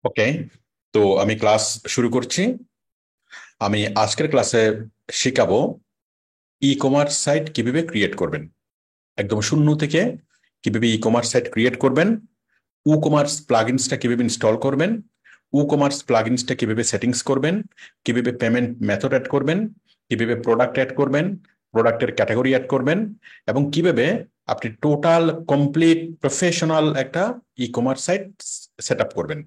ওকে, তো আমি ক্লাস শুরু করছি। আমি আজকের ক্লাসে শেখাবো ই কমার্স সাইট কিভাবে ক্রিয়েট করবেন, একদম শূন্য থেকে কিভাবে ই কমার্স সাইট ক্রিয়েট করবেন, উ কমার্স প্লাগইনসটা কিভাবে ইনস্টল করবেন, উ কমার্স প্লাগইনসটা কিভাবে সেটিংস করবেন, কিভাবে পেমেন্ট মেথড অ্যাড করবেন, কিভাবে প্রোডাক্ট অ্যাড করবেন, প্রোডাক্টের ক্যাটাগরি অ্যাড করবেন, এবং কিভাবে আপনি টোটাল কমপ্লিট প্রফেশনাল একটা e commerce site set up করবেন।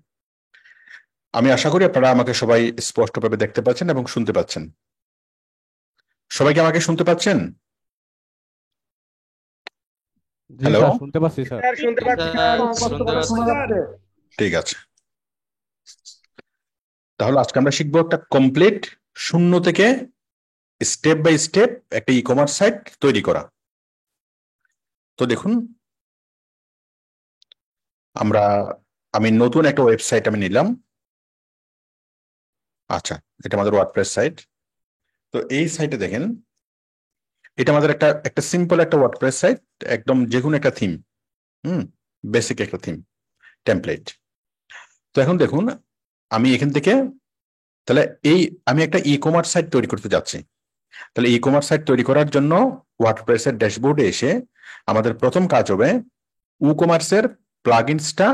আমি আশা করি আপনারা আমাকে সবাই স্পষ্টভাবে দেখতে পাচ্ছেন এবং শুনতে পাচ্ছেন। সবাইকে আমাকে শুনতে পাচ্ছেন? জি হ্যালো। স্যার, শুনতে পাচ্ছি স্যার। স্যার শুনতে পাচ্ছি স্যার স্যার, শুনতে স্পষ্টভাবে পাচ্ছি। শোনা যাচ্ছে। ঠিক আছে, তাহলে আজকে আমরা শিখবো একটা কমপ্লিট শূন্য থেকে স্টেপ বাই স্টেপ একটা ই কমার্স সাইট তৈরি করা। তো দেখুন, আমরা আমি নতুন একটা ওয়েবসাইট আমি নিলাম। আচ্ছা, এটা আমাদের ওয়ার্ডপ্রেস সাইট। তো এই সাইটে দেখেন, এটা আমাদের একটা একটা সিম্পল একটা ওয়ার্ডপ্রেস সাইট, একদম যে কোনো একটা থিম, হুম, বেসিক একটা থিম টেমপ্লেট। তো এখন দেখুন, আমি এখান থেকে তাহলে আমি একটা ই কমার্স সাইট তৈরি করতে যাচ্ছি। তাহলে ই কমার্স সাইট তৈরি করার জন্য ওয়ার্ডপ্রেসের ড্যাশবোর্ডে এসে আমাদের প্রথম কাজ হবে ই কমার্সের প্লাগইনসটা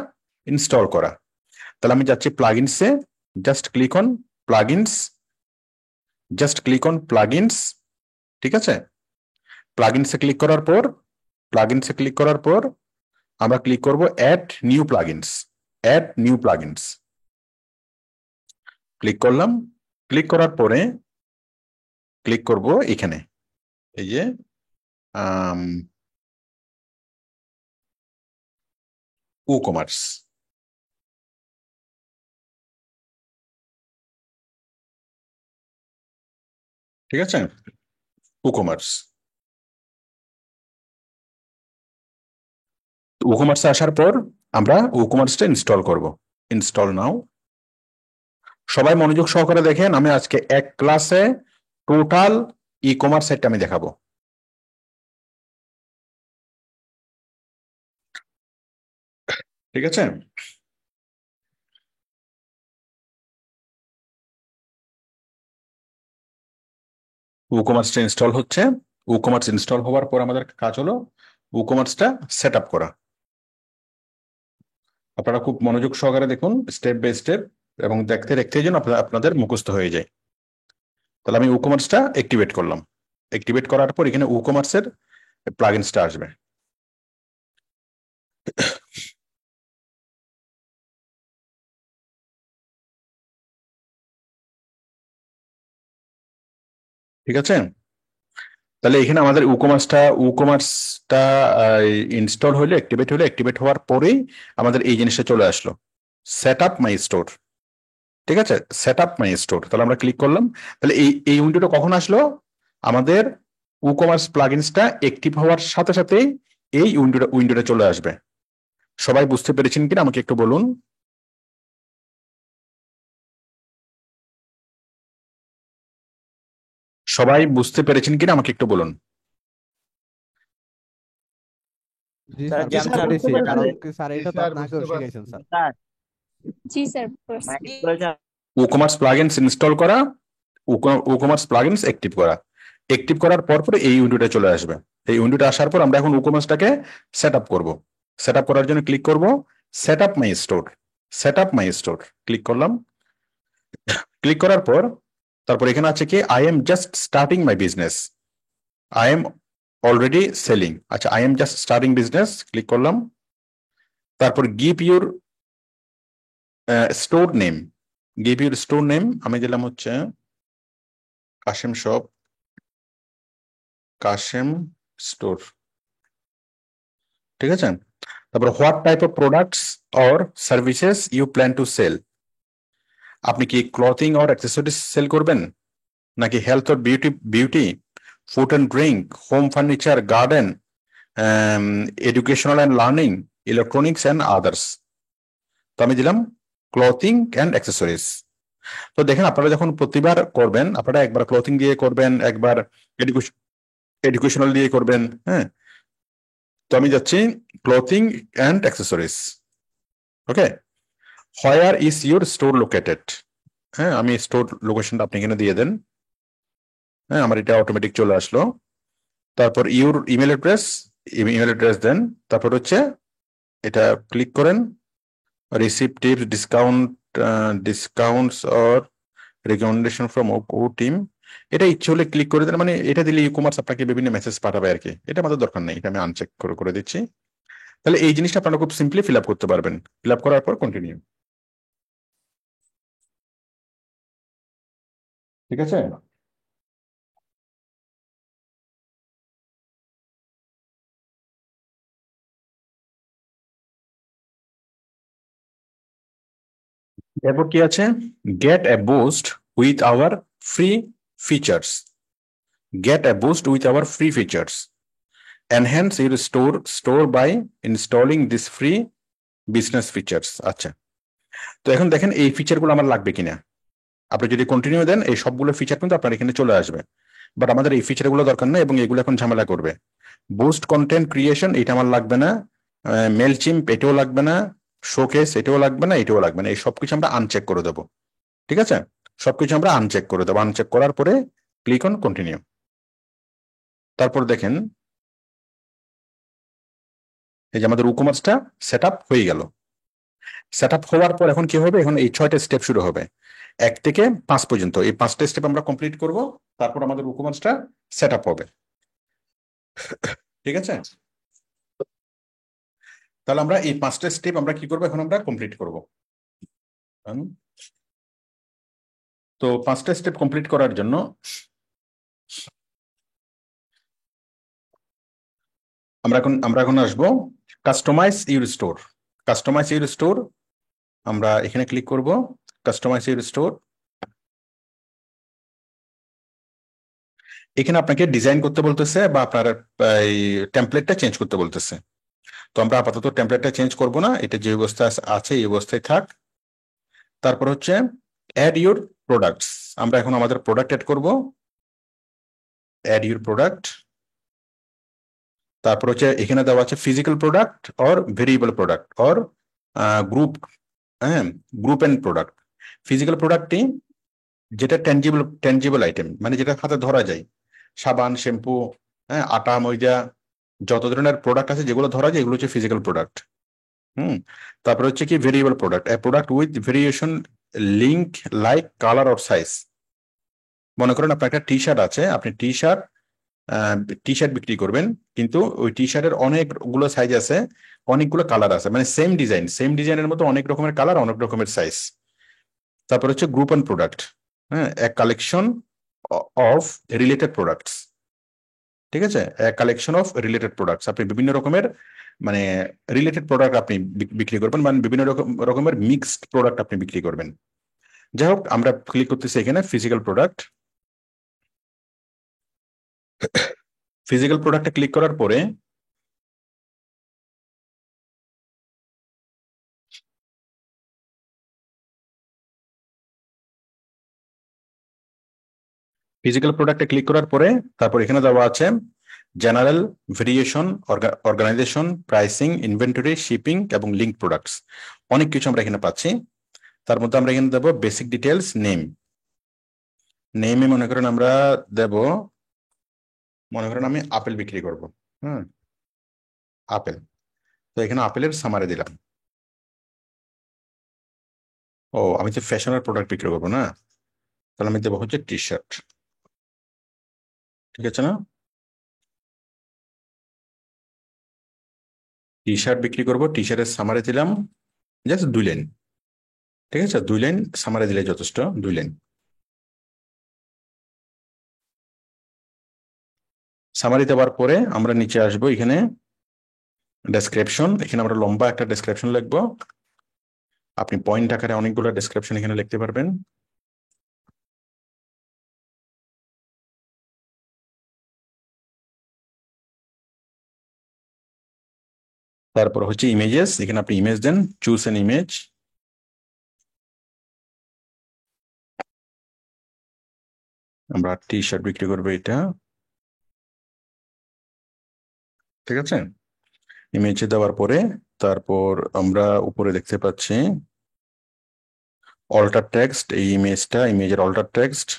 ইনস্টল করা। তাহলে আমি যাচ্ছি প্লাগইনসে, just click on plugins, just click on plugins. ঠিক আছে, প্লাগইনসে ক্লিক করার পর প্লাগইনসে ক্লিক করার পর আমরা ক্লিক করব add new plugins. Add new plugins click করলাম। ক্লিক করার পরে ক্লিক করব এখানে, এই যে ই কমার্স। ঠিক আছে, ই কমার্স। ই কমার্সে আসার পর আমরা ই কমার্সটা ইনস্টল করব। ইনস্টল নাও। সবাই মনোযোগ সহকারে দেখেন, আমি আজকে এক ক্লাসে টোটাল ই কমার্স সাইটটা আমি দেখাবো। ঠিক আছে, ই কমার্সটা ইনস্টল হচ্ছে। ই কমার্স ইনস্টল হওয়ার পর আমাদের কাজ হলো ই কমার্সটা সেট আপ করা। আপনারা খুব মনোযোগ সহকারে দেখুন স্টেপ বাই স্টেপ, এবং দেখতে দেখতে যেন আপনাদের মুখস্থ হয়ে যায়। তাহলে আমি ই কমার্সটা অ্যাক্টিভেট করলাম। অ্যাক্টিভেট করার পর এখানে ই কমার্সের প্লাগইনসটা আসবে। ঠিক আছে, তাহলে এখানে আমাদের ই কমার্সটা ইনস্টল হলে অ্যাক্টিভেট হওয়ার পরেই আমাদের এই জিনিসটা চলে আসলো, সেট আপ মাই স্টোর। ঠিক আছে, সেট আপ মাই স্টোর, তাহলে আমরা ক্লিক করলাম। তাহলে এই এই উইন্ডোটা কখন আসলো? আমাদের ই কমার্স প্লাগইনসটা অ্যাক্টিভ হওয়ার সাথে সাথেই এই উইন্ডোটা চলে আসবে। সবাই বুঝতে পেরেছেন কিনা আমাকে একটু বলুন। সবাই বুঝতে পেরেছেন কিনা আমাকে একটু বলুন। জি স্যার স্যার, জি বুঝতে স্যার বুঝতে পেরেছি, পেরেছি। কারণ কি স্যার জি এটা তো স্যার, আপনাকেও বুঝতে পারছি শিখাইছেন স্যার। স্যার জি স্যার বুঝতে মাইক বলেছেন। ই কমার্স প্লাগইনস ইনস্টল করা, ই কমার্স প্লাগইনস অ্যাক্টিভ করা। অ্যাক্টিভ করার পর পরে এই উইন্ডোটা চলে আসবে। এই উইন্ডোটা আসার পর আমরা এখন ই কমার্সটাকে সেট আপ করবো। সেট আপ করার জন্য ক্লিক করব set up my store. Set up my store click করলাম। ক্লিক করার পর তারপর এখানে আছে কি I am just starting my business, I am already selling. আচ্ছা, I am just starting business click করলাম। তারপর give your store name. Give your store name আমি দিলাম হচ্ছে কাশেম শপ, কাশেম স্টোর। ঠিক আছে, তারপর what type of products or services you plan to sell. আপনি কি ক্লথিং অর অ্যাক্সেসরিজ সেল করবেন, নাকি health or beauty, food and drink, home furniture, garden, educational and learning, electronics and others. তো আমি দিলাম ক্লথিং অ্যান্ড অ্যাক্সেসরিজ। তো দেখেন, আপনারা যখন প্রতিবার করবেন, আপনারা একবার ক্লথিং দিয়ে করবেন, একবার এডুকেশনাল দিয়ে করবেন। হ্যাঁ, তো আমি যাচ্ছি clothing and accessories. Okay, where is your store located. হ্যাঁ, আমি স্টোর লোকেশনটা আপনি এখানে দিয়ে দেন। হ্যাঁ, আমার এটা অটোমেটিক চলে আসলো। তারপর ইউর ইমেল অ্যাড্রেস দেন। তারপর হচ্ছে এটা ক্লিক করেন, receive tips, discounts or recommendation from ও টিম। এটা ইচ্ছে হলে ক্লিক করে দেন, মানে এটা দিলে ই কমার্স আপনাকে বিভিন্ন মেসেজ পাঠাবে আর কি। এটা আমাদের দরকার নেই, এটা আমি আনচেক করে করে দিচ্ছি। তাহলে এই জিনিসটা আপনারা খুব সিম্পলি ফিল আপ করতে পারবেন। ফিল আপ করার পর কন্টিনিউ। ঠিক আছে। এরপর কি আছে, get a boost with our free features. Get a boost with our free features, enhance your store by installing this free business features. আচ্ছা, তো এখন দেখেন এই ফিচারগুলো আমার লাগবে কিনা। আপনি যদি কন্টিনিউ দেন এই সবগুলো ফিচার কিন্তু আপনার এখানে চলে আসবে, বাট আমাদের এই ফিচারগুলো দরকার না এবং এগুলো এখন ঝামেলা করবে। বুস্ট কন্টেন্ট ক্রিয়েশন এটা আমার লাগবে না, মেলচিম্প এটাও লাগবে না, শোকেস এটাও লাগবে না, এটাও লাগবে না। এই সবকিছু আমরা আনচেক করে দেবো। ঠিক আছে, সবকিছু আমরা আনচেক করে দেবো। আনচেক করার পরে ক্লিক অন কন্টিনিউ। তারপর দেখেন এই যে আমাদের ই-কমার্সটা সেট আপ হয়ে গেল। সেট আপ হওয়ার পর এখন কি হবে, এখন এই 6টা স্টেপ শুরু হবে, 1 থেকে 5 পর্যন্ত। এই 5টা স্টেপ আমরা কমপ্লিট করব, তারপর আমাদের ই-কমার্সটা সেট আপ হবে। ঠিক আছে, তাহলে আমরা এই 5টা স্টেপ আমরা কি করবো, এখন আমরা কমপ্লিট করব। তো 5টা স্টেপ কমপ্লিট করার জন্য আমরা এখন আসবো customize your store. Customize your store, আমরা এখানে ক্লিক করব, কাস্টমাইজ ইউর স্টোর। এখানে আপনাকে ডিজাইন করতে বলতেছে বা আপনার এই টেমপ্লেটটা চেঞ্জ করতে বলতেছে। তো আমরা আপাতত টেমপ্লেটটা চেঞ্জ করব না, এটা যে অবস্থায় আছে এই অবস্থায় থাক। তারপর হচ্ছে অ্যাড ইউর প্রোডাক্টস, আমরা এখন আমাদের প্রোডাক্ট অ্যাড করব। অ্যাড ইউর প্রোডাক্ট, তারপর হচ্ছে এখানে দেওয়া আছে physical product or variable product or group. হ্যাঁ, গ্রুপ এন্ড প্রোডাক্ট। ফিজিক্যাল প্রোডাক্টটি যেটা টেনজিবল আইটেম, মানে যেটা হাতে ধরা যায়, সাবান, শ্যাম্পু, হ্যাঁ, আটা, ময়দা, যত ধরনের প্রোডাক্ট আছে যেগুলো ধরা যায় এগুলো হচ্ছে ফিজিক্যাল প্রোডাক্ট। তারপর হচ্ছে কি variable product, A product with variation link like colour or size. মনে করেন আপনার একটা টি শার্ট আছে, আপনি টি শার্ট বিক্রি করবেন, কিন্তু ওই টি শার্টের অনেকগুলো সাইজ আছে, অনেকগুলো কালার আছে, মানে সেম ডিজাইনের মতো অনেক রকমের কালার, অনেক রকমের সাইজ। তারপর হচ্ছে গ্রুপ অ্যান্ড প্রোডাক্ট, হ্যাঁ, এক কালেকশন অফ রিলেটেড প্রোডাক্টস। ঠিক আছে, এক কালেকশন অফ রিলেটেড প্রোডাক্টস, আপনি বিভিন্ন রকমের মানে রিলেটেড প্রোডাক্ট আপনি বিক্রি করবেন, মানে বিভিন্ন রকমের মিক্সড প্রোডাক্ট আপনি বিক্রি করবেন। যাই হোক, আমরা ক্লিক করতেছি এখানে ফিজিক্যাল প্রোডাক্ট। ফিজিক্যাল প্রোডাক্টে ক্লিক করার পরে তারপর এখানে দেওয়া আছে general, variation, organization, pricing, inventory, shipping এবং লিঙ্ক প্রোডাক্টস। অনেক কিছু আমরা এখানে পাচ্ছি। তার মধ্যে আমরা এখানে দেবো বেসিক ডিটেলস, নেমে মনে করেন আমরা দেব, মনে করেন আমি আপেল বিক্রি করব। আপেল, তো এখানে আপেলের সামারি দিলাম। ও, আমি তো ফ্যাশনের প্রোডাক্ট বিক্রি করবো না, তাহলে আমি দেবো হচ্ছে টি শার্ট। ঠিক আছে না, টি শার্ট বিক্রি করবো, টি শার্টের সামারি দিলাম জাস্ট 2 লাইন। ঠিক আছে, 2 লাইন সামারি দিলে যথেষ্ট, 2 লাইন সামারি দেওয়ার পরে আমরা নিচে আসবো, এখানে ডেসক্রিপশন, এখানে আমরা লম্বা একটা ডেসক্রিপশন লিখবো। আপনি পয়েন্ট আকারে অনেকগুলো ডেসক্রিপশন এখানে লিখতে পারবেন। তারপর হচ্ছে ইমেজেস, এখানে আপনি ইমেজ দেন, চুজ এন ইমেজ। আমরা টি শার্ট বিক্রি করবো এটা। ঠিক আছে, ইমেজে দেওয়ার পরে তারপর আমরা উপরে দেখতে পাচ্ছি অল্টার টেক্সট, এই ইমেজের অল্টার টেক্সট,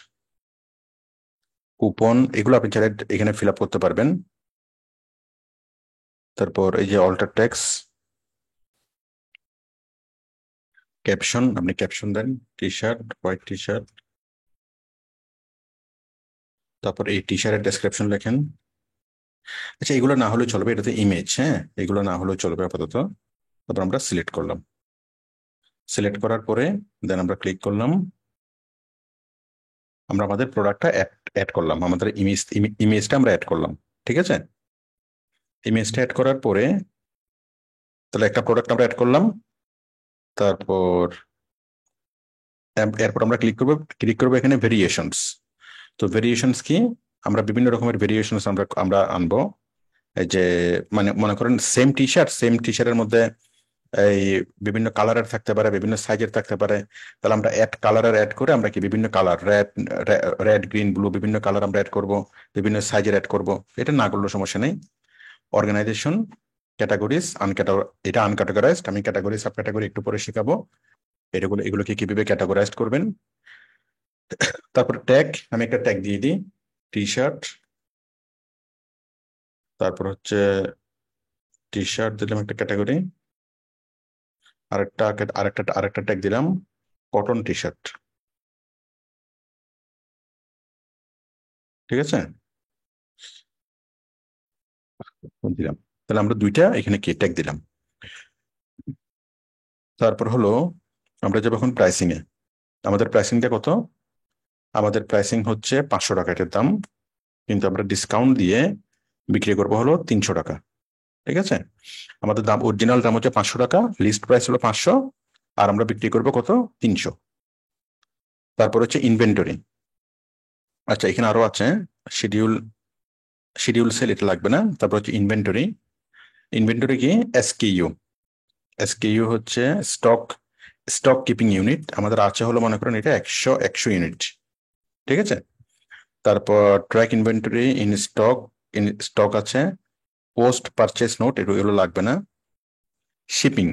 কুপন, এগুলো আপনি চাইলে এখানে ফিল আপ করতে পারবেন। তারপর এই যে অল্টার টেক্সট, ক্যাপশন, আপনি ক্যাপশন দেন, T shirt, white T shirt, তারপর এই টি শার্টের ডেসক্রিপশন লেখেন। আচ্ছা, এগুলো না হলেও চলবে, এটাতে ইমেজ, হ্যাঁ, এগুলো না হলেও চলবে আপাতত। তারপর আমরা সিলেক্ট করলাম, সিলেক্ট করার পরে দেন আমরা ক্লিক করলাম, আমরা আমাদের প্রোডাক্টটা অ্যাড করলাম, আমাদের ইমেজটা আমরা অ্যাড করলাম। ঠিক আছে, ইমেজটা অ্যাড করার পরে তাহলে একটা প্রোডাক্ট আমরা অ্যাড করলাম। তারপর এরপর আমরা ক্লিক করবো এখানে ভেরিয়েশনস। তো ভেরিয়েশনস কি, আমরা বিভিন্ন রকমের ভেরিয়েশনস আমরা আমরা আনবো। এই যে মানে মনে করেন সেম টি শার্টের মধ্যে এই বিভিন্ন কালারের থাকতে পারে, বিভিন্ন সাইজের থাকতে পারে। তাহলে আমরা কালারের অ্যাড করে আমরা কি বিভিন্ন কালার, রেড গ্রিন ব্লু বিভিন্ন কালার আমরা অ্যাড করব, বিভিন্ন সাইজের অ্যাড করব। এটা না করলেও সমস্যা নেই। অর্গানাইজেশন, ক্যাটাগরিজ, এটা আনক্যাটাগরাইজড, আমি ক্যাটাগরি সাব ক্যাটাগরি একটু পরে শেখাবো এগুলোকে কিভাবে ক্যাটাগরাইজড করবেন। তারপর ট্যাগ, আমি একটা ট্যাগ দিয়ে দিই, টি শার্ট, তারপর হচ্ছে টি শার্ট দিলাম একটা ক্যাটাগরি, আরেকটা আরেকটা ট্যাগ দিলাম কটন টি শার্ট। ঠিক আছে, দিলাম। তাহলে আমরা দুইটা এখানে কি ট্যাগ দিলাম। তারপর হলো আমরা যাবো এখন প্রাইসিং এ। আমাদের প্রাইসিংটা কত, আমাদের প্রাইসিং হচ্ছে 500 টাকা এটার দাম, কিন্তু আমরা ডিসকাউন্ট দিয়ে বিক্রি করবো হলো 300 টাকা। ঠিক আছে, আমাদের দাম অরিজিনাল দাম হচ্ছে 500 টাকা, লিস্ট প্রাইস হলো 500, আর আমরা বিক্রি করবো কত, 300। তারপর হচ্ছে ইনভেন্টরি। আচ্ছা, এখানে আরো আছে শিডিউল, সেল, এটা লাগবে না। তারপর হচ্ছে ইনভেন্টরি, ইনভেন্টরি কি, এসকেইউ, এসকেইউ হচ্ছে স্টক স্টক কিপিং ইউনিট, আমাদের আছে হলো মনে করেন এটা 100 ইউনিট। ঠিক আছে, তারপর ট্র্যাক ইনভেন্টরি, ইন স্টক আছে, পোস্ট পারচেস নোট, এগুলো লাগবে না। শিপিং,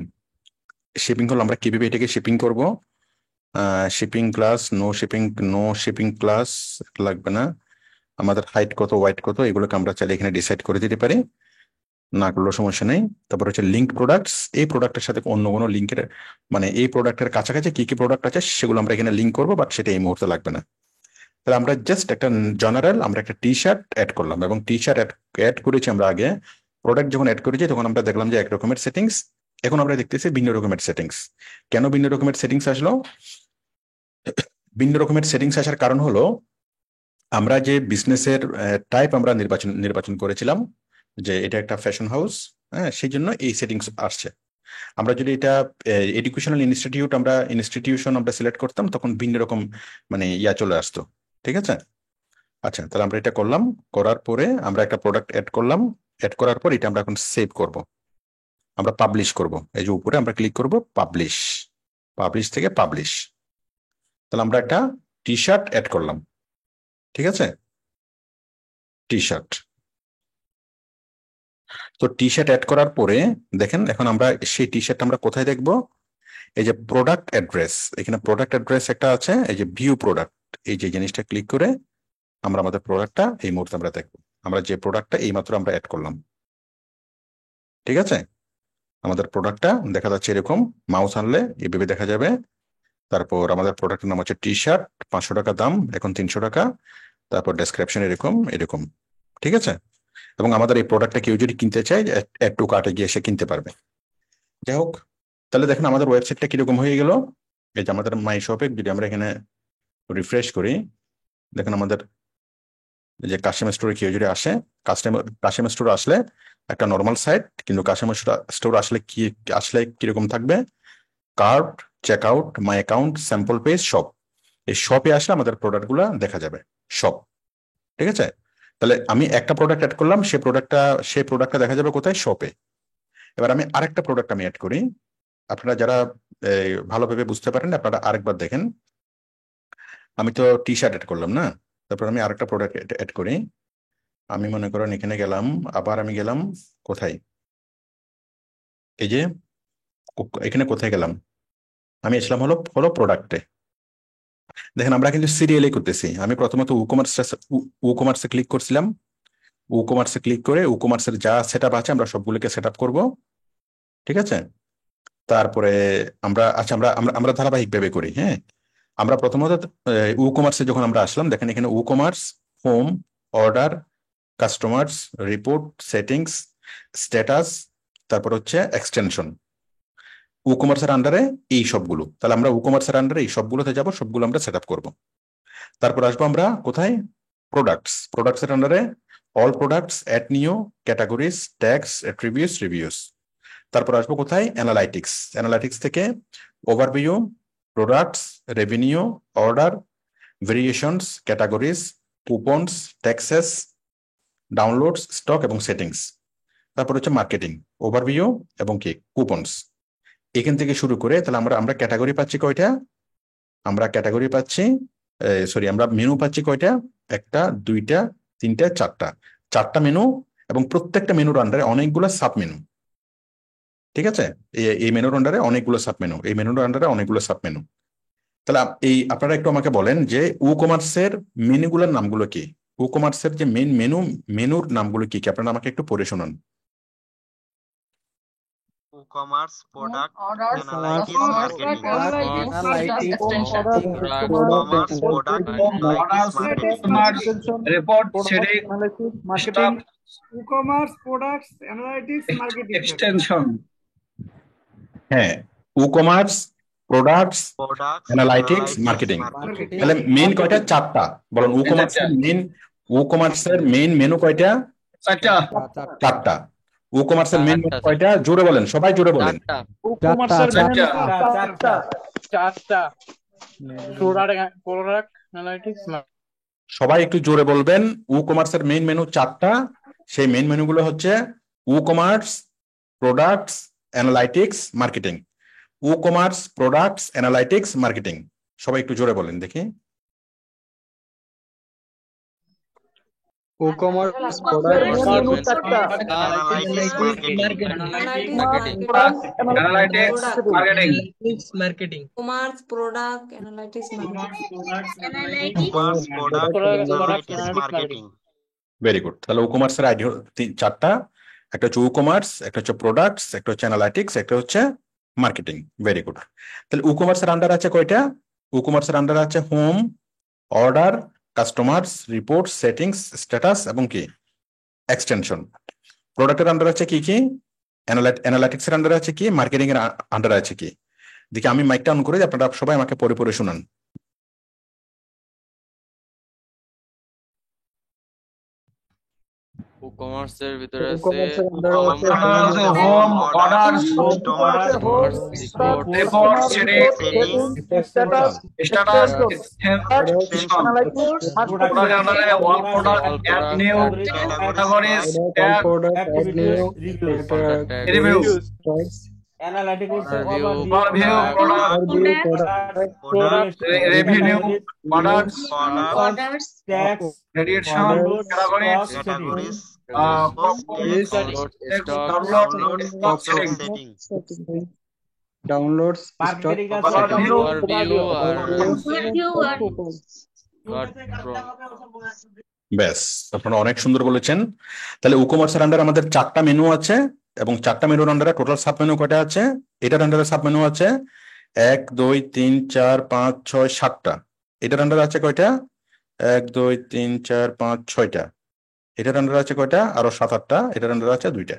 শিপিং হলো আমরা কিভাবে এটাকে শিপিং করব, shipping class, no shipping class লাগবে না। আমাদের হাইট কত, ওয়াইট কত, এগুলোকে আমরা চাইলে এখানে ডিসাইড করে দিতে পারি, না করলেও সমস্যা নেই। তারপর হচ্ছে লিঙ্ক প্রোডাক্টস, এই প্রোডাক্টের সাথে অন্য কোনো লিঙ্কের, মানে এই প্রোডাক্টের কাছাকাছি কি কি প্রোডাক্ট আছে সেগুলো আমরা এখানে লিঙ্ক করবো, বাট সেটা এই মুহূর্তে লাগবে না। তাহলে আমরা জাস্ট একটা জেনারেল আমরা একটা টি শার্ট অ্যাড করলাম, এবং টি শার্ট অ্যাড করেছি আমরা আগে, প্রোডাক্ট যখন অ্যাড করেছি তখন আমরা দেখলাম যে এক রকমের সেটিংস, এখন আমরা দেখতেছি ভিন্ন রকমের সেটিংস। কেন ভিন্ন রকমের সেটিংস আসলো, ভিন্ন রকমের সেটিংস আসার কারণ হলো আমরা যে বিজনেসের টাইপ আমরা নির্বাচন করেছিলাম, যে এটা একটা ফ্যাশন হাউস, হ্যাঁ, সেই জন্য এই সেটিংস আসছে। আমরা যদি এটা এডুকেশনাল ইনস্টিটিউশন আমরা সিলেক্ট করতাম তখন ভিন্ন রকম মানে চলে আসতো। ঠিক আছে, আচ্ছা, তাহলে আমরা এটা করলাম, করার পরে আমরা একটা প্রোডাক্ট অ্যাড করলাম, অ্যাড করার পর এটা আমরা এখন সেভ করব, আমরা পাবলিশ করব। এই যে উপরে আমরা ক্লিক করব পাবলিশ, পাবলিশ থেকে পাবলিশ। তাহলে আমরা একটা টি শার্ট অ্যাড করলাম। ঠিক আছে, টি শার্ট, তো টি শার্ট অ্যাড করার পরে দেখেন এখন আমরা সেই টি শার্ট আমরা কোথায় দেখবো, এই যে প্রোডাক্ট অ্যাড্রেস, এখানে প্রোডাক্ট অ্যাড্রেস একটা আছে, এই যে ভিউ প্রোডাক্ট, এই যে জিনিসটা ক্লিক করে আমরা আমাদের প্রোডাক্টটা এই মুহূর্তে আমরা দেখবো, আমরা যে প্রোডাক্টটা এইমাত্র আমরা অ্যাড করলাম। ঠিক আছে, আমাদের প্রোডাক্টটা দেখা যাচ্ছে এরকম, মাউস আনলে এইভাবে দেখা যাবে। তারপর আমাদের প্রোডাক্টের নাম হচ্ছে টি শার্ট, 500 টাকা দাম, এখন 300 টাকা। তারপর ডেসক্রিপশন এরকম এরকম। ঠিক আছে, এবং আমাদের এই প্রোডাক্টটা কেউ যদি কিনতে চায়, অ্যাড টু কার্টে গিয়ে সে কিনতে পারবে। যাই হোক, তাহলে দেখেন আমাদের ওয়েবসাইটটা কিরকম হয়ে গেল। এই যে আমাদের মাই শপে যদি আমরা এখানে রিফ্রেশ করি, দেখেন আমাদের যে কাস্টমার স্টোরে কেউ যদি আসে, কাস্টমার স্টোর আসলে একটা নর্মাল সাইট, কিন্তু কাস্টমার স্টোর আসলে কিরকম থাকবে, cart, check out, my account, sample page, shop. এই শপে আসলে আমাদের প্রোডাক্টগুলো দেখা যাবে, শপ। ঠিক আছে, তাহলে আমি একটা প্রোডাক্ট অ্যাড করলাম, সেই প্রোডাক্টটা দেখা যাবে কোথায়, শপে। এবার আমি আরেকটা প্রোডাক্ট আমি অ্যাড করি, আপনারা যারা ভালোভাবে বুঝতে পারেন আপনারা আরেকবার দেখেন। আমি তো টি শার্ট অ্যাড করলাম না, তারপর আমি আরেকটা প্রোডাক্ট অ্যাড করি। আমি মনে করেন এখানে গেলাম, আবার আমি গেলাম কোথায়, এই যে এখানে কোথায় গেলাম, আমি আসলাম হলো হলো প্রোডাক্টে। দেখেন আমরা কিন্তু সিরিয়ালি করতেছি। আমি প্রথমত উকমার্সে ক্লিক করছিলাম। উকমার্সে ক্লিক করে উকমার্সের যা সেট আপ আছে আমরা সবগুলোকে সেট আপ করবো, ঠিক আছে? তারপরে আমরা আমরা ধারাবাহিক ভাবে করি। হ্যাঁ, আমরা প্রথমত উকমার্সে যখন আমরা আসলাম, দেখেন এখানে WooCommerce, home, order, customers, report, settings, status, তারপর হচ্ছে এক্সটেনশন। উকমার্সের আন্ডারে এই সবগুলো, তাহলে আমরা উকমার্সের আন্ডারে এই সবগুলোতে যাব, সবগুলো আমরা সেট আপ করবো। তারপর আসবো আমরা কোথায়? প্রোডাক্টস এর আন্ডারে all products, add new, categories, tags, attributes, reviews. তারপর আসবো কোথায়? অ্যানালাইটিক্স থেকে overview, products, revenue, order, variations, categories, coupons, taxes, downloads, stock এবং সেটিংস। তারপর হচ্ছে মার্কেটিং, ওভারভিউ এবং কি কুপনস। এখান থেকে শুরু করে তাহলে আমরা আমরা ক্যাটাগরি পাচ্ছি কয়টা? আমরা ক্যাটাগরি পাচ্ছি, আমরা মেনু পাচ্ছি কয়টা? একটা, দুইটা, তিনটা, চারটা মেনু। এবং প্রত্যেকটা মেনুর আন্ডারে অনেকগুলো সাব মেনু, ঠিক আছে? এই মেনুর আন্ডারে অনেকগুলো সাব মেনু, এই মেনুর আন্ডারে অনেকগুলো সাব মেনু। তাহলে আপনারা একটু আমাকে বলেন যে উকমার্সের মেনুগুলোর নামগুলো কি? উকমার্সের যে মেনুর নামগুলো কি কি? আপনারা আমাকে একটু পড়ে শোনান। Commerce, product, Orders, analytics, marketing. Commerce, commerce, product, analytics, marketing. report, setting, staff, e-commerce, products, analytics, marketing. extension. হ্যাঁ, WooCommerce, products, products, analytics, marketing. তাহলে মেন কয়টা? চারটা। বলুন উকমার্সের মেন মেনু কয়টা? চারটা। উকমার্সের মেন মেনু কয়টা? জোরে বলেন, সবাই জোরে বলেন। সবাই একটু জোরে বলবেন। উকমার্সের মেইন মেনু চারটা। সেই মেইন মেনুগুলো হচ্ছে WooCommerce, products, analytics, marketing. WooCommerce, products, analytics, marketing. সবাই একটু জোরে বলেন দেখি। e-commerce, products, analytics, marketing. Commerce, product, analytics, marketing. Commerce, product, analytics, marketing. Very good. তাহলে উকমার্সের আইডি চারটা। একটা হচ্ছে উকমার্স, একটা হচ্ছে প্রোডাক্টস, একটা হচ্ছে অ্যানালাইটিক্স, একটা হচ্ছে মার্কেটিং। Very good. তাহলে উকমার্সের আন্ডার আছে কয়টা? উকমার্সের আন্ডার আছে home, order, customers, report, settings, status এবং কি এক্সটেনশন। প্রোডাক্টের আন্ডার আছে কি কি? অ্যানালাইটিক্সের আন্ডার আছে কি? মার্কেটিং এর আন্ডার আছে কি? দেখি আমি মাইকটা অন করে, আপনারা সবাই আমাকে পড়ে পড়ে শুনান। কমার্সের ভিতরে আছে Home, orders, report, setting, status, all product, add new, categories, tag, reviews, Analytics, overview, product, revenue, products, orders, tax, radiation, categories, categories, download, stock setting. downloads, marketing, Overview, ব্যাস, আপনারা অনেক সুন্দর বলেছেন। তাহলে উকমার্সের আন্ডার আমাদের চারটা মেনু আছে, এবং চারটা মেনুর আন্ডারে টোটাল সাব মেনু কয়টা আছে? এটার আন্ডারে সাব মেনু আছে 1, 2, 3, 4, 5, 6, 7টা। এটার আন্ডারে আছে কয়টা? 1, 2, 3, 4, 5, 6টা। এটার আন্ডারে আছে কয়টা? আরো 7, 8টা। এটার আন্ডারে আছে 2টা।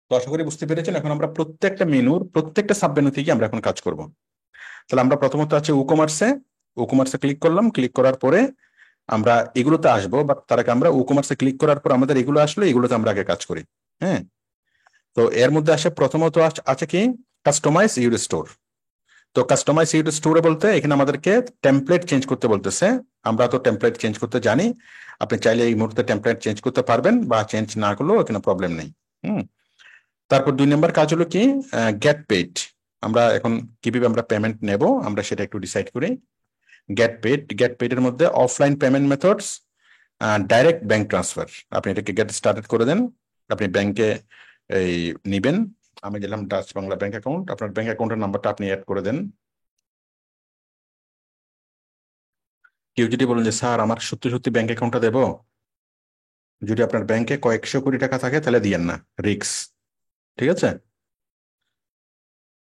তো আশা করি বুঝতে পেরেছেন। এখন আমরা প্রত্যেকটা মেনুর প্রত্যেকটা সাব মেনু থেকে আমরা এখন কাজ করব। তাহলে আমরা প্রথমত আছে উকমার্সে ক্লিক করলাম। ক্লিক করার পরে আমরা এগুলোতে আসবো, বাট তার আগে আমরা উকমার্সে ক্লিক করার পর আমাদের এগুলো আসলে এগুলোতে আমরা আগে কাজ করি। হ্যাঁ, তো এর মধ্যে আসে প্রথমত আছে কি? Customize your store. তো কাস্টমাইজ ইউর স্টোরে বলতে এখানে আমাদেরকে টেমপ্লেট চেঞ্জ করতে বলতেছে। আমরা তো টেমপ্লেট চেঞ্জ করতে জানি, আপনি চাইলে এই মুহূর্তে টেমপ্লেট চেঞ্জ করতে পারবেন, বা চেঞ্জ না করলেও এখানে প্রবলেম নেই। তারপর 2 নম্বর কাজ হলো কি? Get paid. আমরা এখন কিভাবে আমরা পেমেন্ট নেব আমরা সেটা একটু ডিসাইড করি। গেট পেড এর মধ্যে offline payment methods, direct bank transfer. আপনি এটাকে গেট স্টার্টেড করে দেন। আপনি ব্যাংকে এই নিবেন। আমি দিলাম ডাচ বাংলা ব্যাংক অ্যাকাউন্ট। আপনার ব্যাংক অ্যাকাউন্টের নাম্বারটা আপনি অ্যাড করে দেন। কেউ যদি বলেন যে স্যার আমার সত্যি সত্যি ব্যাংক অ্যাকাউন্টটা দেবো, যদি আপনার ব্যাংকে কয়েকশো কোটি টাকা থাকে তাহলে দিয়েন না, রিক্স। ঠিক আছে,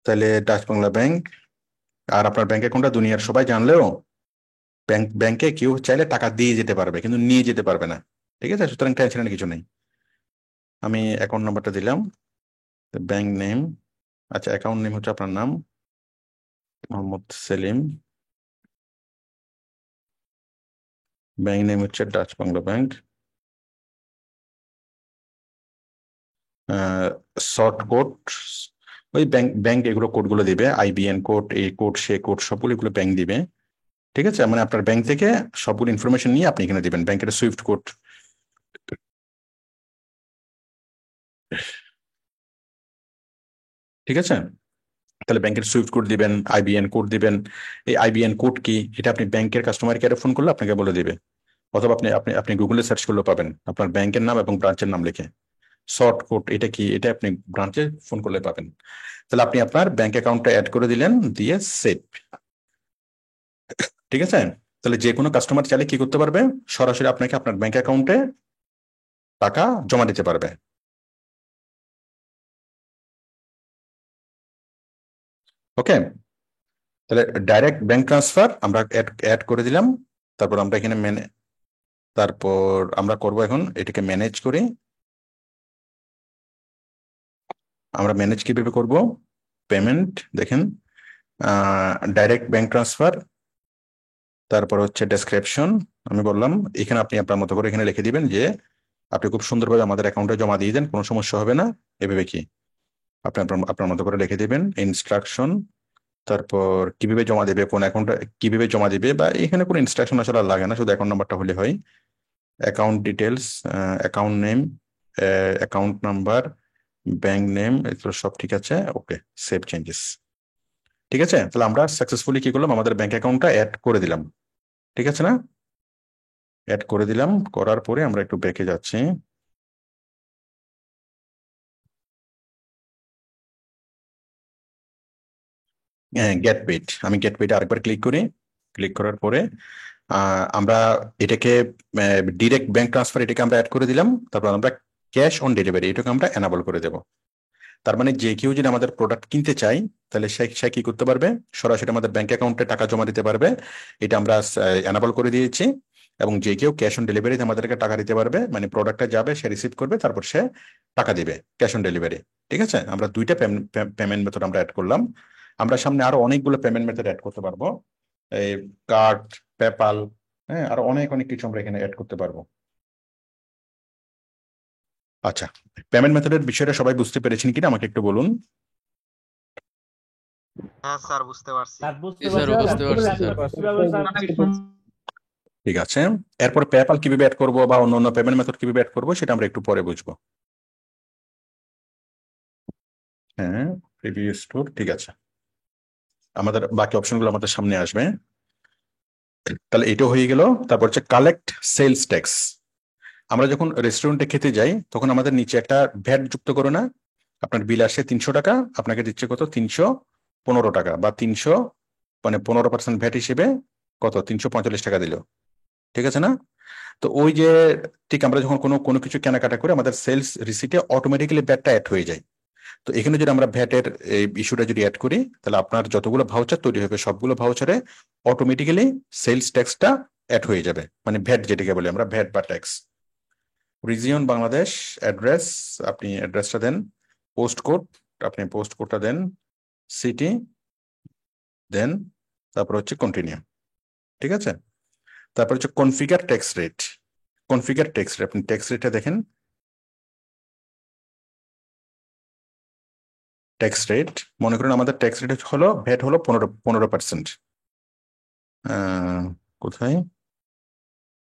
তাহলে ডাচ বাংলা ব্যাংক, আর আপনার ব্যাংক অ্যাকাউন্টটা দুনিয়ার সবাই জানলেও ব্যাংকে কেউ চাইলে টাকা দিয়ে যেতে পারবে কিন্তু নিয়ে যেতে পারবে না। ঠিক আছে, সুতরাং টেনশনের কিছু নেই। আমি অ্যাকাউন্ট নাম্বারটা দিলাম, ব্যাংক নেম, আচ্ছা অ্যাকাউন্ট নেম হচ্ছে আপনার নাম মোহাম্মদ সেলিম, ব্যাংক নেম হচ্ছে Dutch Bangla bank, short code, ওই ব্যাংক ব্যাংক এগুলো কোডগুলো দিবে, আইবিএন কোড, এই কোড সে কোড সবগুলো এগুলো ব্যাংক দিবে। ঠিক আছে, মানে আপনার ব্যাংক থেকে সবগুলো ইনফরমেশন নিয়ে আপনি এখানে দিবেন, ব্যাংকের সুইফট কোড। ঠিক আছে, তাহলে ব্যাংকের সুইফট কোড দিবেন, আইবিএন কোড দিবেন। এই আইবিএন কোড কি এটা আপনি ব্যাংকের কাস্টমার কেয়ারে ফোন করলে আপনাকে বলে দিবে, অথবা আপনি আপনি আপনি গুগলে সার্চ করলেও পাবেন আপনার ব্যাংকের নাম এবং ব্রাঞ্চের নাম লিখে। শর্ট কোড এটা কি, এটা আপনি ব্রাঞ্চে ফোন করলে পাবেন। তাহলে আপনি আপনার ব্যাংক অ্যাকাউন্টটা অ্যাড করে দিলেন, দিয়ে সেভ। ঠিক আছে, তাহলে যে কোনো কাস্টমার চাইলে কি করতে পারবে, সরাসরি আপনাকে আপনার ব্যাংক অ্যাকাউন্টে টাকা জমা দিতে পারবে। ওকে, তাহলে ডাইরেক্ট ব্যাংক ট্রান্সফার আমরা অ্যাড করে দিলাম। তারপর আমরা এখানে তারপর আমরা করব এখন এটাকে ম্যানেজ করি। আমরা ম্যানেজ কিভাবে করব, পেমেন্ট দেখেন, ডাইরেক্ট ব্যাংক ট্রান্সফার, তারপর হচ্ছে ডেসক্রিপশন। আমি বললাম এখানে আপনি আপনার মতো করে এখানে লিখে দিবেন যে আপনি খুব সুন্দরভাবে আমাদের অ্যাকাউন্টে জমা দিয়ে দেন, কোনো সমস্যা হবে না, এভাবে কি আপনি আপনার আপনার মতো করে লিখে দিবেন ইনস্ট্রাকশন, তারপর কিভাবে জমা দিবে, কোন অ্যাকাউন্টে কিভাবে জমা দিবে, বা এখানে কোনো ইনস্ট্রাকশন আসলে আর লাগে না, শুধু অ্যাকাউন্ট নাম্বারটা হলে হয়। Account details, account name, account number, bank name, এগুলো সব ঠিক আছে। ওকে, সেভ চেঞ্জেস। ঠিক আছে, তাহলে আমরা সাকসেসফুলি কি করলাম, আমাদের ব্যাংক অ্যাকাউন্টটা অ্যাড করে দিলাম। ঠিক আছে না, অ্যাড করে দিলাম, করার পরে আমরা একটু ব্যাকে যাচ্ছি। গেট পেইড, আমি গেট পেইড আরেকবার ক্লিক করি, ক্লিক করার পরে আমরা এটাকে ডিরেক্ট ব্যাংক ট্রান্সফার এটাকে আমরা অ্যাড করে দিলাম। তারপর আমরা ক্যাশ অন ডেলিভারি এটাকে আমরা এনাবল করে দেব। তার মানে যে কেউ যদি আমাদের প্রোডাক্ট কিনতে চাই তাহলে সে কি করতে পারবে, সরাসরি আমাদের ব্যাংক অ্যাকাউন্টে টাকা জমা দিতে পারবে, এটা আমরা এনাবল করে দিয়েছি। এবং যে কেউ ক্যাশ অন ডেলিভারিতে আমাদেরকে টাকা দিতে পারবে, মানে প্রোডাক্টটা যাবে, সে রিসিভ করবে, তারপর সে টাকা দিবে ক্যাশ অন ডেলিভারি। ঠিক আছে, আমরা দুইটা পেমেন্ট মেথড আমরা অ্যাড করলাম। আমরা সামনে আরো অনেকগুলো পেমেন্ট মেথড অ্যাড করতে পারবো, এই কার্ড, পেপাল, হ্যাঁ, আরো অনেক অনেক কিছু আমরা এখানে অ্যাড করতে পারবো। আচ্ছা, পেমেন্ট মেথডের বিষয়টা সবাই বুঝতে পেরেছেন কিনা আমাকে একটু বলুন। হ্যাঁ স্যার, বুঝতে পারছি। স্যার বুঝতে পারছি স্যার। ঠিক আছে, এরপর পেপাল কিভাবে অ্যাড করবো বা অন্য অন্য পেমেন্ট মেথড কিভাবে অ্যাড করবো সেটা আমরা একটু পরে বুঝবো। হ্যাঁ, প্রিভিউ স্টোর, ঠিক আছে, আমাদের বাকি অপশনগুলো আমাদের সামনে আসবে। তাহলে এটা হয়ে গেল। তারপর হচ্ছে কালেক্ট সেলস ট্যাক্স। আমরা যখন রেস্টুরেন্টে খেতে যাই তখন আমাদের নিচে একটা ভ্যাট যুক্ত করো না, আপনার বিল আসে 300 টাকা, আপনাকে দিচ্ছে কত, 315 টাকা, বা 300 মানে 15% ভ্যাট হিসেবে কত, 345 টাকা দিল। ঠিক আছে না, তো ওই যে ঠিক আমরা যখন কোনো কোনো কিছু কেনাকাটা করে আমাদের সেলস রিসিটে অটোমেটিক্যালি ভ্যাটটা অ্যাড হয়ে যায়। তো এখানে যদি আমরা ভ্যাটের এই ইস্যুটা যদি অ্যাড করি তাহলে আপনার যতগুলো ভাউচার তৈরি হবে সবগুলো ভাউচারে অটোমেটিক্যালি সেলস ট্যাক্সটা অ্যাড হয়ে যাবে, মানে ভ্যাট যেটাকে বলি আমরা, ভ্যাট বা ট্যাক্স। রিজিয়ন বাংলাদেশ, অ্যাড্রেস, আপনি অ্যাড্রেসটা দেন, পোস্ট কোড, আপনি পোস্ট কোডটা দেন, সিটি দেন, তারপর হচ্ছে কন্টিনিউ। ঠিক আছে, তারপর হচ্ছে configure tax rate. Configure tax rate, আপনি ট্যাক্স রেটটা দেখেন, ট্যাক্স রেট মনে করেন আমাদের ট্যাক্স রেট হলো ভ্যাট হলো 15%। কোথায়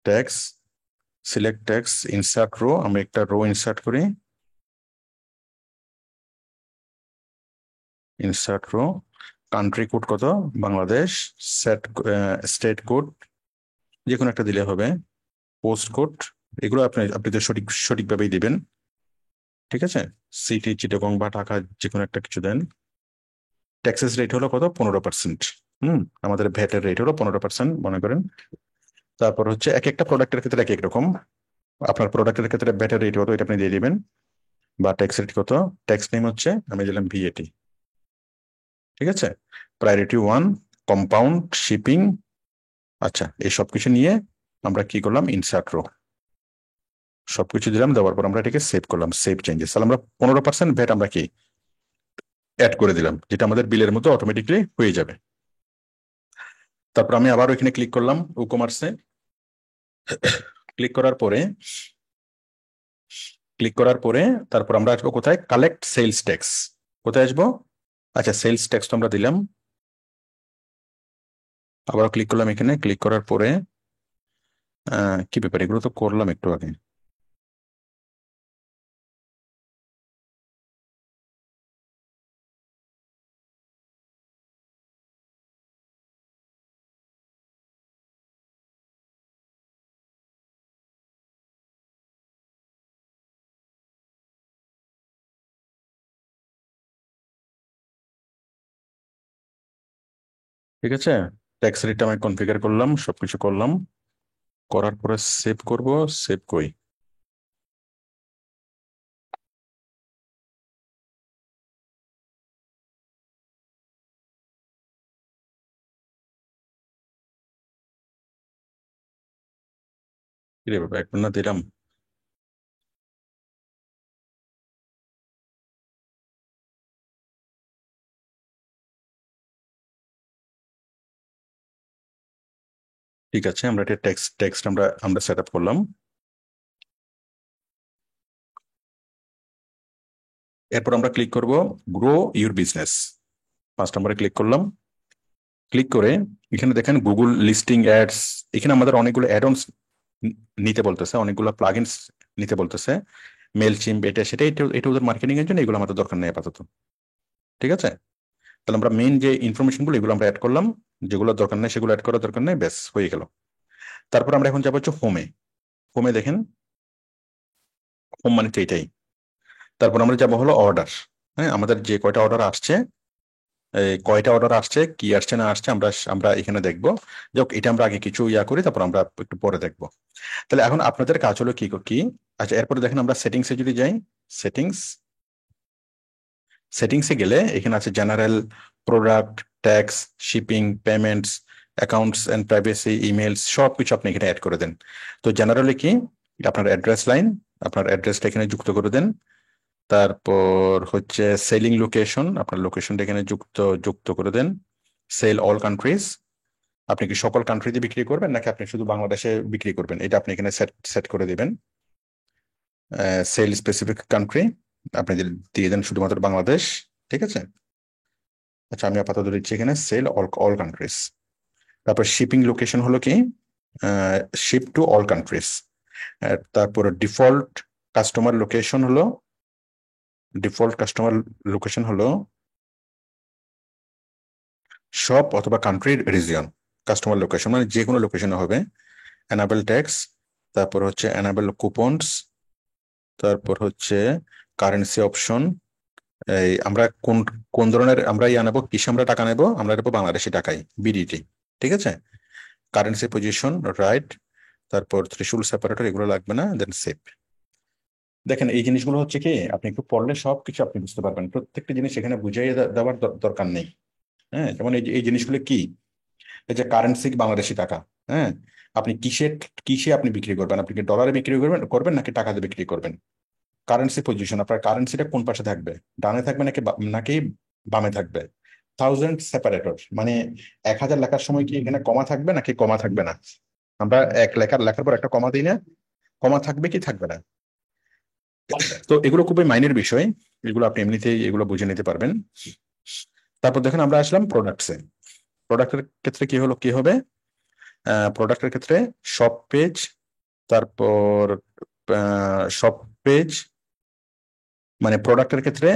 tax, select tax, insert row, আমি একটা রো ইনসার্ট করি, ইনসার্ট রো, কান্ট্রি কোড কত, বাংলাদেশ, সেট স্টেট কোড যে কোনো একটা দিলে হবে, পোস্ট কোড, এগুলো আপনি আপনি তো সঠিকভাবেই দিবেন। ঠিক আছে, সিটি চিটাগং বা ঢাকা যে কোনো একটা কিছু দেন। ট্যাক্সেস রেট হলো কত, 15%। আমাদের ভ্যাটের রেট হলো 15% মনে করেন। তারপর হচ্ছে এক একটা প্রোডাক্টের ক্ষেত্রে এক এক রকম। আপনার প্রোডাক্টের ক্ষেত্রে ব্যাটারি রেট কত এটা আপনি দিয়ে দিবেন, বা ট্যাক্স রেট কত, ট্যাক্স নেম হচ্ছে আমি দিলাম ভিএটি। ঠিক আছে, প্রায়োরিটি 1, কম্পাউন্ড, শিপিং। আচ্ছা, এই সবকিছু নিয়ে আমরা কি করলাম, ইনসার্ট রো সবকিছু দিলাম, দেওয়ার পর আমরা এটাকে সেভ করলাম, সেভ চেঞ্জেস। তাহলে আমরা 15% ভ্যাট আমরা কি অ্যাড করে দিলাম, যেটা আমাদের বিলের মতো অটোমেটিকলি হয়ে যাবে। তারপর আমি আবার ওইখানে ক্লিক করলাম ই-কমার্সে। ক্লিক করার পরে তারপর আমরা আসবো কোথায়, কালেক্ট সেলস ট্যাক্স। কোথায় আসবো, আচ্ছা সেলস ট্যাক্স তো আমরা দিলাম। আবার ক্লিক করলাম এখানে, ক্লিক করার পরে কি ব্যাপার, এগুলো তো করলাম একটু আগে। ঠিক আছে, ট্যাক্স রেটটা আমি কনফিগার করলাম, সবকিছু করলাম, করার পরে সেভ করব। সেভ কই, রে বাবা, এখন না দিলাম। ঠিক আছে, আমরা এটা টেক্সট আমরা সেট আপ করলাম। এরপর আমরা ক্লিক করব গ্রো ইউর বিজনেস। 5 নম্বরে ক্লিক করলাম। ক্লিক করে এখানে দেখেন গুগল লিস্টিং অ্যাডস, এখানে আমাদের অনেকগুলো অ্যাড-অনস নিতে বলতেছে, অনেকগুলো প্লাগইনস নিতে বলতেছে, মেলচিম্প, এটা সেটা, এটা ওদের মার্কেটিং এর জন্য, এগুলো আমাদের দরকার নেই আপাতত। ঠিক আছে, তাহলে আমরা মেইন যে ইনফরমেশন গুলো এগুলো আমরা অ্যাড করলাম, যেগুলো দরকার নেই সেগুলো অ্যাড করার দরকার নেই, ব্যাস হয়ে গেল। তারপর আমরা এখন যাবো হচ্ছে হোমে। হোমে দেখেন, হোম মানে তো এটাই। তারপর আমরা যাবো হলো অর্ডার। হ্যাঁ, আমাদের যে কয়টা অর্ডার আসছে, কয়টা অর্ডার আসছে, কি আসছে না আসছে, আমরা আমরা এখানে দেখবো। যাক, এটা আমরা আগে কিছু করি, তারপর আমরা একটু পরে দেখবো। তাহলে এখন আপনাদের কাজ হলো কি কি। আচ্ছা, এরপরে দেখেন আমরা সেটিংসে যদি যাই, সেটিংসে গেলে এখানে আছে general, product, tax, shipping, payments, accounts and privacy, emails, সবকিছু আপনি এখানে অ্যাড করে দেন। তো জেনারেলি কি, আপনার অ্যাড্রেস লাইন, আপনার অ্যাড্রেসটা এখানে যুক্ত করে দেন। তারপর হচ্ছে সেলিং লোকেশন, আপনার লোকেশনটা এখানে যুক্ত করে দেন। সেল অল কান্ট্রিজ, আপনি কি সকল কান্ট্রিতে বিক্রি করবেন নাকি আপনি শুধু বাংলাদেশে বিক্রি করবেন, এটা আপনি এখানে সেট করে দিবেন। সেল স্পেসিফিক কান্ট্রি আপনি দিয়ে দেন শুধুমাত্র বাংলাদেশ। ঠিক আছে, আচ্ছা আমি আপাতত দিচ্ছি এখানে সেল অল কান্ট্রিজ। তারপর শিপিং লোকেশন হলো কি, শিপ টু অল কান্ট্রিজ। তারপর কাস্টমার লোকেশন হলো ডিফল্ট কাস্টমার লোকেশন হলো শপ অথবা কান্ট্রির রিজিয়ন। কাস্টমার লোকেশন মানে যে কোনো লোকেশনে হবে। এনাবেল ট্যাক্স, তারপর হচ্ছে এনাবেল কুপনস, তারপর হচ্ছে কারেন্সি অপশন। এই আমরা কোন কোন ধরনের আমরা নেবো, কিসে আমরা টাকা নেবো, আমরা নেবো বাংলাদেশি টাকায়, বিডিটি। ঠিক আছে, কারেন্সি পজিশন রাইট, তারপর থ্রেশহোল্ড সেপারেটর, এগুলো লাগবে না, দেন সেভ। দেখেন এই জিনিসগুলো হচ্ছে কি, আপনি একটু পড়লে সবকিছু আপনি বুঝতে পারবেন, প্রত্যেকটা জিনিস এখানে বুঝিয়ে দেওয়ার দরকার নেই। হ্যাঁ, যেমন এই জিনিসগুলো কি, এই যে কারেন্সি বাংলাদেশি টাকা, হ্যাঁ, আপনি কিসে আপনি বিক্রি করবেন, আপনি কি ডলারে বিক্রি করবেন নাকি টাকাতে বিক্রি করবেন। কারেন্সি পজিশন, আপনার কারেন্সিটা কোন পাশে থাকবে, ডানে থাকবে নাকি বামে থাকবে। থাউজেন্ড সেপারেটর মানে 1000 লেখার সময় কি এখানে কমা থাকবে নাকি কমা থাকবে না। আমরা লেখার পর একটা কমা দিই না, কমা থাকবে কি থাকবে না। তো এগুলো খুবই মাইনের বিষয়, এগুলো আপনি এমনিতেই এগুলো বুঝে নিতে পারবেন। তারপর দেখেন আমরা আসলাম প্রোডাক্টসে। প্রোডাক্টের ক্ষেত্রে কি হবে, প্রোডাক্টের ক্ষেত্রে শপ পেজ, তারপর শপ পেজ মানে প্রোডাক্টের ক্ষেত্রে,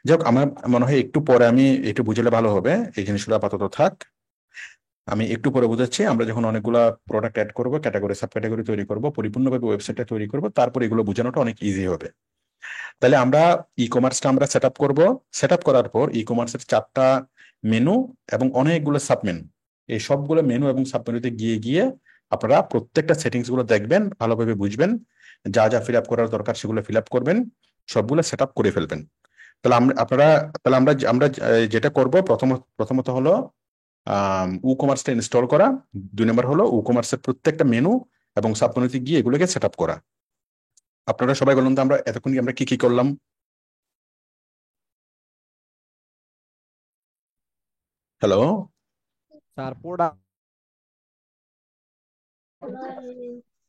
যাক আমার মনে হয় একটু পরে আমি একটু বুঝলে ভালো হবে, এই জিনিসগুলো আপাতত থাক, আমি একটু পরে বুঝাচ্ছি। আমরা যখন অনেকগুলা প্রোডাক্ট অ্যাড করবো, ক্যাটাগরি সাব ক্যাটাগরি তৈরি করবো, পরিপূর্ণভাবে ওয়েবসাইটটা তৈরি করবো, তারপর এগুলো বোঝানোটা অনেক ইজি হবে। তাহলে আমরা ই কমার্সটা আমরা সেট আপ করবো। সেট আপ করার পর ই কমার্সের 4টা মেনু এবং অনেকগুলো সাবমেনু, এই সবগুলো মেনু এবং সাবমেনুতে গিয়ে আপনারা প্রত্যেকটা সেটিংস গুলো দেখবেন, ভালোভাবে বুঝবেন, যা যা ফিল আপ করার দরকার সেগুলো ফিল আপ করবেন, সবগুলো সেট আপ করে ফেলবেন। তাহলে আমরা যেটা করব প্রথমত হলো কমার্সটা ইনস্টল করা, 2 নম্বর হলো কমার্সের প্রত্যেকটা মেনু এবং সাবমেনুতে গিয়ে এগুলোকে সেট আপ করা। আপনারা সবাই বলুন তো আমরা এতক্ষণ আমরা কি কি করলাম? Hello, sir product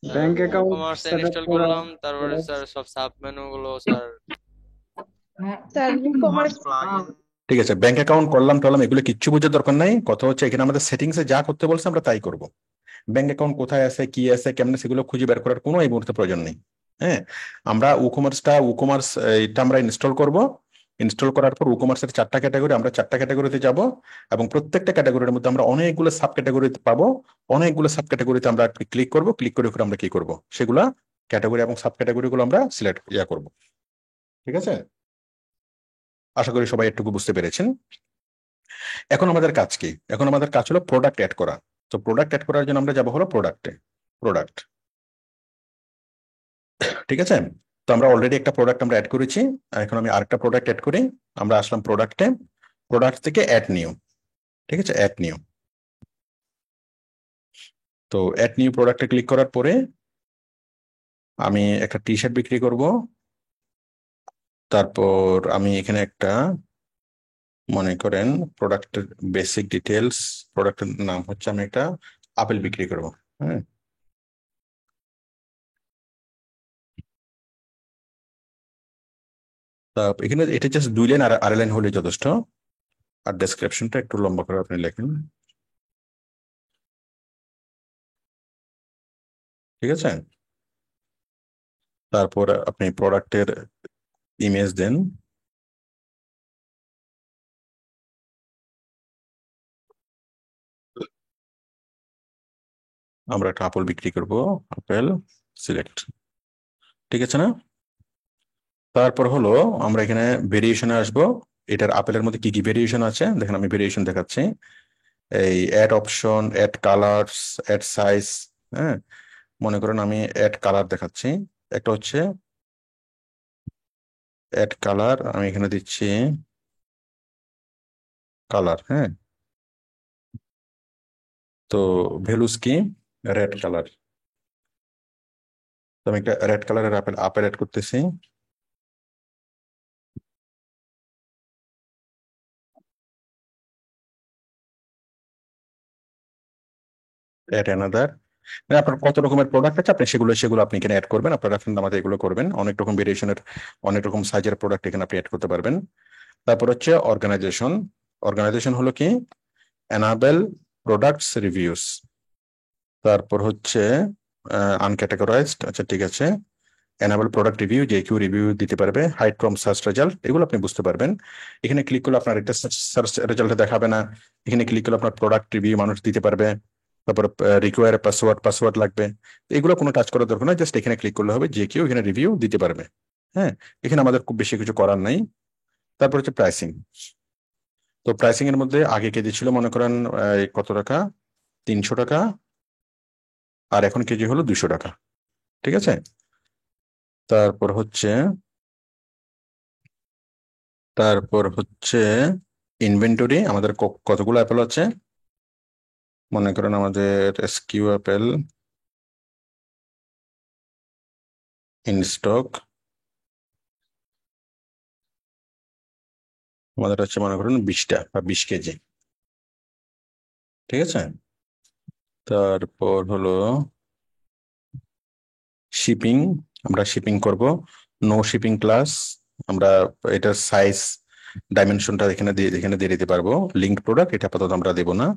bank account commerce set up install করা, করলাম, তারপরে স্যার সব সাব মেনু গুলো স্যার স্যার কমার্স প্লাগইন ঠিক আছে, ব্যাংক অ্যাকাউন্ট করলাম এগুলো কিচ্ছু বোঝার দরকার নাই। কথা হচ্ছে এখানে আমাদের সেটিংসে যা করতে বলছে আমরা তাই করব। ব্যাংক অ্যাকাউন্ট কোথায় আছে, কি আছে, কেমনে, সেগুলো খুঁজে বের করার কোনো এই মুহূর্তে প্রয়োজন নেই। হ্যাঁ, আমরা উকমার্স এটা আমরা ইনস্টল করব। ইনস্টল করার পর উকমার্সের 4টা ক্যাটাগরি, আমরা 4টা ক্যাটাগরিতে যাব এবং প্রত্যেকটা ক্যাটাগরির মধ্যে আমরা অনেকগুলো সাব ক্যাটাগরি পাবো। অনেকগুলো সাব ক্যাটাগরিতে আমরা ক্লিক করব, ক্লিক করে আমরা কি করব, সেগুলা ক্যাটাগরি এবং সাব ক্যাটাগরি গুলো আমরা সিলেক্ট করব। ঠিক আছে, আশা করি সবাই একটু বুঝতে পেরেছেন। এখন আমাদের কাজ কি? এখন আমাদের কাজ হলো প্রোডাক্ট অ্যাড করা। তো প্রোডাক্ট অ্যাড করার জন্য আমরা যাব হলো প্রোডাক্ট। ঠিক আছে, তো আমরা অলরেডি একটা প্রোডাক্ট আমরা অ্যাড করেছি, এখন আমি আরেকটা প্রোডাক্ট অ্যাড করি। আমরা আসলাম প্রোডাক্ট থেকে অ্যাড নিউ। ঠিক আছে, অ্যাড নিউ। তো অ্যাড নিউ প্রোডাক্টে ক্লিক করার পরে আমি একটা টি শার্ট বিক্রি করব। তারপর আমি এখানে একটা, মনে করেন প্রোডাক্টের বেসিক ডিটেলস, প্রোডাক্টের নাম হচ্ছে, আমি একটা আপেল বিক্রি করব। হ্যাঁ, তা এখানে এটা জাস্ট 2 লাইন আর আড়াই লাইন হলে যথেষ্ট। আর ডেসক্রিপশনটা একটু লম্বা করে আপনি লেখেন। ঠিক আছে, তারপর আপনি প্রোডাক্টের ইমেজ দেন। আমরা একটা আপেল বিক্রি করব, আপেল সিলেক্ট। ঠিক আছে না? তারপর হলো আমরা এখানে ভেরিয়েশনে আসবো। এটার আপেলের মধ্যে কি কি ভেরিয়েশন আছে দেখেন, আমি ভেরিয়েশন দেখাচ্ছি। এই add option, add colours, add size. হ্যাঁ, মনে করেন আমি অ্যাড কালার দেখাচ্ছি। একটা হচ্ছে অ্যাড কালার, আমি এখানে দিচ্ছি কালার। হ্যাঁ, তো ভ্যালুস কি, রেড কালার। তো আমি একটা রেড কালারের আপেল অ্যাড করতেছি। অ্যাড অ্যানাদার, আপনার কত রকমের প্রোডাক্ট আছে আপনি সেগুলো আপনি এখানে অ্যাড করবেন। আপনারা এখন আমাদের এগুলো করবেন, অনেক রকম ভেরিয়েশনের, অনেক রকম সাইজের প্রোডাক্ট এখানে আপনি অ্যাড করতে পারবেন। তারপর হচ্ছে অর্গানাইজেশন হলো কি, এনাবেল প্রোডাক্টস রিভিউস। তারপর হচ্ছে আনক্যাটাগরাইজড, আচ্ছা ঠিক আছে, এনাবেল প্রোডাক্ট রিভিউ, যে কেউ রিভিউ দিতে পারবে, হাইড ফ্রম সার্চ রেজাল্ট, এগুলো আপনি বুঝতে পারবেন। এখানে ক্লিক করলে আপনার একটা সার্চ রেজাল্ট দেখাবে না। এখানে ক্লিক করলে আপনার প্রোডাক্ট রিভিউ মানুষ দিতে পারবে। তারপর রিকোয়ার পাসওয়ার্ড লাগবে। এগুলো কোনো টাচ করার দরকার নেই, জাস্ট এখানে ক্লিক করলে হবে, যে কেউ এখানে রিভিউ দিতে পারবে। হ্যাঁ, এখানে আমাদের খুব বেশি কিছু করার নাই। তারপর হচ্ছে প্রাইসিং। তো প্রাইসিং এর মধ্যে আগে কেজি ছিল মনে করেন কত টাকা, 300 টাকা, আর এখন কেজি হলো 200 টাকা। ঠিক আছে, তারপর হচ্ছে ইনভেন্টরি, আমাদের কতগুলো অ্যাপেল আছে, মনে করেন আমাদের এসকিউ অ্যাপেল ইন স্টক, আমাদের হচ্ছে মনে করেন 20টা বা 20 কেজি। ঠিক আছে, তারপর হলো শিপিং, আমরা শিপিং করব নো শিপিং ক্লাস। আমরা এটার সাইজ ডাইমেনশনটা এখানে দিয়ে দিতে পারবো। লিঙ্ক প্রোডাক্ট এটা আপাতত আমরা দেবো না।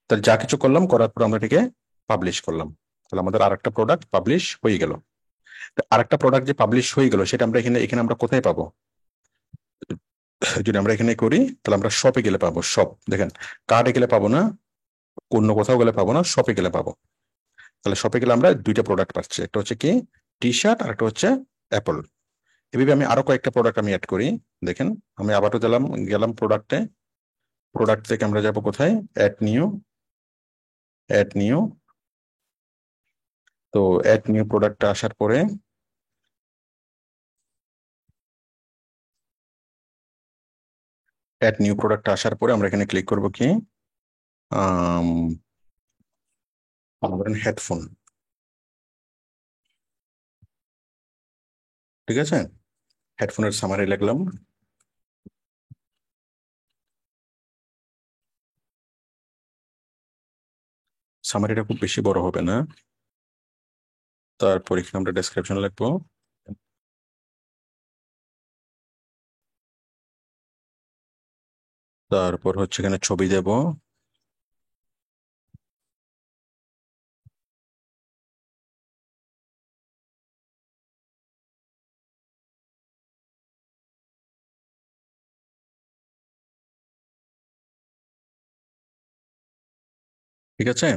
তাহলে যা কিছু করলাম, করার পর আমরা এটাকে পাবলিশ করলাম। তাহলে আমাদের আরেকটা প্রোডাক্ট পাবলিশ হয়ে গেল। আরেকটা প্রোডাক্ট যে পাবলিশ হয়ে গেল সেটা আমরা এখানে আমরা কোথায় পাবো? যদি আমরা এখানে করি তাহলে আমরা শপে গেলে পাবো। শপ দেখেন, কার্ডে গেলে পাবো না, অন্য কোথাও গেলে পাবো না, শপে গেলে পাবো। তাহলে শপে গেলে আমরা 2টা প্রোডাক্ট পাচ্ছি, একটা হচ্ছে কি টি শার্ট আর একটা হচ্ছে অ্যাপল। এভাবে আমি আরো কয়েকটা প্রোডাক্ট আমি অ্যাড করি। দেখেন, আমি আবারও গেলাম প্রোডাক্ট থেকে আমরা যাবো কোথায়, অ্যাড নিউ। তো অ্যাড নিউ প্রোডাক্ট আসার পরে অ্যাড নিউ প্রোডাক্ট আসার পরে আমরা এখানে ক্লিক করব কি হেডফোন, ঠিক আছে। হেডফোনের সামারি লিখলাম, সামারিটা খুব বেশি বড় হবে না। তারপর এখানে আমরা ডেসক্রিপশন লিখবো, তারপর হচ্ছে এখানে ছবি দেব, ঠিক আছে।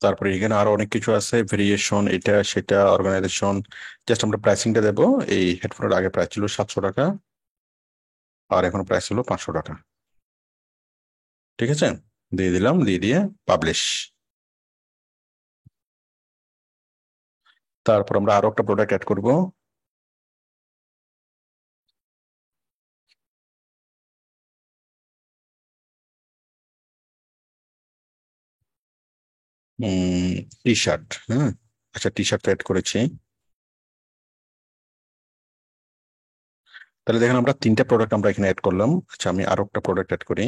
তারপরে এখানে আরো অনেক কিছু আছে, ভেরিয়েশন, এটা সেটা, অর্গানাইজেশন। জাস্ট আমরা প্রাইসিংটা দেবো। এই হেডফোনের আগে প্রাইস ছিল 700 টাকা, আর এখন প্রাইস হলো 500 টাকা, ঠিক আছে। দিয়ে দিলাম, দিয়ে দিয়ে পাবলিশ। তারপর আমরা আরো একটা প্রোডাক্ট অ্যাড করব। টি শার্ট, হ্যাঁ। আচ্ছা, টি শার্ট অ্যাড করেছি। তাহলে দেখেন আমরা 3টা প্রোডাক্ট আমরা এখানে অ্যাড করলাম। আচ্ছা, আমি আরো একটা প্রোডাক্ট অ্যাড করি।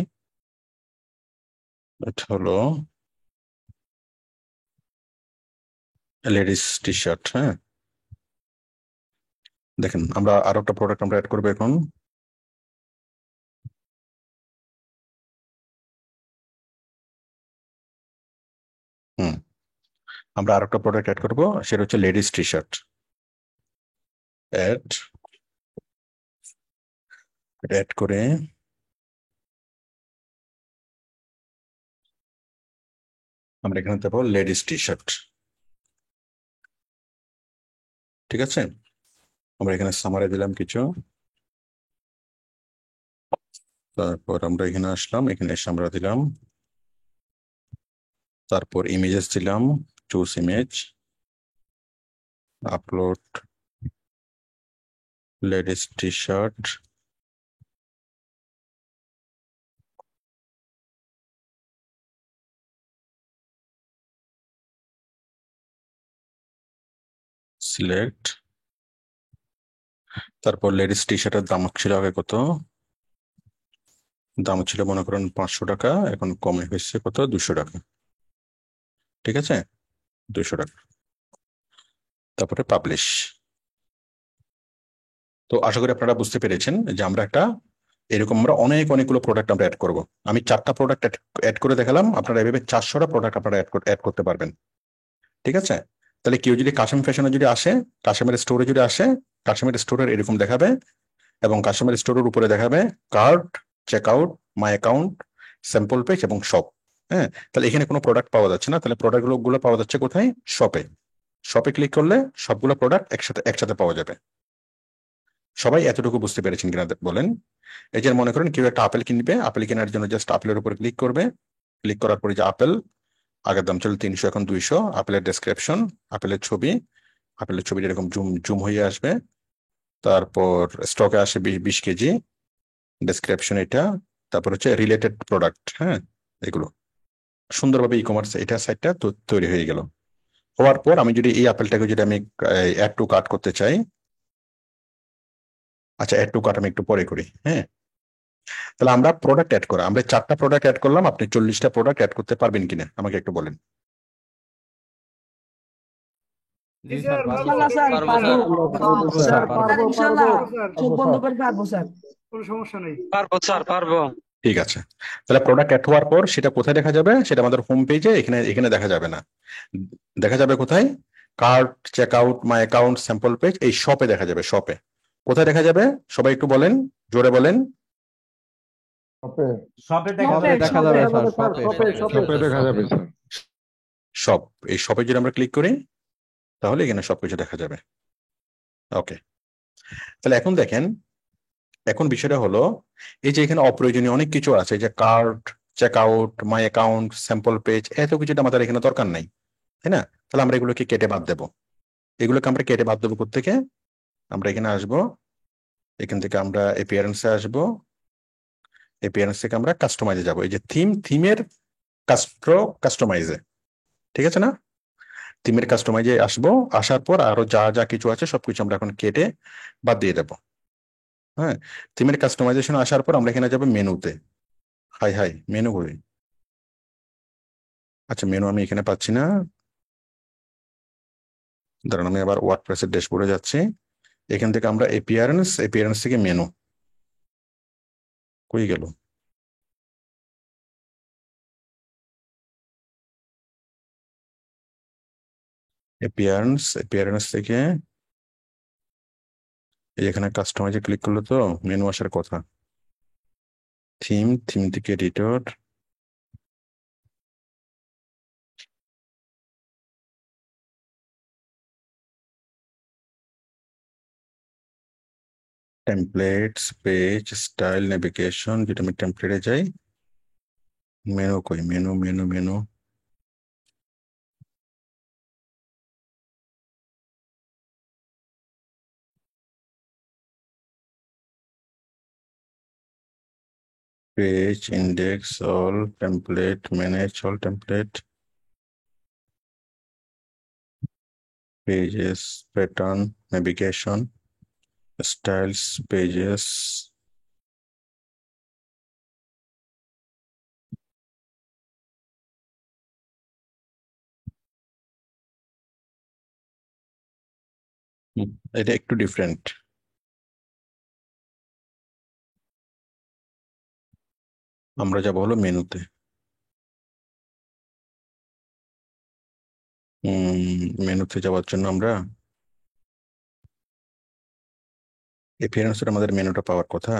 এটা হলো লেডিস টি শার্ট, হ্যাঁ। দেখেন আমরা আরো একটা প্রোডাক্ট আমরা অ্যাড করবো এখন। আমরা আরো একটা প্রোডাক্ট অ্যাড করবো, সেটা হচ্ছে লেডিস টি শার্ট। অ্যাড, এটা অ্যাড করে আমরা এখানে দেবো লেডিস টি শার্ট, ঠিক আছে। আমরা এখানে সামারে দিলাম কিছু, তারপর আমরা এখানে আসলাম, এখানে এসে আমরা দিলাম, তারপর ইমেজেস দিলাম, choose image, upload ladies T shirt, select. তারপর লেডিস টি শার্টের দাম ছিল আগে কত, দাম ছিল মনে করেন 500 টাকা, এখন কমে হয়েছে কত, 200 টাকা, ঠিক আছে, 200 টাকা। তারপরে পাবলিশ। তো আশা করি আপনারা বুঝতে পেরেছেন যে আমরা একটা এরকম আমরা অনেকগুলো প্রোডাক্ট আমরা অ্যাড করব। আমি 4টা প্রোডাক্ট অ্যাড করে দেখালাম, আপনারা এভাবে 400টা প্রোডাক্ট আপনারা অ্যাড করতে পারবেন, ঠিক আছে। তাহলে কেউ যদি কাশেম ফ্যাশনে যদি আসে, কাশেমের স্টোরে যদি আসে, কাশেমের স্টোরের এরকম দেখাবে, এবং কাস্টমার স্টোরের উপরে দেখাবে cart, check out, my account, sample page এবং শপ, হ্যাঁ। তাহলে এখানে কোনো প্রোডাক্ট পাওয়া যাচ্ছে না, তাহলে প্রোডাক্ট গুলো পাওয়া যাচ্ছে কোথায়, শপে। শপে ক্লিক করলে সবগুলো প্রোডাক্ট একসাথে পাওয়া যাবে। সবাই এতটুকু বুঝতে পেরেছেন কিনা বলেন। এই যে মনে করেন কেউ একটা আপেল কিনবে, আপেল কেনার জন্য জাস্ট আপেলের উপর ক্লিক করবে, ক্লিক করার পরে যে আপেল আগের দাম ছিল 300, এখন 200, আপেলের ডেসক্রিপশন, আপেলের ছবি, আপেলের ছবিটা এরকম জুম হয়ে আসবে, তারপর স্টকে আসে 20 কেজি, ডেসক্রিপশন এটা, তারপর হচ্ছে রিলেটেড প্রোডাক্ট, হ্যাঁ। এগুলো সুন্দরভাবে ই কমার্স এটা সাইটটা তৈরি হয়ে গেল। হওয়ার পর আমি যদি এই আপেলটাকে যদি আমি অ্যাড টু কার্ট করতে চাই, আচ্ছা অ্যাড টু কার্ট আমি একটু পরে করি, হ্যাঁ। তাহলে আমরা প্রোডাক্ট অ্যাড করা, আমরা 4টা প্রোডাক্ট অ্যাড করলাম, আপনি 40টা প্রোডাক্ট অ্যাড করতে পারবেন কিনা আমাকে একটু বলেন। জি স্যার, স্যার, পারবো, পারবো স্যার। পারবো স্যার, ইনশাআল্লাহ চোখ বন্ধ করে পারবো স্যার। কোনো সমস্যা নেই। পারবো স্যার, পারবো। ঠিক আছে। তাহলে প্রোডাক্ট অ্যাড হওয়ার পর সেটা কোথায় দেখা যাবে, সেটা আমাদের হোম পেজে, এখানে এখানে দেখা যাবে না, দেখা যাবে কোথায়, cart, check out, my account, sample page, এই শপে দেখা যাবে। শপে কোথায় দেখা যাবে সবাই একটু বলেন, জোরে বলেন। শপে দেখা যাবে স্যার, শপে দেখা যাবে স্যার। শপ, এই শপে যদি আমরা ক্লিক করি তাহলে এখানে সবকিছু দেখা যাবে। ওকে, তাহলে এখন দেখেন, এখন বিষয়টা হলো এই যে এখানে অপ্রয়োজনীয় অনেক কিছু আছে, যে cart, check out, my account, sample page, এত কিছুটা আমাদের এখানে দরকার নাই, তাই না। তাহলে আমরা এগুলোকে কেটে বাদ দেবো। এগুলোকে আমরা কেটে বাদ দেবো কোত্থেকে? আমরা এখানে আসবো, এখান থেকে আমরা অ্যাপিয়ারেন্সে আসবো, অ্যাপিয়ারেন্স থেকে আমরা কাস্টমাইজে যাবো। এই যে থিমের কাস্টমাইজে, ঠিক আছে না? থিমের কাস্টমাইজে আসবো, আসার পর আরো যা যা কিছু আছে সবকিছু আমরা এখন কেটে বাদ দিয়ে দেবো। হ্যাঁ, থিমের কাস্টমাইজেশন আসার পর আমরা এখানে যাবো মেনুতে। হাই হাই, মেনু করি। আচ্ছা, মেনু আমি এখানে পাচ্ছি না, ধরুন আমি আবার ওয়ার্ডপ্রেসের ড্যাশবোর্ডে যাচ্ছি। এখান থেকে আমরা অ্যাপিয়ারেন্স থেকে মেনু কই গেল? অ্যাপিয়ারেন্স থেকে এখানে কাস্টমাইজে ক্লিক করলে তো মেনু আসার কথা। থিম থেকে editor, templates, page, style, navigation. যেটা আমি টেমপ্লেটে যাই, মেনু কই? Menu page, index, all template, manage all template, pages, pattern, navigation, styles, pages. এটা একটু ডিফারেন্ট। আমরা যাবো হলো মেনুতে। মেনুতে যাওয়ার জন্য আমরা অ্যাপিয়ারেন্সের আমাদের মেনুটা পাওয়ার কথা।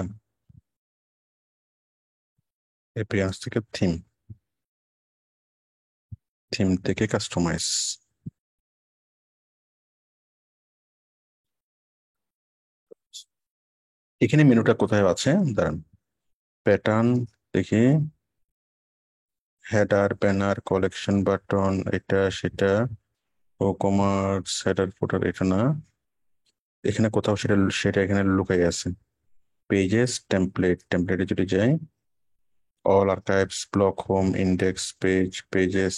অ্যাপিয়ারেন্স থেকে থিম থেকে কাস্টমাইজ। এখানে মেনুটা কোথায় আছে দাঁড়ান, প্যাটার্ন দেখি, হেডার, ব্যানার, কালেকশন, বাটন, এটা সেটা, ও কমার্স, হেডার, ফুটার, এটা না, এখানে কোথাও সেটা সেটা এখানে লুকাই আছে। পেজেস, টেমপ্লেটে যদি যাই, all archives, blog, home, index, pages,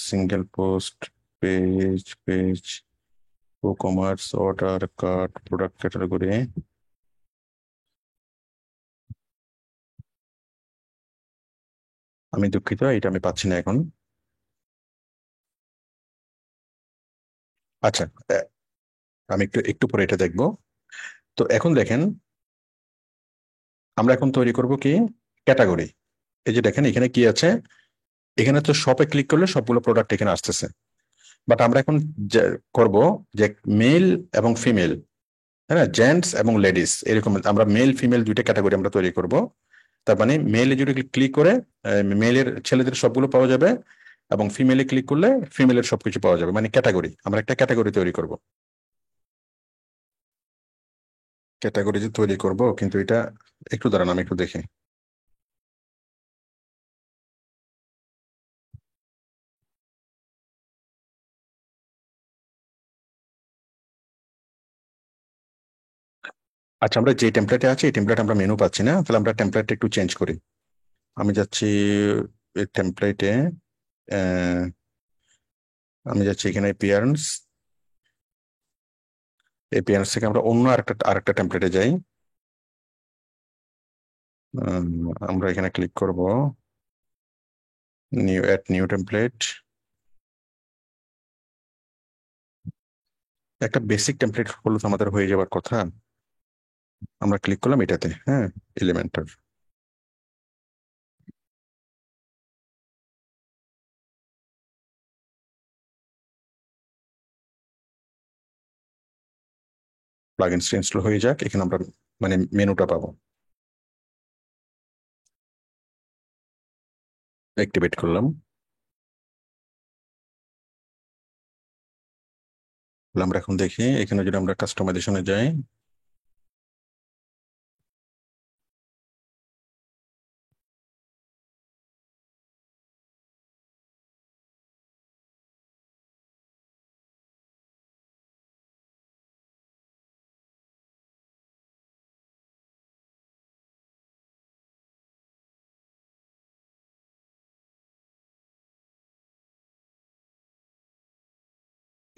single post, page, WooCommerce, order, cart, product category. আমি দুঃখিত, এটা আমি পাচ্ছি না এখন। আচ্ছা, আমি একটু একটু পরে এটা দেখবো। তো এখন দেখেন, আমরা এখন তৈরি করব কি ক্যাটাগরি। এই যে দেখেন এখানে কি আছে, এখানে তো শপে ক্লিক করলে সবগুলো প্রোডাক্ট এখানে আসতেছে। বাট আমরা এখন করব যে মেল এবং ফিমেল, হ্যাঁ, জেন্টস এবং লেডিস, এরকম আমরা মেল ফিমেল দুইটা ক্যাটাগরি আমরা তৈরি করব। তার মানে মেলে যদি ক্লিক করে মেলের ছেলেদের সবগুলো পাওয়া যাবে, এবং ফিমেলে ক্লিক করলে ফিমেলের সবকিছু পাওয়া যাবে, মানে ক্যাটাগরি। আমরা একটা ক্যাটাগরি তৈরি করব। ক্যাটাগরি যে তৈরি করব, কিন্তু এটা একটু দাঁড়ান আমি একটু দেখি। আচ্ছা, আমরা যে টেমপ্লেটে আছি এই টেমপ্লেট আমরা মেনু পাচ্ছি না, তাহলে আমরা টেমপ্লেটটা একটু চেঞ্জ করি। আমি যাচ্ছি টেমপ্লেটে, আমি যাচ্ছি এখানে এপিয়ারেন্স থেকে আমরা অন্য আরেকটা টেমপ্লেটে যাই। আমরা এখানে ক্লিক করব, নিউ টেমপ্লেট। একটা বেসিক টেমপ্লেট হলো তো আমাদের হয়ে যাবার কথা। আমরা ক্লিক করলাম এটাতে, হ্যাঁ, এলিমেন্টার। প্লাগইনস ইনস্টল হয়ে যাক, এখানে আমরা মানে মেনুটা পাবো। অ্যাক্টিভেট করলাম। আমরা এখন দেখি এখানে যদি আমরা কাস্টমাইজেশনে যাই,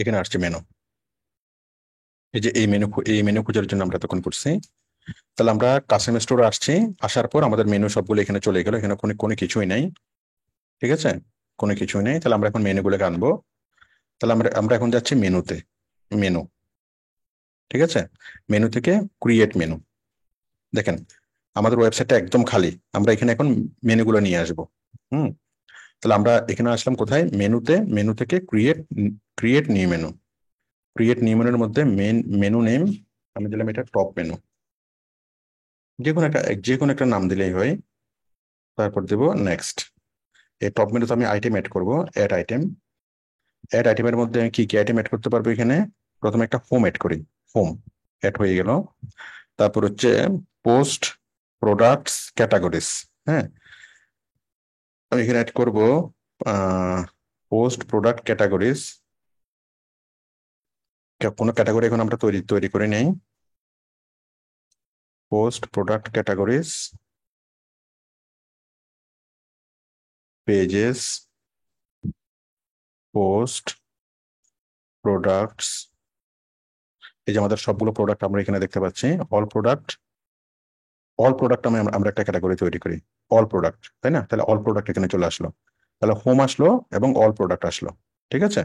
এখানে আসছে মেনু। এই যে এই মেনু খোঁজার জন্য আমরা তখন করছি। তাহলে আমরা কাস্টম স্টোরে আসছি, আসার পর আমাদের মেনু সবগুলো এখানে চলে গেল, এখানে কোনো কিছুই নাই। ঠিক আছে, কোনো কিছুই নেই। তাহলে আমরা এখন মেনুগুলোকে আনবো। তাহলে আমরা আমরা এখন যাচ্ছি মেনুতে, মেনু। ঠিক আছে, মেনু থেকে ক্রিয়েট মেনু। দেখেন আমাদের ওয়েবসাইটটা একদম খালি, আমরা এখানে এখন মেনুগুলো নিয়ে আসবো। তাহলে আমরা এখানে আসলাম কোথায়, মেনুতে। মেনু থেকে create new menu. Create new মেনুর মধ্যে মেনু নেম আমি দিলাম এটা টপ মেনু, যে কোনো একটা নাম দিলেই হয়। তারপর দেবো নেক্সট। এই টপ মেনুতে আমি আইটেম অ্যাড করবো, অ্যাড আইটেম। অ্যাড আইটেমের মধ্যে আমি কি কি আইটেম অ্যাড করতে পারবো, এখানে প্রথমে একটা হোম অ্যাড করি। হোম অ্যাড হয়ে গেল। তারপর হচ্ছে পোস্ট প্রোডাক্টস ক্যাটাগরিজ। হ্যাঁ, আমি এখানে অ্যাড করবো পোস্ট প্রোডাক্ট ক্যাটাগরিজ। কোনো ক্যাটাগরি এখন আমরা তৈরি করে নেই। Post product categories, pages, post products. এই যে আমাদের সবগুলো প্রোডাক্ট আমরা এখানে দেখতে পাচ্ছি। অল প্রোডাক্ট, অল প্রোডাক্ট আমরা একটা ক্যাটাগরি তৈরি করি, অল প্রোডাক্ট, তাই না? তাহলে অল প্রোডাক্ট এখানে চলে আসলো। তাহলে হোম আসলো এবং অল প্রোডাক্ট আসলো। ঠিক আছে,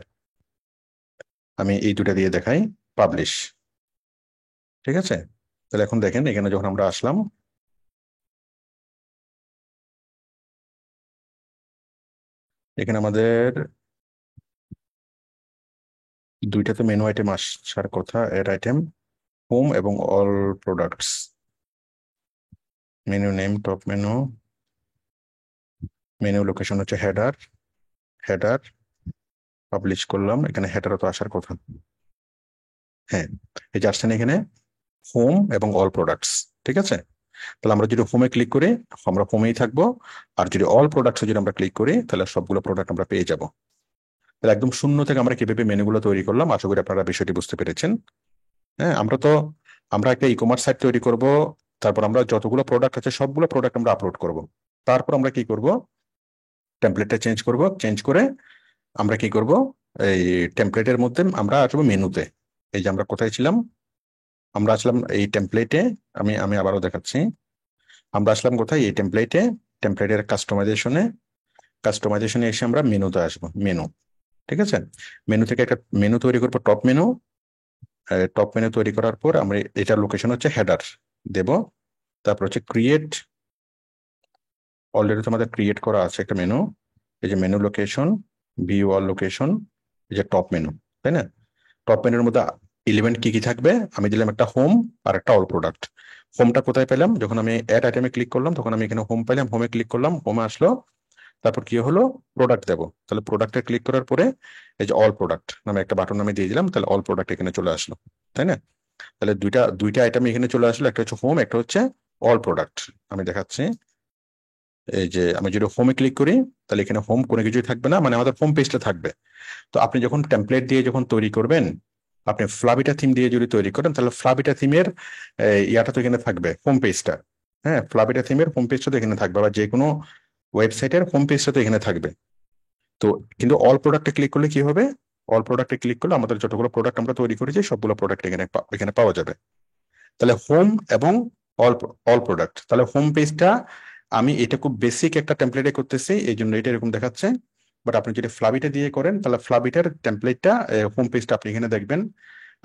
আমি এই দুটা দিয়ে দেখাই, পাবলিশ। ঠিক আছে, তাহলে এখন দেখেন এখানে যখন আমরা আসলাম, এখানে আমাদের দুইটাতে মেনু আইটেম আসার কথা, অ্যাড আইটেম, হোম এবং all products. Menu name top menu, menu location হচ্ছে হেডার। হেডার পাবলিশ করলাম, এখানে হেডারও তো আসার কথা। হ্যাঁ, এই যে আসছেন এখানে হোম এবং অল প্রোডাক্টস। ঠিক আছে, তাহলে আমরা যদি হোমে ক্লিক করি আমরা হোমেই থাকবো, আর যদি অল প্রোডাক্টস যদি আমরা ক্লিক করি তাহলে সবগুলো প্রোডাক্ট আমরা পেয়ে যাব। তাহলে একদম শূন্য থেকে আমরা কিভাবে মেনুগুলো তৈরি করলাম, আশা করি আপনারা বিষয়টি বুঝতে পেরেছেন। হ্যাঁ, আমরা একটা ই কমার্স সাইট তৈরি করব, তারপর আমরা যতগুলো প্রোডাক্ট আছে সবগুলো প্রোডাক্ট আমরা আপলোড করব। তারপর আমরা কি করব, টেমপ্লেটটা চেঞ্জ করব, চেঞ্জ করে আমরা কি করব, এই টেমপ্লেটের মধ্যে আমরা আসবো মেনুতে। এই যে আমরা কোথায় ছিলাম, আমরা আসলাম এই টেমপ্লেটে। আমি আবারও দেখাচ্ছি, আমরা আসলাম কোথায়, এই টেমপ্লেটে। টেমপ্লেটের কাস্টমাইজেশনে এসে আমরা মেনুতে আসবো, মেনু। ঠিক আছে, মেনু থেকে একটা মেনু তৈরি করবো, টপ মেনু। টপ মেনু তৈরি করার পর আমরা এটা লোকেশন হচ্ছে হেডার দেব। তারপর হচ্ছে ক্রিয়েট, অলরেডি তোমাদের ক্রিয়েট করা আছে একটা মেনু। এই যে menu location, view all location, এই যে টপ মেনু, তাই না? টপ মেনুর মধ্যে এলিমেন্ট কি কি থাকবে, আমি দিলাম একটা হোম আর একটা অল প্রোডাক্ট। হোমটা কোথায় পেলাম, যখন আমি অ্যাড আইটেমে ক্লিক করলাম তখন আমি এখানে হোম পেলাম, হোমে ক্লিক করলাম, হোমে আসলো। তারপর কি হলো, প্রোডাক্ট দেবো। তাহলে প্রোডাক্টে ক্লিক করার পরে এই যে অল প্রোডাক্ট নামে একটা বাটন আমি দিয়ে দিলাম, তাহলে অল প্রোডাক্ট এখানে চলে আসলো, তাই না? তাহলে দুইটা আইটেম এখানে চলে আসলো, একটা হচ্ছে হোম, একটা হচ্ছে অল প্রোডাক্ট। আমি দেখাচ্ছি, এই যে আমি যদি হোমে ক্লিক করি তাহলে এখানে হোম কোনো কিছুই থাকবে না, মানে আমাদের হোম পেজটা থাকবে। তো আপনি যখন টেমপ্লেট দিয়ে যখন তৈরি করবেন, আপনি ফ্লাবিটা থিম দিয়ে যদি তৈরি করেন তাহলে ফ্লাবিটা থিমের ইয়াটা তো এখানে থাকবে, হোম পেজটা। হ্যাঁ, ফ্লাবিটা থিমের হোম পেজটা তো এখানে থাকবে, বা যে কোনো ওয়েবসাইটের হোম পেজটা তো এখানে থাকবে। তো কিন্তু অল প্রোডাক্টে ক্লিক করলে কি হবে, অল প্রোডাক্টে ক্লিক করলে আমাদের যতগুলো প্রোডাক্ট আমরা তৈরি করেছি সবগুলো প্রোডাক্ট এখানে পাওয়া যাবে। তাহলে হোম এবং অল অল প্রোডাক্ট, তাহলে হোম পেজটা আমি এটা খুব বেসিক একটা টেমপ্লেটে করতেছি, এই জন্য এটা এরকম দেখাচ্ছে। বাট আপনি যদি ফ্লাবিটা দিয়ে করেন তাহলে ফ্লাবিটার টেমপ্লেটটা, হোম পেজটা আপনি এখানে দেখবেন।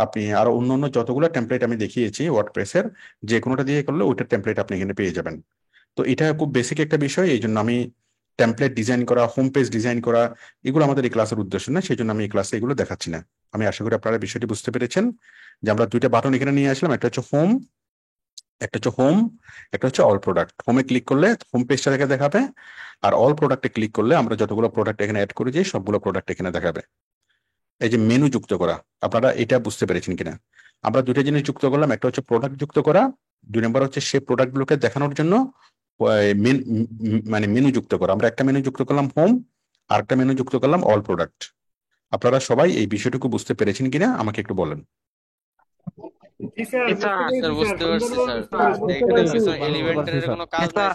আপনি আরো অন্য যতগুলো টেমপ্লেট আমি দেখিয়েছি ওয়ার্ডপ্রেসের, যে কোনোটা দিয়ে করলে ওইটার টেমপ্লেট আপনি এখানে পেয়ে যাবেন। তো এটা খুব বেসিক একটা বিষয়, এই জন্য আমি টেমপ্লেট ডিজাইন করা, হোম পেজ ডিজাইন করা, এগুলো আমাদের এই ক্লাসের উদ্দেশ্য না, সেই জন্য আমি এই ক্লাসে এগুলো দেখাচ্ছি না। আমি আশা করি আপনারা বিষয়টি বুঝতে পেরেছেন, যে আমরা দুইটা বাটন এখানে নিয়ে আসলাম, একটা হচ্ছে হোম, একটা হচ্ছে হোম, একটা হচ্ছে অল প্রোডাক্ট। হোমে ক্লিক করলে হোম পেজটা দেখাবে, আর অল প্রোডাক্টে ক্লিক করলে আমরা যতগুলো প্রোডাক্ট এখানে অ্যাড করেছি সবগুলো প্রোডাক্ট এখানে দেখাবে। এই যে মেনু যুক্ত করা, আপনারা এটা বুঝতে পেরেছেন কিনা? আমরা দুইটা জিনিস যুক্ত করলাম, একটা হচ্ছে প্রোডাক্ট যুক্ত করা, দুই নম্বর হচ্ছে সেই প্রোডাক্টগুলোকে দেখানোর জন্য মানে মেনু যুক্ত করা। আমরা একটা মেনু যুক্ত করলাম হোম, আর একটা মেনু যুক্ত করলাম অল প্রোডাক্ট। আপনারা সবাই এই বিষয়টুকু বুঝতে পেরেছেন কিনা আমাকে একটু বলেন। জি স্যার, স্যার বুঝতে পারছি স্যার, বুঝতে এখানে পেরেছি। কিছু এলিমেন্টের কোনো কাজ নাই স্যার।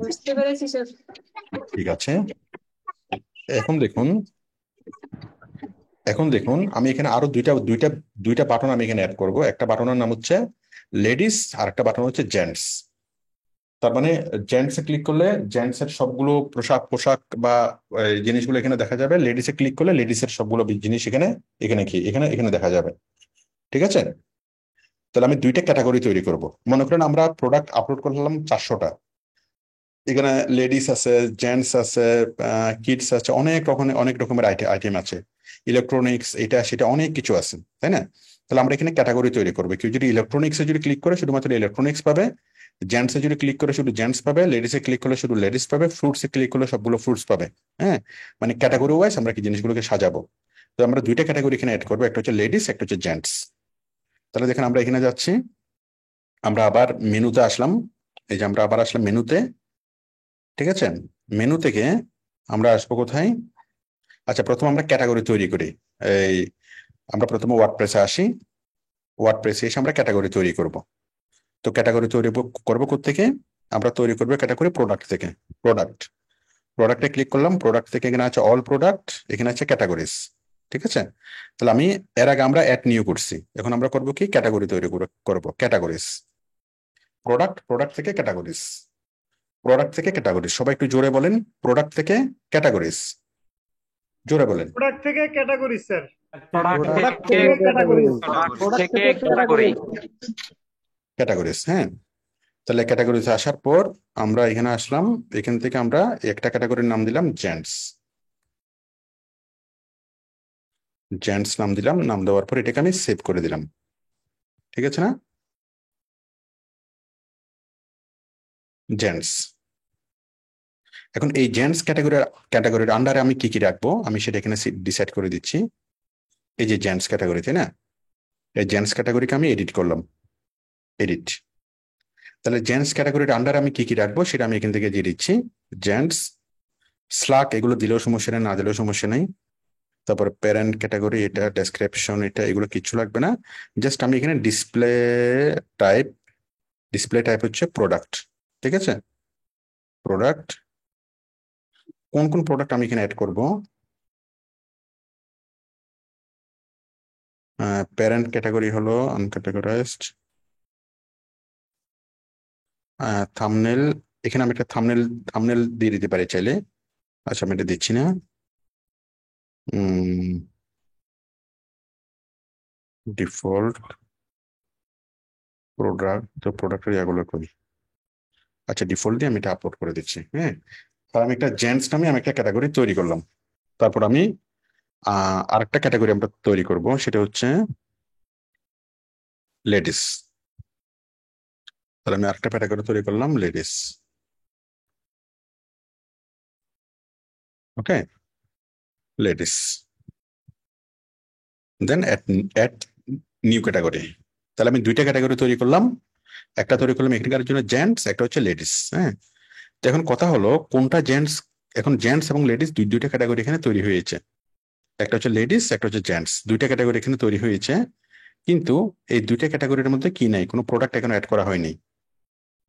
বুঝতে পেরেছি স্যার। ঠিক আছে, এখন দেখুন, এখন দেখুন আমি এখানে আরো দুইটা বাটন আমি এখানে অ্যাড করব। একটা বাটনের নাম হচ্ছে লেডিস আর একটা বাটন হচ্ছে জেন্টস। তার মানে জেন্টসে ক্লিক করলে জেন্টস এর সবগুলো পোশাক পোশাক বা এই জিনিসগুলো এখানে দেখা যাবে। লেডিসে ক্লিক করলে লেডিস এর সবগুলো জিনিস এখানে এখানে কি এখানে এখানে দেখা যাবে। ঠিক আছে, তাহলে আমি দুইটা ক্যাটাগরি তৈরি করব। মনে করেন আমরা প্রোডাক্ট আপলোড করলাম 400টা, এখানে লেডিস আছে, জেন্টস আছে, কিডস আছে, অনেক রকমের আইটেম আছে, ইলেকট্রনিক্স এটা সেটা অনেক কিছু আছে, তাই না? তাহলে আমরা এখানে ক্যাটাগরি তৈরি করবো। কেউ যদি ইলেকট্রনিক্সে যদি ক্লিক করে শুধুমাত্র ইলেকট্রনিক্স পাবে, জেন্টসে যদি ক্লিক করে শুধু জেন্টস পাবে, লেডিসে ক্লিক করলে শুধু লেডিস পাবে, ফ্রুটসে ক্লিক করলে সবগুলো ফ্রুটস পাবে। হ্যাঁ, মানে ক্যাটাগরি ওয়াইজ আমরা কি জিনিসগুলোকে সাজাবো। তো আমরা দুইটা ক্যাটাগরি এখানে অ্যাড করবো, একটা হচ্ছে লেডিস, একটা হচ্ছে জেন্টস। তাহলে দেখেন আমরা এখানে যাচ্ছি, আমরা আবার মেনুতে আসলাম। এই যে আমরা আবার আসলাম মেনুতে। ঠিক আছে, মেনু থেকে আমরা আসবো কোথায়? আচ্ছা, প্রথমে আমরা ক্যাটাগরি তৈরি করি। এই আমরা প্রথমে ওয়ার্ডপ্রেসে আসি, ওয়ার্ডপ্রেসে এসে আমরা ক্যাটাগরি তৈরি করব। তো ক্যাটাগরি তৈরি করবো কোত্থেকে? আমরা তৈরি করবো ক্যাটাগরি প্রোডাক্ট থেকে। প্রোডাক্টে ক্লিক করলাম, প্রোডাক্ট থেকে এখানে আছে অল প্রোডাক্ট, এখানে আছে ক্যাটাগরিজ। ঠিক আছে, তাহলে আমি এর আগে আমরা অ্যাড নিউ করছি, এখন আমরা করবো কি ক্যাটাগরি তৈরি করবো। ক্যাটাগরিজ, প্রোডাক্ট থেকে ক্যাটাগরিজ, প্রোডাক্ট থেকে ক্যাটাগরিজ। সবাই একটু জোরে বলেন, প্রোডাক্ট থেকে ক্যাটাগরিজ, জোরে বলেন। প্রোডাক্ট থেকে ক্যাটাগরি স্যার। প্রোডাক্ট থেকে ক্যাটাগরি। ক্যাটাগরিজ, হ্যাঁ। তাহলে ক্যাটাগরিতে আসার পর আমরা এখানে আসলাম, এখান থেকে আমরা একটা ক্যাটাগরির নাম দিলাম জেন্টস। জেন্টস নাম দিলাম, নাম দেওয়ার পর এটাকে আমি সেভ করে দিলাম। ঠিক আছে না? জেন্টস। এখন এই জেন্টস ক্যাটাগরির আন্ডারে আমি কি কি রাখবো আমি সেটা এখানে ডিসাইড করে দিচ্ছি। এই যে জেন্টস ক্যাটাগরি, তাই না? এই জেন্টস ক্যাটাগরিকে আমি এডিট করলাম, এডিট। তাহলে জেন্টস ক্যাটাগরির আন্ডারে আমি কি কি রাখবো সেটা আমি এখান থেকে দিয়ে দিচ্ছি। জেন্টস স্লাক এগুলো দিলেও সমস্যা নেই, না দিলেও সমস্যা নেই। তারপর প্যারেন্ট ক্যাটাগরি, এটা ডেসক্রিপশন, এটা এগুলো কিচ্ছু লাগবে না। জাস্ট আমি এখানে ডিসপ্লে টাইপ হচ্ছে প্রোডাক্ট। ঠিক আছে, প্রোডাক্ট। কোন কোন প্রোডাক্ট আমি এখানে অ্যাড করব? প্যারেন্ট ক্যাটাগরি হলো আনক্যাটাগরাইজড। থাম্বনেল, এখানে আমি একটা থাম্বনেল দিয়ে দিতে পারি চাইলে। আচ্ছা, আমি এটা দিচ্ছি না। ডিফল্ট প্রোডাক্টের ইয়াগুলো করি। আচ্ছা, ডিফল্ট দিয়ে আমি এটা আপলোড করে দিচ্ছি। হ্যাঁ, তাহলে আমি একটা জেন্টস নামে আমি একটা ক্যাটাগরি তৈরি করলাম। তারপর আমি আরেকটা ক্যাটাগরি আমরা তৈরি করব, সেটা হচ্ছে লেডিস। তাহলে আমি আরেকটা ক্যাটাগরি তৈরি করলাম, লেডিস। ওকে, লেডিস। দেন অ্যাড নিউ ক্যাটাগরি। তাহলে আমি দুইটা ক্যাটাগরি তৈরি করলাম, একটা তৈরি করলাম এখানকার জন্য জেন্টস, একটা হচ্ছে লেডিস। হ্যাঁ, তো এখন কথা হলো কোনটা জেন্টস। এখন জেন্টস এবং লেডিস দুইটা ক্যাটাগরি এখানে তৈরি হয়েছে। একটা হচ্ছে লেডিস, একটা হচ্ছে জেন্টস, দুইটা ক্যাটাগরি এখানে তৈরি হয়েছে। কিন্তু এই দুইটা ক্যাটাগরির মধ্যে কি নাই, কোনো প্রোডাক্ট এখানে অ্যাড করা হয়নি।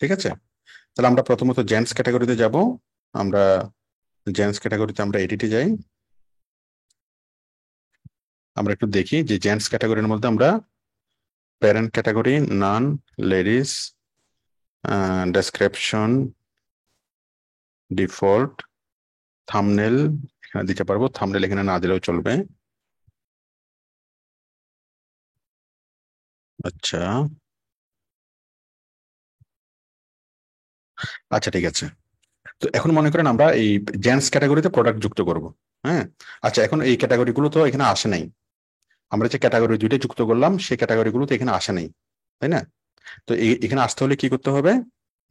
ঠিক আছে, তাহলে আমরা প্রথমত জেন্টস ক্যাটাগরিতে যাব। আমরা জেন্টস ক্যাটাগরিতে আমরা এডিটে যাই। আমরা একটু দেখি যে জেন্টস ক্যাটাগরির মধ্যে আমরা প্যারেন্ট ক্যাটাগরি, নান, লেডিস, ডেসক্রিপশন, ডিফল্ট, থাম্বনেল এখানে দিতে পারবো। থাম্বনেল এখানে না দিলেও চলবে। আচ্ছা আচ্ছা, ঠিক আছে। তো এখন মনে করেন আমরা এই জেন্টস ক্যাটাগরিতে প্রোডাক্ট যুক্ত করব। হ্যাঁ, আচ্ছা, এখন এই ক্যাটাগরিগুলো তো এখানে আসে নাই। আমরা যে ক্যাটাগরি দুইটা যুক্ত করলাম সেই ক্যাটাগরিগুলো তো এখানে আসে নাই, তাই না? তো এখানে আসতে হলে কি করতে হবে?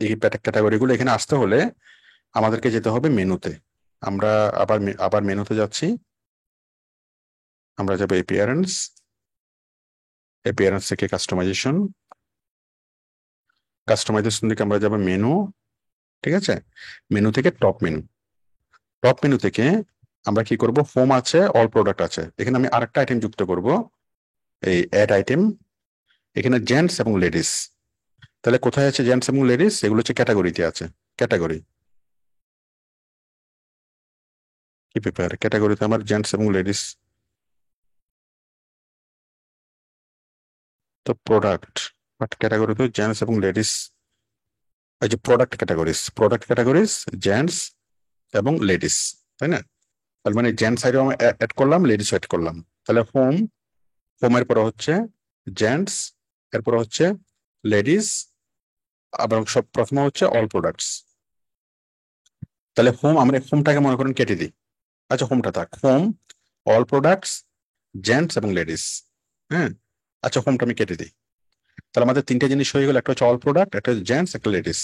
এই ক্যাটাগরিগুলো এখানে আসতে হলে আমাদেরকে যেতে হবে মেনুতে। আমরা আবার মেনুতে যাচ্ছি। আমরা যাবো অ্যাপিয়ারেন্স থেকে কাস্টমাইজেশন থেকে আমরা যাবো মেনু। ঠিক আছে, মেনু থেকে টপ মেনু থেকে আমরা কি করব? হোম আছে, অল প্রোডাক্ট আছে, এখানে আমি আরেকটা আইটেম যুক্ত করব, এই অ্যাড আইটেম। এখানে জেন্টস এবং লেডিস। তাহলে কোথায় আছে জেন্টস এবং লেডিস? এগুলো হচ্ছে ক্যাটাগরিতে আছে। ক্যাটাগরিতে আমার জেন্টস এবং লেডিস তো প্রোডাক্ট ক্যাটাগরি তো জেন্টস এবং লেডিস, এই যে প্রোডাক্ট ক্যাটাগরিজ জেন্টস এবং লেডিস, তাই না? তার মানে জেন্টস সাইডে অ্যাড করলাম, লেডিস অ্যাড করলাম। তাহলে হোমের পরে হচ্ছে জেন্টস, এরপরে হচ্ছে লেডিস, এবং সব প্রথমে হচ্ছে অল প্রোডাক্টস। তাহলে আমরা হোমটাকে মনে করেন কেটে দিই। আচ্ছা, হোমটা থাক, হোম, অল প্রোডাক্টস, জেন্টস এবং লেডিস। হ্যাঁ, আচ্ছা, হোমটা আমি কেটে দিই। তাহলে আমাদের তিনটে জিনিস হয়ে গেল, একটা হচ্ছে অল প্রোডাক্ট, একটা হচ্ছে জেন্টস, একটা লেডিস।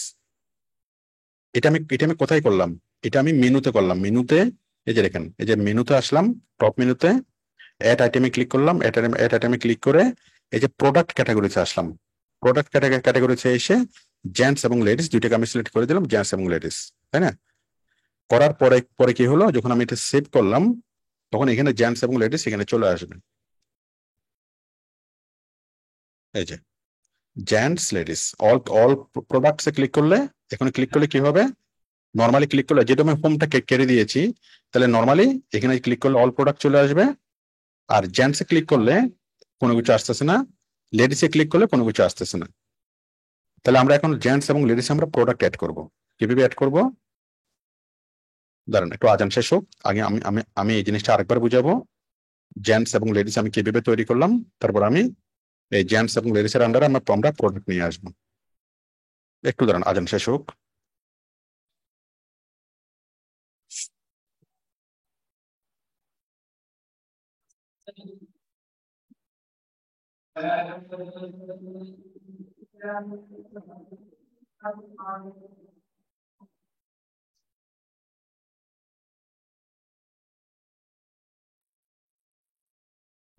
এটা আমি কোথায় করলাম? এটা আমি মেনুতে করলাম। মেনুতে এই যে দেখেন, এই যে মেনুতে আসলাম, টপ মেনুতে অ্যাড আইটেমে ক্লিক করলাম, অ্যাড আইটেমে ক্লিক করে এই যে প্রোডাক্ট ক্যাটাগরিতে আসলাম। প্রোডাক্ট ক্যাটাগরিতে এসে জেন্টস এবং লেডিস দুইটাকে আমি সিলেক্ট করে দিলাম, জেন্টস এবং লেডিস, তাই না? করার পরে কি হলো, যখন আমি এটা সেভ করলাম তখন এখানে জেন্টস এবং লেডিস এখানে চলে আসবে। এই যে জেন্টস লেডিস অল প্রোডাক্টসে ক্লিক করলে, এখানে ক্লিক করলে কি হবে, নর্মালি ক্লিক করলে যেটা আমি হোমটা কেটে দিয়েছি, তাহলে নর্মালি এখানে ক্লিক করলে অল প্রোডাক্ট চলে আসবে। আর জেন্টসে ক্লিক করলে কোনো কিছু আসতেছে না, লেডিসে ক্লিক করলে কোনো কিছু আসতেছে না। তাহলে আমরা এখন জেন্টস এবং লেডিস আমরা প্রোডাক্ট অ্যাড করব। কিভাবে অ্যাড করব? দাঁড়ান, একটু আজান শেষ হোক আগে আমি আমি আমি এই জিনিসটা আরেকবার বুঝাবো। জেন্টস এবং লেডিস আমি কিভাবে তৈরি করলাম, তারপর আমি এই জেন্টস এবং লেডিসের আন্ডারে আমরা প্রোডাক্ট নিয়ে আসবো। একটু দাঁড়ান, আজান শেষ হোক।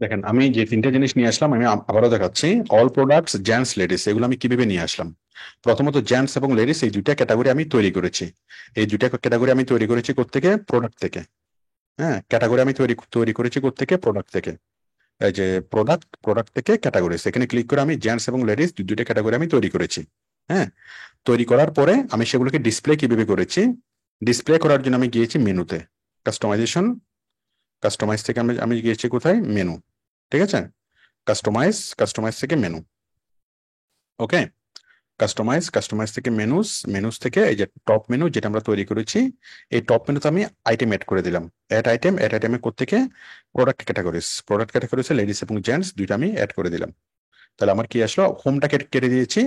দেখেন, আমি যে তিনটে জিনিস নিয়ে আসলাম আমি আবারও দেখাচ্ছি। অল প্রোডাক্টস, জেন্টস, লেডিস, এগুলো আমি কিভাবে নিয়ে আসলাম। প্রথমত জেন্টস এবং লেডিস এই দুইটা ক্যাটাগরি আমি তৈরি করেছি। এই দুইটা ক্যাটাগরি আমি তৈরি করেছি কোত্থেকে? প্রোডাক্ট থেকে। হ্যাঁ, ক্যাটাগরি আমি তৈরি করেছি কোত্থেকে? প্রোডাক্ট থেকে। এই যে প্রোডাক্ট থেকে ক্যাটাগরি, এখানে ক্লিক করে আমি জেন্টস এবং লেডিস দুইটা ক্যাটাগরি আমি তৈরি করেছি। হ্যাঁ, তৈরি করার পরে আমি সেগুলোকে ডিসপ্লে কিভাবে করেছি, ডিসপ্লে করার জন্য আমি গিয়েছি মেনুতে, কাস্টমাইজ থেকে আমি গিয়েছি কোথায়? মেনু। ঠিক আছে, কাস্টমাইজ থেকে মেনু। ওকে, কাস্টমাইজ থেকে মেনুস থেকে এই যে টপ মেনু যেটা আমরা তৈরি করেছি, এই টপ মেনুতে আমি আইটেম অ্যাড করে দিলাম। অ্যাড আইটেমে কোত্থেকে? প্রোডাক্ট ক্যাটাগরিজ লেডিস এবং জেন্টস দুইটা আমি অ্যাড করে দিলাম। তাহলে আমার কি আসলো? হোমটা কেটে দিয়েছি,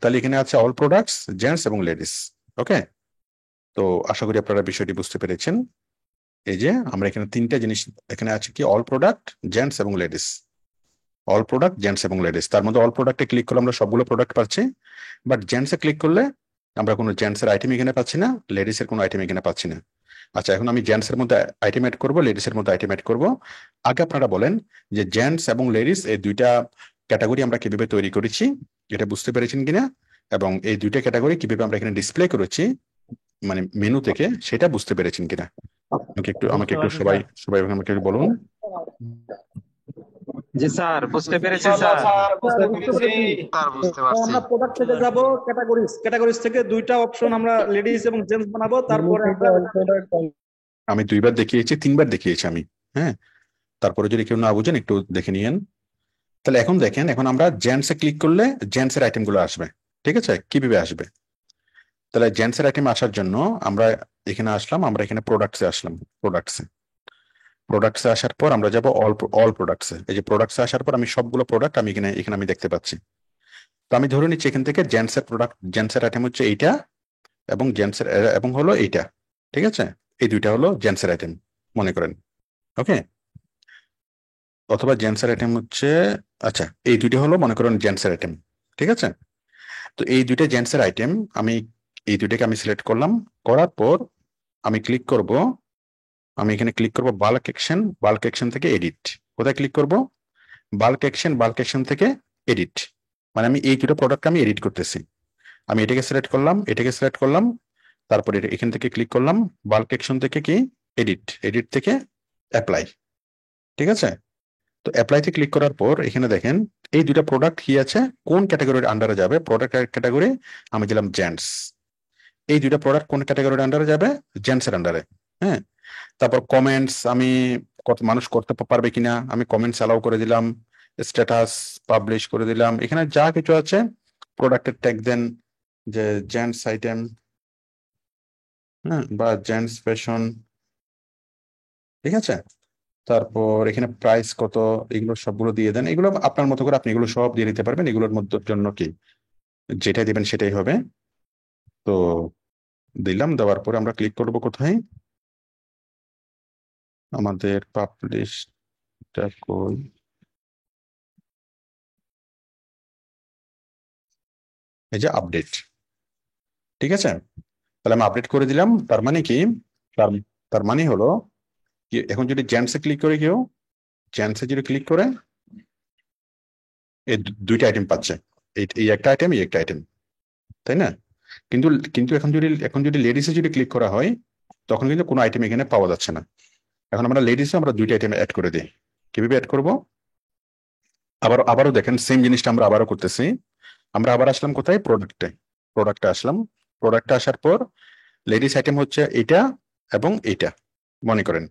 তাহলে এখানে আছে অল প্রোডাক্টস, জেন্টস এবং লেডিস। ওকে, তো আশা করি আপনারা বিষয়টি বুঝতে পেরেছেন। এই যে আমরা এখানে তিনটা জিনিস, এখানে আছে কি? অল প্রোডাক্ট, জেন্টস এবং লেডিস। অল প্রোডাক্ট, জেন্টস এবং লেডিস, তার মধ্যে অল প্রোডাক্টে ক্লিক করলে আমরা সবগুলো প্রোডাক্ট পাচ্ছি, বাট জেন্টসে ক্লিক করলে আমরা কোনো জেন্টসের আইটেম এখানে পাচ্ছি না, লেডিসের কোনো আইটেম এখানে পাচ্ছি না। আচ্ছা, এখন আমি জেন্টসের মধ্যে আইটেম অ্যাড করবো, লেডিসের মধ্যে আইটেম অ্যাড করবো। আগে আপনারা বলেন যে জেন্টস এবং লেডিস এই দুইটা ক্যাটাগরি আমরা কিভাবে তৈরি করেছি, এটা বুঝতে পেরেছেন কিনা, এবং এই দুইটা ক্যাটাগরি কিভাবে আমরা এখানে ডিসপ্লে করেছি মানে মেনু থেকে, সেটা বুঝতে পেরেছেন কিনা? আমাকে একটু সবাই আমাকে একটু বলুন। জি স্যার, বুঝতে পেরেছি স্যার। স্যার বুঝতে পারছি। আমরা প্রোডাক্ট থেকে যাব ক্যাটাগরিজ থেকে দুইটা অপশন আমরা লেডিস এবং জেন্টস বানাবো, তারপরে আমি 2বার দেখিয়েছি, 3বার দেখিয়েছি আমি। হ্যাঁ, তারপরে যদি কেউ না বুঝেন একটু দেখে নিয়েন। তাহলে এখন দেখেন, এখন আমরা জেন্টসে ক্লিক করলে জেন্টসের আইটেম গুলো আসবে। ঠিক আছে, কিভাবে আসবে? তাহলে জেন্টসের আইটেম আসার জন্য আমরা এখানে আসলাম, আমরা এখানে প্রোডাক্টসে আসার পর আমরা যাব অল প্রোডাক্টসে। এই যে প্রোডাক্টসে আসার পর আমি সবগুলো প্রোডাক্ট আমি এখানে আমি দেখতে পাচ্ছি। তো আমি ধরে নিচ্ছি এখান থেকে জেন্টসের আইটেম হচ্ছে এইটা, এবং হলো এইটা। ঠিক আছে, এই দুইটা হলো জেন্টসের আইটেম মনে করেন। ওকে, অথবা জেন্টসের আইটেম হচ্ছে, আচ্ছা, এই দুইটা হলো মনে করেন জেন্টসের আইটেম। ঠিক আছে, তো এই দুইটা জেন্টসের আইটেম, আমি এই দুইটাকে আমি সিলেক্ট করলাম। করার পর আমি এখানে ক্লিক করব বাল্ক অ্যাকশন থেকে এডিট। কোথায় ক্লিক করব? বাল্ক অ্যাকশন থেকে এডিট। মানে আমি এই দুটো প্রোডাক্ট আমি এডিট করতেছি। আমি এটাকে সিলেক্ট করলাম, তারপরে এখান থেকে ক্লিক করলাম, বাল্ক অ্যাকশন থেকে কি? এডিট থেকে অ্যাপ্লাই। ঠিক আছে, তো অ্যাপ্লাইতে ক্লিক করার পর এখানে দেখেন এই দুটো প্রোডাক্ট কি আছে, কোন ক্যাটাগরির আন্ডারে যাবে? প্রোডাক্ট ক্যাটাগরি আমি দিলাম জেন্টস। এই দুটো প্রোডাক্ট কোন ক্যাটাগরির আন্ডারে যাবে? জেন্টসের আন্ডারে। হ্যাঁ, তারপর কমেন্টস আমি মানুষ করতে পারবে কিনা আমি কমেন্টস অ্যালাউ করে দিলাম, স্ট্যাটাস পাবলিশ করে দিলাম, এখানে যা কিছু আছে প্রোডাক্টের ট্যাগ দেন, যে জেন্টস আইটেম, হ্যাঁ, বা জেন্টস ফ্যাশন, ঠিক আছে। তারপর এখানে প্রাইস কত, এগুলো সবগুলো দিয়ে দেন। এগুলো আপনার মতো করে আপনি এগুলো সব দিয়ে দিতে পারবেন, এগুলোর মধ্যে জন্য কি যেটা দিবেন সেটাই হবে। তো দিলাম, দেওয়ার পরে আমরা ক্লিক করব কোথায়, আমাদের পাবলিশটা কই, এই যে আপডেট, ঠিক আছে। তাহলে আমি আপডেট করে দিলাম, তার মানে কি, তার তার মানে হলো কি, এখন যদি জেন্টসে ক্লিক করে কেউ, জেন্টসে যদি ক্লিক করে এই দুইটা আইটেম পাচ্ছে, এই একটা আইটেম, এই একটা আইটেম, তাই না? কিন্তু কিন্তু এখন যদি লেডিসে যদি ক্লিক করা হয়, তখন কিন্তু কোনো আইটেম এখানে পাওয়া যাচ্ছে না। এখন আমরা লেডিসে আমরা দুইটা আইটেম অ্যাড করে দিই। কিভাবে অ্যাড করব, আবারও দেখেন সেম জিনিসটা আমরা আবারও করতেছি। আমরা আবার আসলাম কোথায়, প্রোডাক্টে আসলাম। প্রোডাক্টে আসার পর লেডিস আইটেম হচ্ছে এটা এবং এটা মনে করেন।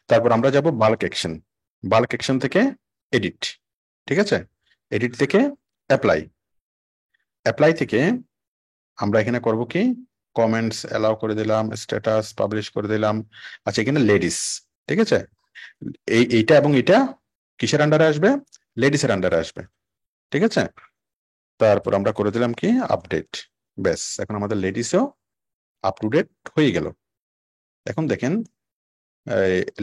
তারপর আমরা যাব বাল্ক অ্যাকশন থেকে এডিট, ঠিক আছে। এডিট থেকে অ্যাপ্লাই থেকে আমরা এখানে করব কি, কমেন্টস অ্যালাউ করে দিলাম, স্ট্যাটাস পাবলিশ করে দিলাম। আচ্ছা, এখানে লেডিস, ঠিক আছে। এইটা এবং এটা কিসের আন্ডারে আসবে, লেডিসের আন্ডারে আসবে, ঠিক আছে। তারপর আমরা করে দিলাম কি, আপডেট। ব্যাস, এখন আমাদের লেডিসও আপ টু ডেট হয়ে গেল। এখন দেখেন,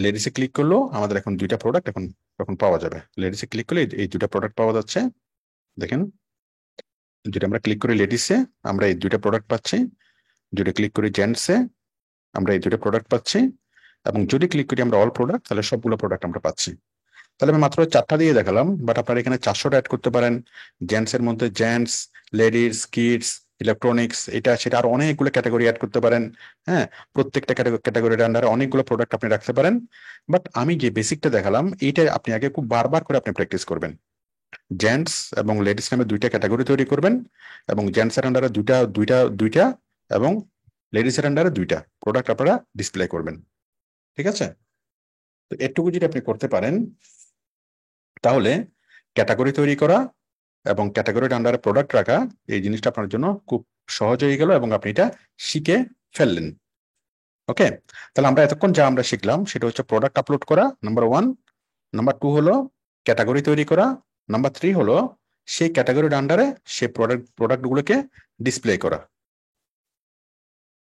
লেডিসে ক্লিক করলো, আমাদের এখন দুইটা প্রোডাক্ট এখন পাওয়া যাবে। লেডিসে ক্লিক করলে এই দুইটা প্রোডাক্ট পাওয়া যাচ্ছে। দেখেন, যদি আমরা ক্লিক করি লেডিসে, আমরা এই দুইটা প্রোডাক্ট পাচ্ছি। যদি ক্লিক করি জেন্টসে, আমরা এই দুইটা প্রোডাক্ট পাচ্ছি। এবং যদি ক্লিক করি আমরা অল প্রোডাক্ট, তাহলে সবগুলো প্রোডাক্ট আমরা পাচ্ছি। তাহলে আমি মাত্র 4টা দিয়ে দেখালাম, বাট আপনারা এখানে 400টা অ্যাড করতে পারেন। জেন্টসের মধ্যে জেন্টস, লেডিস, কিডস, ইলেকট্রনিক্স, এটা সেটা আর অনেকগুলো ক্যাটাগরি অ্যাড করতে পারেন। হ্যাঁ, প্রত্যেকটা ক্যাটাগরির আন্ডারে অনেকগুলো প্রোডাক্ট আপনি রাখতে পারেন। বাট আমি যে বেসিকটা দেখালাম, এইটা আপনি আগে খুব বারবার করে আপনি প্র্যাকটিস করবেন। জেন্টস এবং লেডিস নামে দুইটা ক্যাটাগরি তৈরি করবেন, এবং জেন্টসের আন্ডারে দুইটা এবং লেডিসের আন্ডারে দুইটা প্রোডাক্ট আপনারা ডিসপ্লে করবেন, ঠিক আছে। তো এটুকু যদি আপনি করতে পারেন, তাহলে ক্যাটাগরি তৈরি করা এবং ক্যাটাগরির আন্ডারে প্রোডাক্ট রাখা, এই জিনিসটা আপনার জন্য খুব সহজ হয়ে গেল এবং আপনি এটা শিখে ফেললেন। ওকে, তাহলে আমরা এতক্ষণ যা আমরা শিখলাম সেটা হচ্ছে প্রোডাক্ট আপলোড করা, নাম্বার 1। নাম্বার 2 হলো ক্যাটাগরি তৈরি করা। নাম্বার 3 হলো সেই ক্যাটাগরির আন্ডারে সেই প্রোডাক্টগুলোকে ডিসপ্লে করা।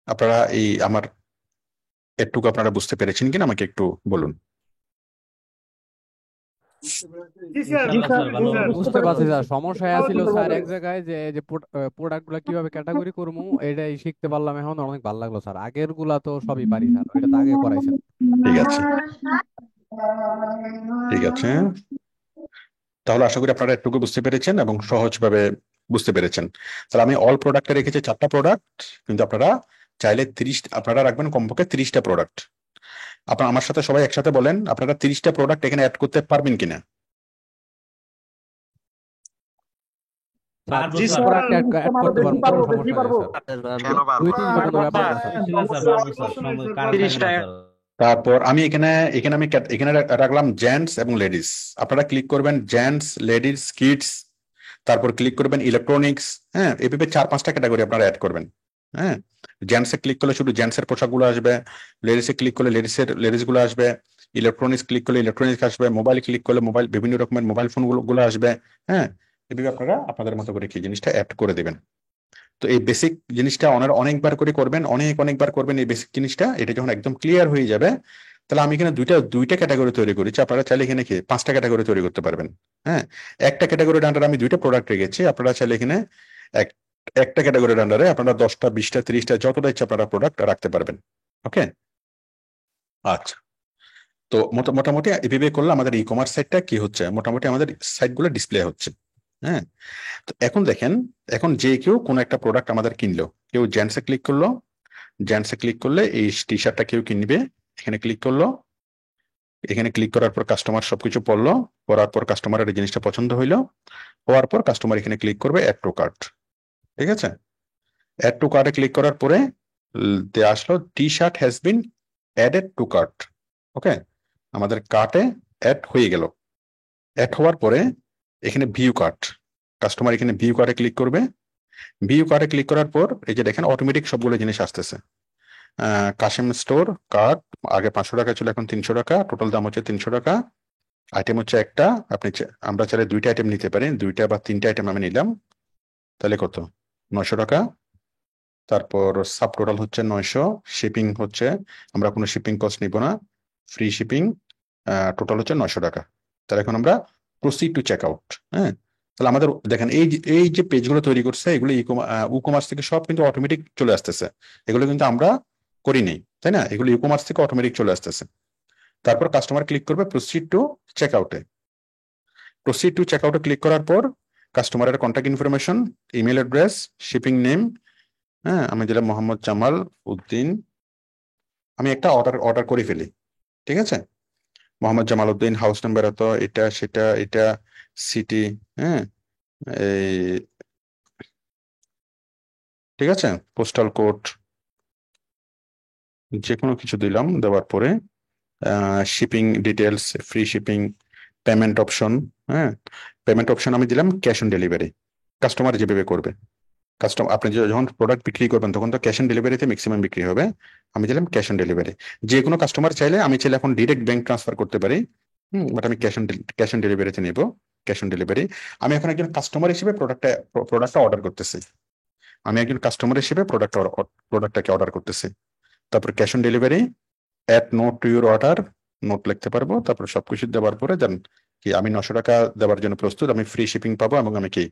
আপনারা এই আমার এটুকু আপনারা বুঝতে পেরেছেন কিনা আমাকে একটু বলুন। বুঝতে পারছি স্যার, সমস্যা ছিল স্যার এক জায়গায় যে প্রোডাক্ট গুলা কিভাবে ক্যাটাগরি করবো এটাই শিখতে পারলাম। এখন অনেক ভালো লাগলো স্যার, আগের গুলা তো সবই পারি স্যার, এটা তো আগে করাইছেন। ঠিক আছে, ঠিক আছে। তাহলে আশা করি আপনারা একটুকু বুঝতে পেরেছেন এবং সহজভাবে বুঝতে পেরেছেন। তাহলে আমি অল প্রোডাক্টে রেখেছি 4টা প্রোডাক্ট, কিন্তু আপনারা চাইলে আপনারা রাখবেন কমপক্ষে 30টা প্রোডাক্ট। আপনারা আমার সাথে সবাই একসাথে বলেন, আপনারা 30টা প্রোডাক্ট এখানে অ্যাড করতে পারবেন কিনা? তারপর আমি এখানে রাখলাম জেন্টস এবং লেডিস। আপনারা ক্লিক করবেন জেন্টস, লেডিস, কিডস, তারপর ক্লিক করবেন ইলেকট্রনিক্স। হ্যাঁ, এভাবে 4-5টা ক্যাটাগরি আপনারা অ্যাড করবেন। হ্যাঁ, জেন্টসে ক্লিক করলে শুধু জেন্টসের পোশাকগুলো আসবে, লেডিসে ক্লিক করলে লেডিস গুলো আসবে, ইলেকট্রনিক্স ক্লিক করলে ইলেকট্রনিক্স আসবে, মোবাইল ক্লিক করলে বিভিন্ন রকমের মোবাইল ফোন গুলো আসবে। হ্যাঁ, এভাবে আপনারা আপনাদের মতো করে কি জিনিসটা অ্যাড করে দিবেন। তো এই বেসিক জিনিসটা অনেকবার করে করবেন, অনেকবার করবেন এই বেসিক জিনিসটা। এটা যখন একদম ক্লিয়ার হয়ে যাবে, তাহলে আমি এখানে দুইটা ক্যাটাগরি তৈরি করেছি। আপনারা চাইলে এখানে কি 5টা ক্যাটাগরি তৈরি করতে পারবেন। হ্যাঁ, একটা ক্যাটাগরির আন্ডারে আমি 2টা প্রোডাক্ট রেখেছি। আপনারা চাইলে এখানে একটা ক্যাটাগরির আন্ডারে আপনারা 10টা, 20টা, 30টা যতটা ইচ্ছা আপনারা প্রোডাক্ট রাখতে পারবেন। ওকে, আচ্ছা। তো মোটামুটি এভাবে করলে আমাদের ই কমার্স সাইটটা কি হচ্ছে, মোটামুটি আমাদের সাইটগুলো ডিসপ্লে হচ্ছে। হ্যাঁ, তো এখন দেখেন, এখন যে কেউ কোনো একটা প্রোডাক্ট আমাদের কিনলো, কেউ জেন্টসে ক্লিক করলো, জেন্টসে ক্লিক করলে এই টি শার্টটা কেউ কিনবে, এখানে ক্লিক করলো। এখানে ক্লিক করার পর কাস্টমার সবকিছু পড়লো, পড়ার পর কাস্টমারের এই জিনিসটা পছন্দ হইলো, হওয়ার পর কাস্টমার এখানে ক্লিক করবে অ্যাড টু কার্ট। ঠিক আছে, অ্যাড টু কার্টে ক্লিক করার পরে আসলো T shirt has been added to cart. Okay, আমাদের কার্টে অ্যাড হয়ে গেল। অ্যাড হওয়ার পরে এখানে ভিউ কার্ট, কাস্টমার এখানে ভিউ কার্টে ক্লিক করবে। ভিউ কার্টে ক্লিক করার পর এই যে দেখেন অটোমেটিক সবগুলো জিনিস আসতেছে। কাশিম স্টোর কার্ট আগে 500 টাকা ছিল, এখন 300 টাকা, টোটাল দাম হচ্ছে 300 টাকা। আইটেম হচ্ছে একটা, আমরা চাইলে 2টা আইটেম নিতে পারি, 2টা বা 3টা আইটেম আমি নিলাম, তাহলে কত? 900 টাকা। তারপর সাব টোটাল হচ্ছে 900, শিপিং হচ্ছে আমরা কোনো শিপিং কস্ট নিব না, ফ্রি শিপিং, টোটাল হচ্ছে 900 টাকা। তাহলে এখন আমরা প্রসিড টু চেক আউট। হ্যাঁ, তাহলে আমাদের দেখেন এই যে পেজগুলো তৈরি করছে এগুলো ই-কমার্স থেকে সব কিন্তু অটোমেটিক চলে আসতেছে, এগুলো কিন্তু আমরা করিনি, তাই না? এগুলো ই-কমার্স থেকে অটোমেটিক চলে আসতেছে। তারপর কাস্টমার ক্লিক করবে প্রসিড টু চেক আউটে। প্রসিড টু চেক আউটে ক্লিক করার পর কাস্টমারের contact information, email address, shipping name, হ্যাঁ আমি দিলাম মোহাম্মদ জামাল উদ্দিন, আমি একটা অর্ডার করে ফেলি, ঠিক আছে? মোহাম্মদ জামাল উদ্দিন, হাউস নাম্বার এত, এটা সেটা এটা, সিটি, হ্যাঁ এই ঠিক আছে, পোস্টাল কোড, যে কোনো কিছু দিলাম। দেওয়ার পরে shipping details, free shipping, payment option, হ্যাঁ পেমেন্ট অপশন আমি দিলাম ক্যাশ অন ডেলিভারি, কাস্টমার যেভাবে করবে। আপনি যখন প্রোডাক্ট বিক্রি করবেন তখন তো ক্যাশ অন ডেলিভারিতে ম্যাক্সিমাম বিক্রি হবে, আমি দিলাম ক্যাশ অন ডেলিভারি। যে কোনো কাস্টমার চাইলে আমি চাইলে এখন ডিরেক্ট ব্যাংক ট্রান্সফার করতে পারি, বাট আমি ক্যাশ অন ডেলিভারিতে নিব, ক্যাশ অন ডেলিভারি। আমি এখন একজন কাস্টমার হিসেবে প্রোডাক্টটা অর্ডার করতেছি, আমি একজন কাস্টমার হিসেবে প্রোডাক্টটাকে অর্ডার করতেছি। তারপর cash on delivery, add note to your order, note লিখতে পারবো। তারপর সবকিছু দেওয়ার পরে দেন কি আমি 900 টাকা দেওয়ার জন্য প্রস্তুত, আমি ফ্রি শিপিং পাবো এবং আমি কি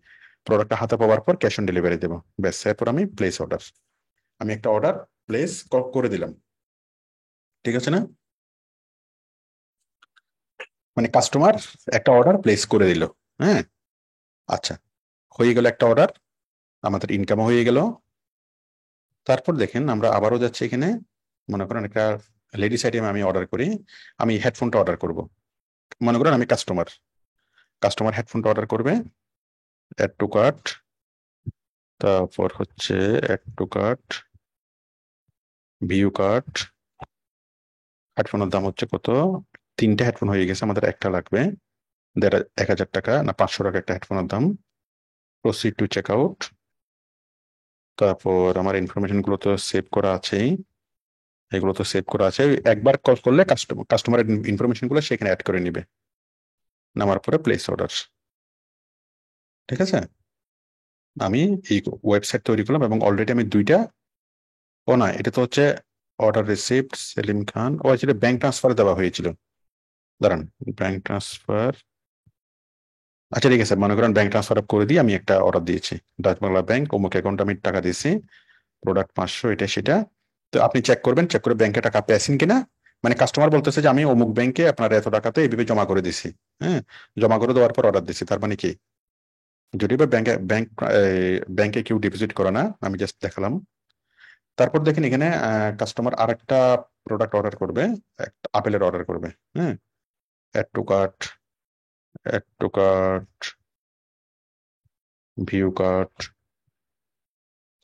প্রোডাক্টটা হাতে পাওয়ার পর ক্যাশ অন ডেলিভারি দেবো, ব্যাস। এরপর আমি প্লেস অর্ডার, আমি একটা অর্ডার প্লেস করে দিলাম, ঠিক আছে না? মানে কাস্টমার একটা অর্ডার প্লেস করে দিল। হ্যাঁ, আচ্ছা, হয়ে গেল একটা অর্ডার, আমাদের ইনকামও হয়ে গেল। তারপর দেখেন আমরা আবারও যাচ্ছি এখানে, মনে করেন একটা লেডিস আইটেম আমি অর্ডার করি, আমি হেডফোনটা অর্ডার করব, মনে করেন আমি কাস্টমার হেডফোনটা অর্ডার করবে, অ্যাড টু কার্ট, তারপর হচ্ছে add to cart, view cart, হেডফোনের দাম হচ্ছে কত? 3টে হেডফোন হয়ে গেছে, আমাদের একটা লাগবে, 1000 টাকা না 500 টাকা একটা হেডফোনের দাম। প্রসিড টু চেক আউট, তারপর আমার ইনফরমেশন গুলো তো সেভ করা আছেই, এগুলো তো সেভ করা আছে, একবার কল করলে কাস্টমারের ইনফরমেশন গুলো সেখানে অ্যাড করে নিবে, নামার পরে প্লেস অর্ডার, ঠিক আছে? আমি এই ওয়েবসাইট তৈরি করলাম এবং অলরেডি আমি 2টা, ও না এটা তো হচ্ছে অর্ডার রিসিপ্ট সেলিম খান, ও আসলে ব্যাংক ট্রান্সফার দেওয়া হয়েছিল, দাঁড়ান ব্যাংক ট্রান্সফার, আচ্ছা ঠিক আছে, মনে করেন ব্যাংক ট্রান্সফার করে দিয়ে আমি একটা অর্ডার দিয়েছি, ডাচ বাংলা ব্যাংক অমুক অ্যাকাউন্ট আমি টাকা দিয়েছি, প্রোডাক্ট 500 এটা সেটা। তো আপনি চেক করবেন, চেক করে ব্যাংকে টাকা পেয়েছেন কিনা, মানে কাস্টমার বলতেছে যে আমি অমুক ব্যাংকে আপনার এত টাকাতে এইভাবে জমা করে দিছি, হ্যাঁ জমা করে দেওয়ার পর অর্ডার দিছি, তার মানে কি যদি বা ব্যাংকে কেউ ডিপোজিট করে না, আমি জাস্ট দেখালাম। তারপর দেখেন এখানে কাস্টমার আরেকটা প্রোডাক্ট অর্ডার করবে, একটা আপেলের অর্ডার করবে, হ্যাঁ add to cart, add to cart, view cart,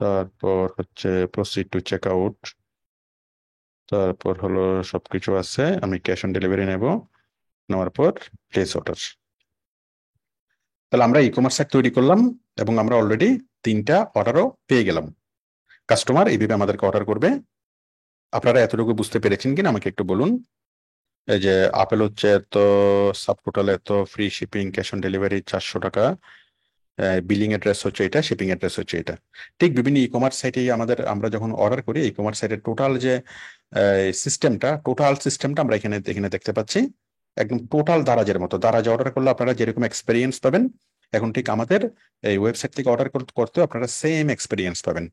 তারপর হচ্ছে প্রসিড টু চেক আউট, তারপর হলো সবকিছু আছে, আমি ক্যাশ অন ডেলিভারি নেব, নেওয়ার পর প্লেস অর্ডার। তাহলে আমরা ই-কমার্স সাইট তৈরি করলাম এবং আমরা অলরেডি 3টা অর্ডারও পেয়ে গেলাম, কাস্টমার এইভাবে আমাদেরকে অর্ডার করবে। আপনারা এতটুকু বুঝতে পেরেছেন কিনা আমাকে একটু বলুন। এই যে আপেল হচ্ছে এত, সাব টোটাল এত, free shipping, cash on delivery 400 টাকা, বিলিং অ্যাড্রেস হচ্ছে এটা, শিপিং অ্যাড্রেস হচ্ছে এটা। ঠিক বিভিন্ন ই-কমার্স সাইটে আমরা যখন অর্ডার করি ই-কমার্স সাইটের টোটাল যে সিস্টেমটা আমরা এখানে দেখতে পাচ্ছি, একদম টোটাল দারাজের মতো। দারাজ অর্ডার করলে আপনারা যেরকম এক্সপেরিয়েন্স পাবেন, এখন ঠিক আমাদের এই ওয়েবসাইট থেকে অর্ডার করতে আপনারা সেম এক্সপেরিয়েন্স পাবেন।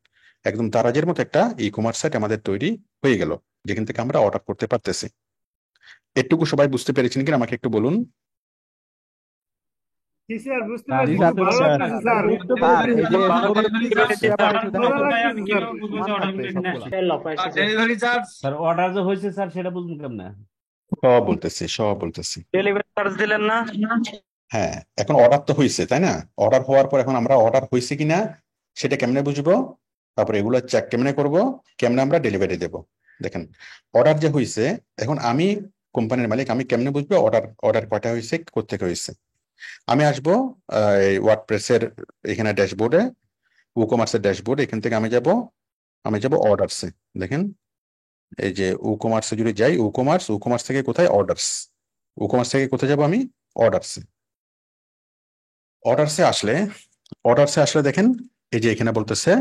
একদম দারাজের মতো একটা ই-কমার্স সাইট আমাদের তৈরি হয়ে গেল, যেখান থেকে আমরা অর্ডার করতে পারতেছি। এটুকু সবাই বুঝতে পেরেছেন কিনা আমাকে একটু বলুন। জি স্যার, বুঝতে হ্যাঁ, পারছি, স্যার, খুব ভালো লাগছে স্যার। স্যার এই যে ডেলিভারি চার্জ স্যার, অর্ডার যে হয়েছে স্যার সেটা বুঝবেন কেমনে? সব বলতেছি। ডেলিভারি চার্জ দিলেন না? হ্যাঁ, এখন অর্ডার তো হয়েছে তাই না? অর্ডার হওয়ার পর এখন আমরা অর্ডার হয়েছে কিনা সেটা কেমনে বুঝবো, তারপরে এগুলো চেক কেমনে করব, কেমনে আমরা ডেলিভারি দেব। দেখেন অর্ডার যে হয়েছে, এখন আমি কোম্পানির মালিক, আমি কেমনে বুঝবো অর্ডার কয়টা হয়েছে, কোথেকে হয়েছে। আমি আসবো এই ওয়ার্ডপ্রেসের এখানে ড্যাশবোর্ডে, WooCommerce ড্যাশবোর্ড, এখান থেকে আমি যাব অর্ডারসে। দেখেন এই যে WooCommerce যদি যাই, WooCommerce থেকে কোথায়, WooCommerce থেকে কোথায় যাব আমি, অর্ডারসে। অর্ডারসে আসলে দেখেন এই যে এখানে বলতেছে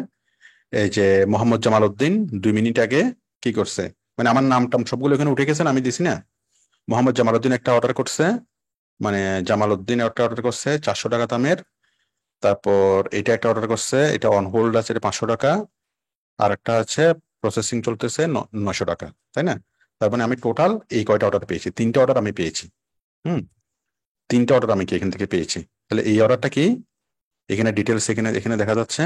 এই যে মোহাম্মদ জামাল উদ্দিন 2 মিনিট আগে কি করছে, মানে আমার নামটাম সবগুলো এখানে উঠে গেছে, আমি দিছি না। মোহাম্মদ জামাল উদ্দিন একটা অর্ডার করছে, মানে জামাল উদ্দিন একটা অর্ডার করছে 400 টাকা দামের। তারপর এটা একটা অর্ডার করছে, এটা অন হোল্ড আছে, এটা 500 টাকা। আর একটা আছে প্রসেসিং চলতেছে 900 টাকা, তাই না? তার মানে আমি টোটাল এই কয়টা অর্ডার পেয়েছি, 3টে অর্ডার আমি পেয়েছি। 3টে অর্ডার আমি কি এখান থেকে পেয়েছি। তাহলে এই অর্ডারটা কি, এখানে ডিটেলস এখানে দেখা যাচ্ছে।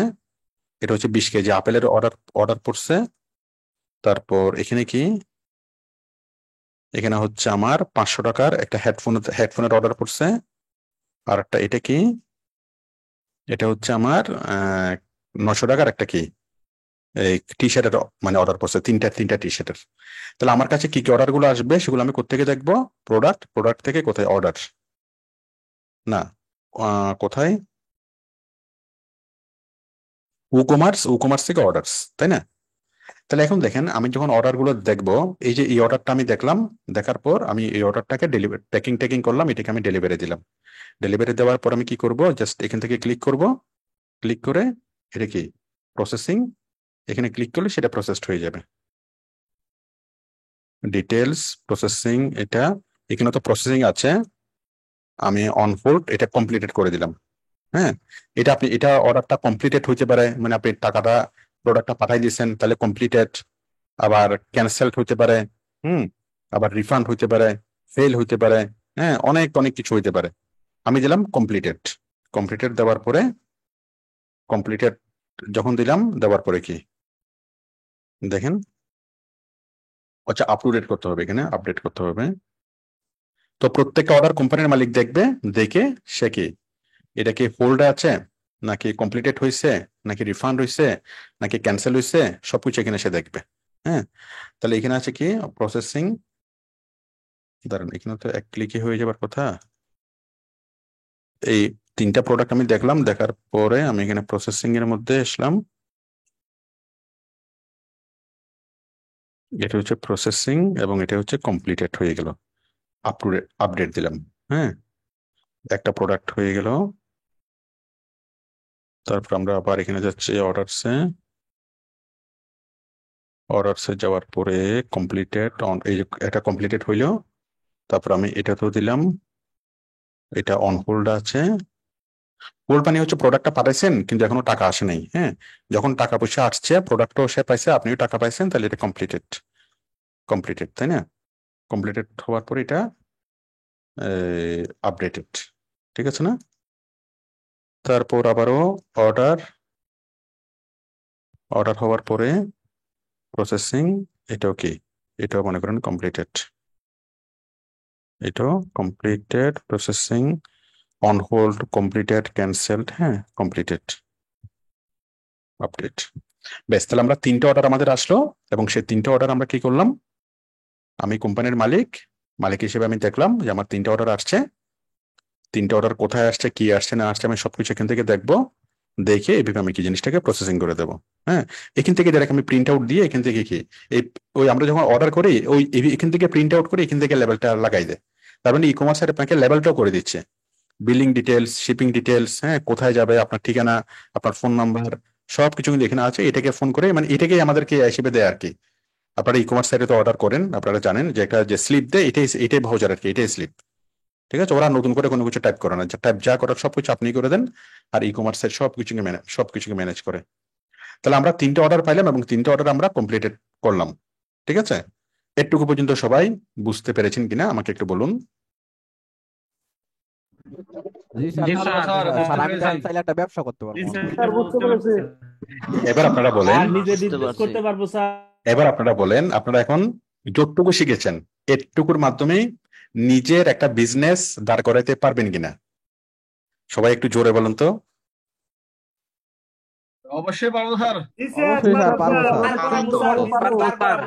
এটা হচ্ছে 20 কেজি আপেলের অর্ডার পড়ছে। তারপর এখানে কি, এখানে হচ্ছে আমার 500 টাকার একটা হেডফোনের অর্ডার পড়ছে। আর একটা এটা কি, এটা হচ্ছে আমার 900 টাকার একটা কি এই টি শার্টের মানে অর্ডার পড়ছে, তিনটা টি শার্টের। তাহলে আমার কাছে কি কি অর্ডার গুলো আসবে সেগুলো আমি কোথেকে দেখবো, প্রোডাক্ট থেকে কোথায় অর্ডার, না কোথায়, WooCommerce থেকে অর্ডারস, তাই না? তাহলে এখন দেখেন আমি যখন অর্ডার গুলো দেখবো, এই যে এই অর্ডারটা আমি দেখলাম, দেখার পর আমি এই অর্ডারটাকে ডেলিভারি প্যাকিং করলাম, এটাকে আমি ডেলিভারি দিলাম। ডেলিভারি দেওয়ার পর আমি কি করব, জাস্ট এখান থেকে ক্লিক করব, ক্লিক করে এটা কি প্রসেসিং, এখানে ক্লিক করলে সেটা প্রসেসড হয়ে যাবে। ডিটেলস প্রসেসিং, এটা এখানে তো প্রসেসিং আছে, আমি অন হোল্ড এটা কমপ্লিটেড করে দিলাম। হ্যাঁ, এটা অর্ডারটা কমপ্লিটেড হইতে পারে, মানে আপনি টাকাটা প্রোডাক্টটা পাঠাই দিয়েছেন তাহলে কমপ্লিটেড, আবার ক্যান্সেলড হইতে পারে, আবার রিফান্ড হইতে পারে, ফেল হইতে পারে, হ্যাঁ অনেক কিছু হইতে পারে। আমি দিলাম কমপ্লিটেড দেওয়ার পরে, কমপ্লিটেড যখন দিলাম দেওয়ার পরে কি দেখেন, আচ্ছা আপডেট করতে হবে, এখানে আপডেট করতে হবে। তো প্রত্যেকটা অর্ডার কোম্পানির মালিক দেখবে, দেখে সে কি এটা কি হোল্ডে আছে, নাকি কমপ্লিটেড হয়েছে, নাকি রিফান্ড হয়েছে, নাকি ক্যান্সেল হয়েছে, সবকিছু এখানে সে দেখবে। হ্যাঁ, তাহলে এখানে আছে কি প্রসেসিং, দাঁড়ান এখানে তো এক ক্লিকে হয়ে যাবার কথা। এই 3টা প্রোডাক্ট আমি দেখলাম, দেখার পরে আমি এখানে প্রসেসিং এর মধ্যে আসলাম, এটা হচ্ছে প্রসেসিং এবং এটা হচ্ছে কমপ্লিটেড হয়ে গেল, আপডেট দিলাম। হ্যাঁ, একটা প্রোডাক্ট হয়ে গেল। তারপর আমরা আবার এখানে যাচ্ছি অর্ডারসে যাওয়ার পরে কমপ্লিটেড এই যে এটা কমপ্লিটেড হইলো। তারপর আমি এটা তো দিলাম, এটা অন হোল্ড আছে। হোল্ড মানে হচ্ছে প্রোডাক্টটা পাঠাইছেন কিন্তু এখনো টাকা আসে নাই। হ্যাঁ, যখন টাকা পয়সা আসছে, প্রোডাক্টও সে পাইছে, আপনিও টাকা পাইছেন, তাহলে এটা কমপ্লিটেড, তাই না? কমপ্লিটেড হওয়ার পর এটা আপডেটেড, ঠিক আছে না? তারপর আবারও অর্ডার হওয়ার পরে প্রসেসিং, এটাও কি, এটাও মনে করেন কমপ্লিটেড, এটাও completed, processing, on hold, completed, cancelled, হ্যাঁ কমপ্লিটেড, আপডেট। বেশ, তাহলে আমরা 3টে অর্ডার আমাদের আসলো, এবং সেই 3টে অর্ডার আমরা কি করলাম, আমি কোম্পানির মালিক হিসেবে আমি দেখলাম যে আমার 3টে অর্ডার আসছে। 3টে অর্ডার কোথায় আসছে, কি আসছে না আসছে, আমি সবকিছু এখান থেকে দেখবো, দেখে এইভাবে আমি কি জিনিসটাকে প্রসেসিং করে দেবো। হ্যাঁ, এখান থেকে ডাইরেক্ট আমি প্রিন্ট আউট দিয়ে এখান থেকে কি ওই আমরা যখন অর্ডার করি ওই এখান থেকে প্রিন্ট আউট করে এখান থেকে লেভেলটা লাগাই দেয়। তার মানে ই-কমার্স আপনাকে লেভেলটাও করে দিচ্ছে, বিলিং ডিটেলস, শিপিং ডিটেলস, হ্যাঁ কোথায় যাবে, আপনার ঠিকানা, আপনার ফোন নাম্বার, সবকিছু কিন্তু এখানে আছে। এটাকে ফোন করে, মানে এটাকেই আমাদেরকে হিসেবে দেয় আর কি। আপনারা ই-কমার্স সাইটে তো অর্ডার করেন, আপনারা জানেন যে একটা যে স্লিপ দেয়, এটাই ভাউচার আর কি, এটাই স্লিপ। ঠিক আছে, ওরা নতুন করে কোনো কিছু টাইপ করে না, টাইপ যা করার সবকিছু আপনি করে দেন, আর ই-কমার্স সাইট সবকিছুকে ম্যানেজ করে। তাহলে আমরা 3টে অর্ডার পাইলাম এবং 3টে অর্ডার আমরা কমপ্লিটেড করলাম। ঠিক আছে, এটুকু পর্যন্ত সবাই বুঝতে পেরেছেন কিনা আমাকে একটু বলুন। জি স্যার, জি বুঝতে স্যার, পারছি স্যার। আমি স্যার, চাইলে একটা ব্যবসা করতে পারবো। স্যার বুঝতে পেরেছি। এবার আপনারা বলেন, আর নিজে বুঝতে বিজনেস পারছি। করতে পারবো স্যার। এবার আপনারা বলেন, আপনারা এখন যতটুকু শিখেছেন এটুকুর মাধ্যমে নিজের একটা বিজনেস দাঁড় করাইতে পারবেন কিনা, সবাই একটু জোরে বলেন তো। অবশ্যই পারবো স্যার। জি স্যার, অবশ্যই স্যার, পারবো স্যার। পারবো স্যার।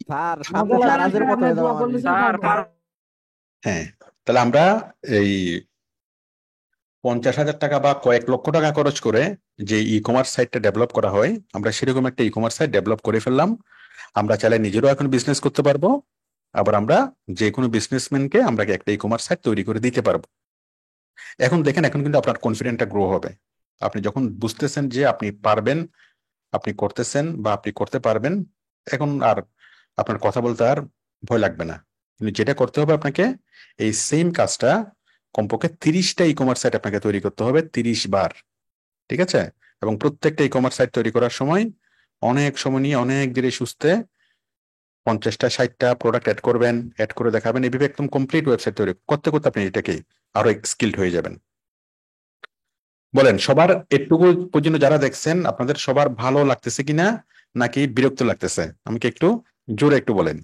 স্যার সামনে জাহাজের মতো হয়ে যাবো আমার স্যার, business। হ্যাঁ, তাহলে আমরা এই 50,000 টাকা বা কয়েক লক্ষ টাকা খরচ করে যে ই কমার্স সাইটটা ডেভেলপ করা হয়, আমরা সেরকম একটা ই কমার্স সাইট ডেভেলপ করে ফেললাম। আমরা চাইলে নিজেরও এখন বিজনেস করতে পারবো, আবার আমরা যে কোনো বিজনেসম্যানকে আমরা একটা ই কমার্স সাইট তৈরি করে দিতে পারবো। এখন দেখেন, এখন কিন্তু আপনার কনফিডেন্টটা গ্রো হবে। আপনি যখন বুঝতেছেন যে আপনি পারবেন, আপনি করতেছেন বা আপনি করতে পারবেন, এখন আর আপনার কথা বলতে আর ভয় লাগবে না। কিন্তু যেটা করতে হবে আপনাকে, এই সেম কাজটা কমপক্ষে 30টা ই কমার্স সাইট আপনাকে তৈরি করতে হবে 30 বার। ঠিক আছে? এবং প্রত্যেকটা ই কমার্স সাইট তৈরি করার সময় অনেক সময় নিয়ে অনেক ধীরে সুস্থে 50টা 60টা প্রোডাক্ট অ্যাড করবেন, অ্যাড করে দেখাবেন, এইভাবে একদম কমপ্লিট ওয়েবসাইট তৈরি করতে করতে আপনি এটাকে আরো স্কিলড হয়ে যাবেন। বলেন সবার এটুকু পর্যন্ত যারা দেখছেন, আপনাদের সবার ভালো লাগতেছে কিনা নাকি বিরক্ত লাগতেছে? আমাকে একটু জোরে একটু বলেন।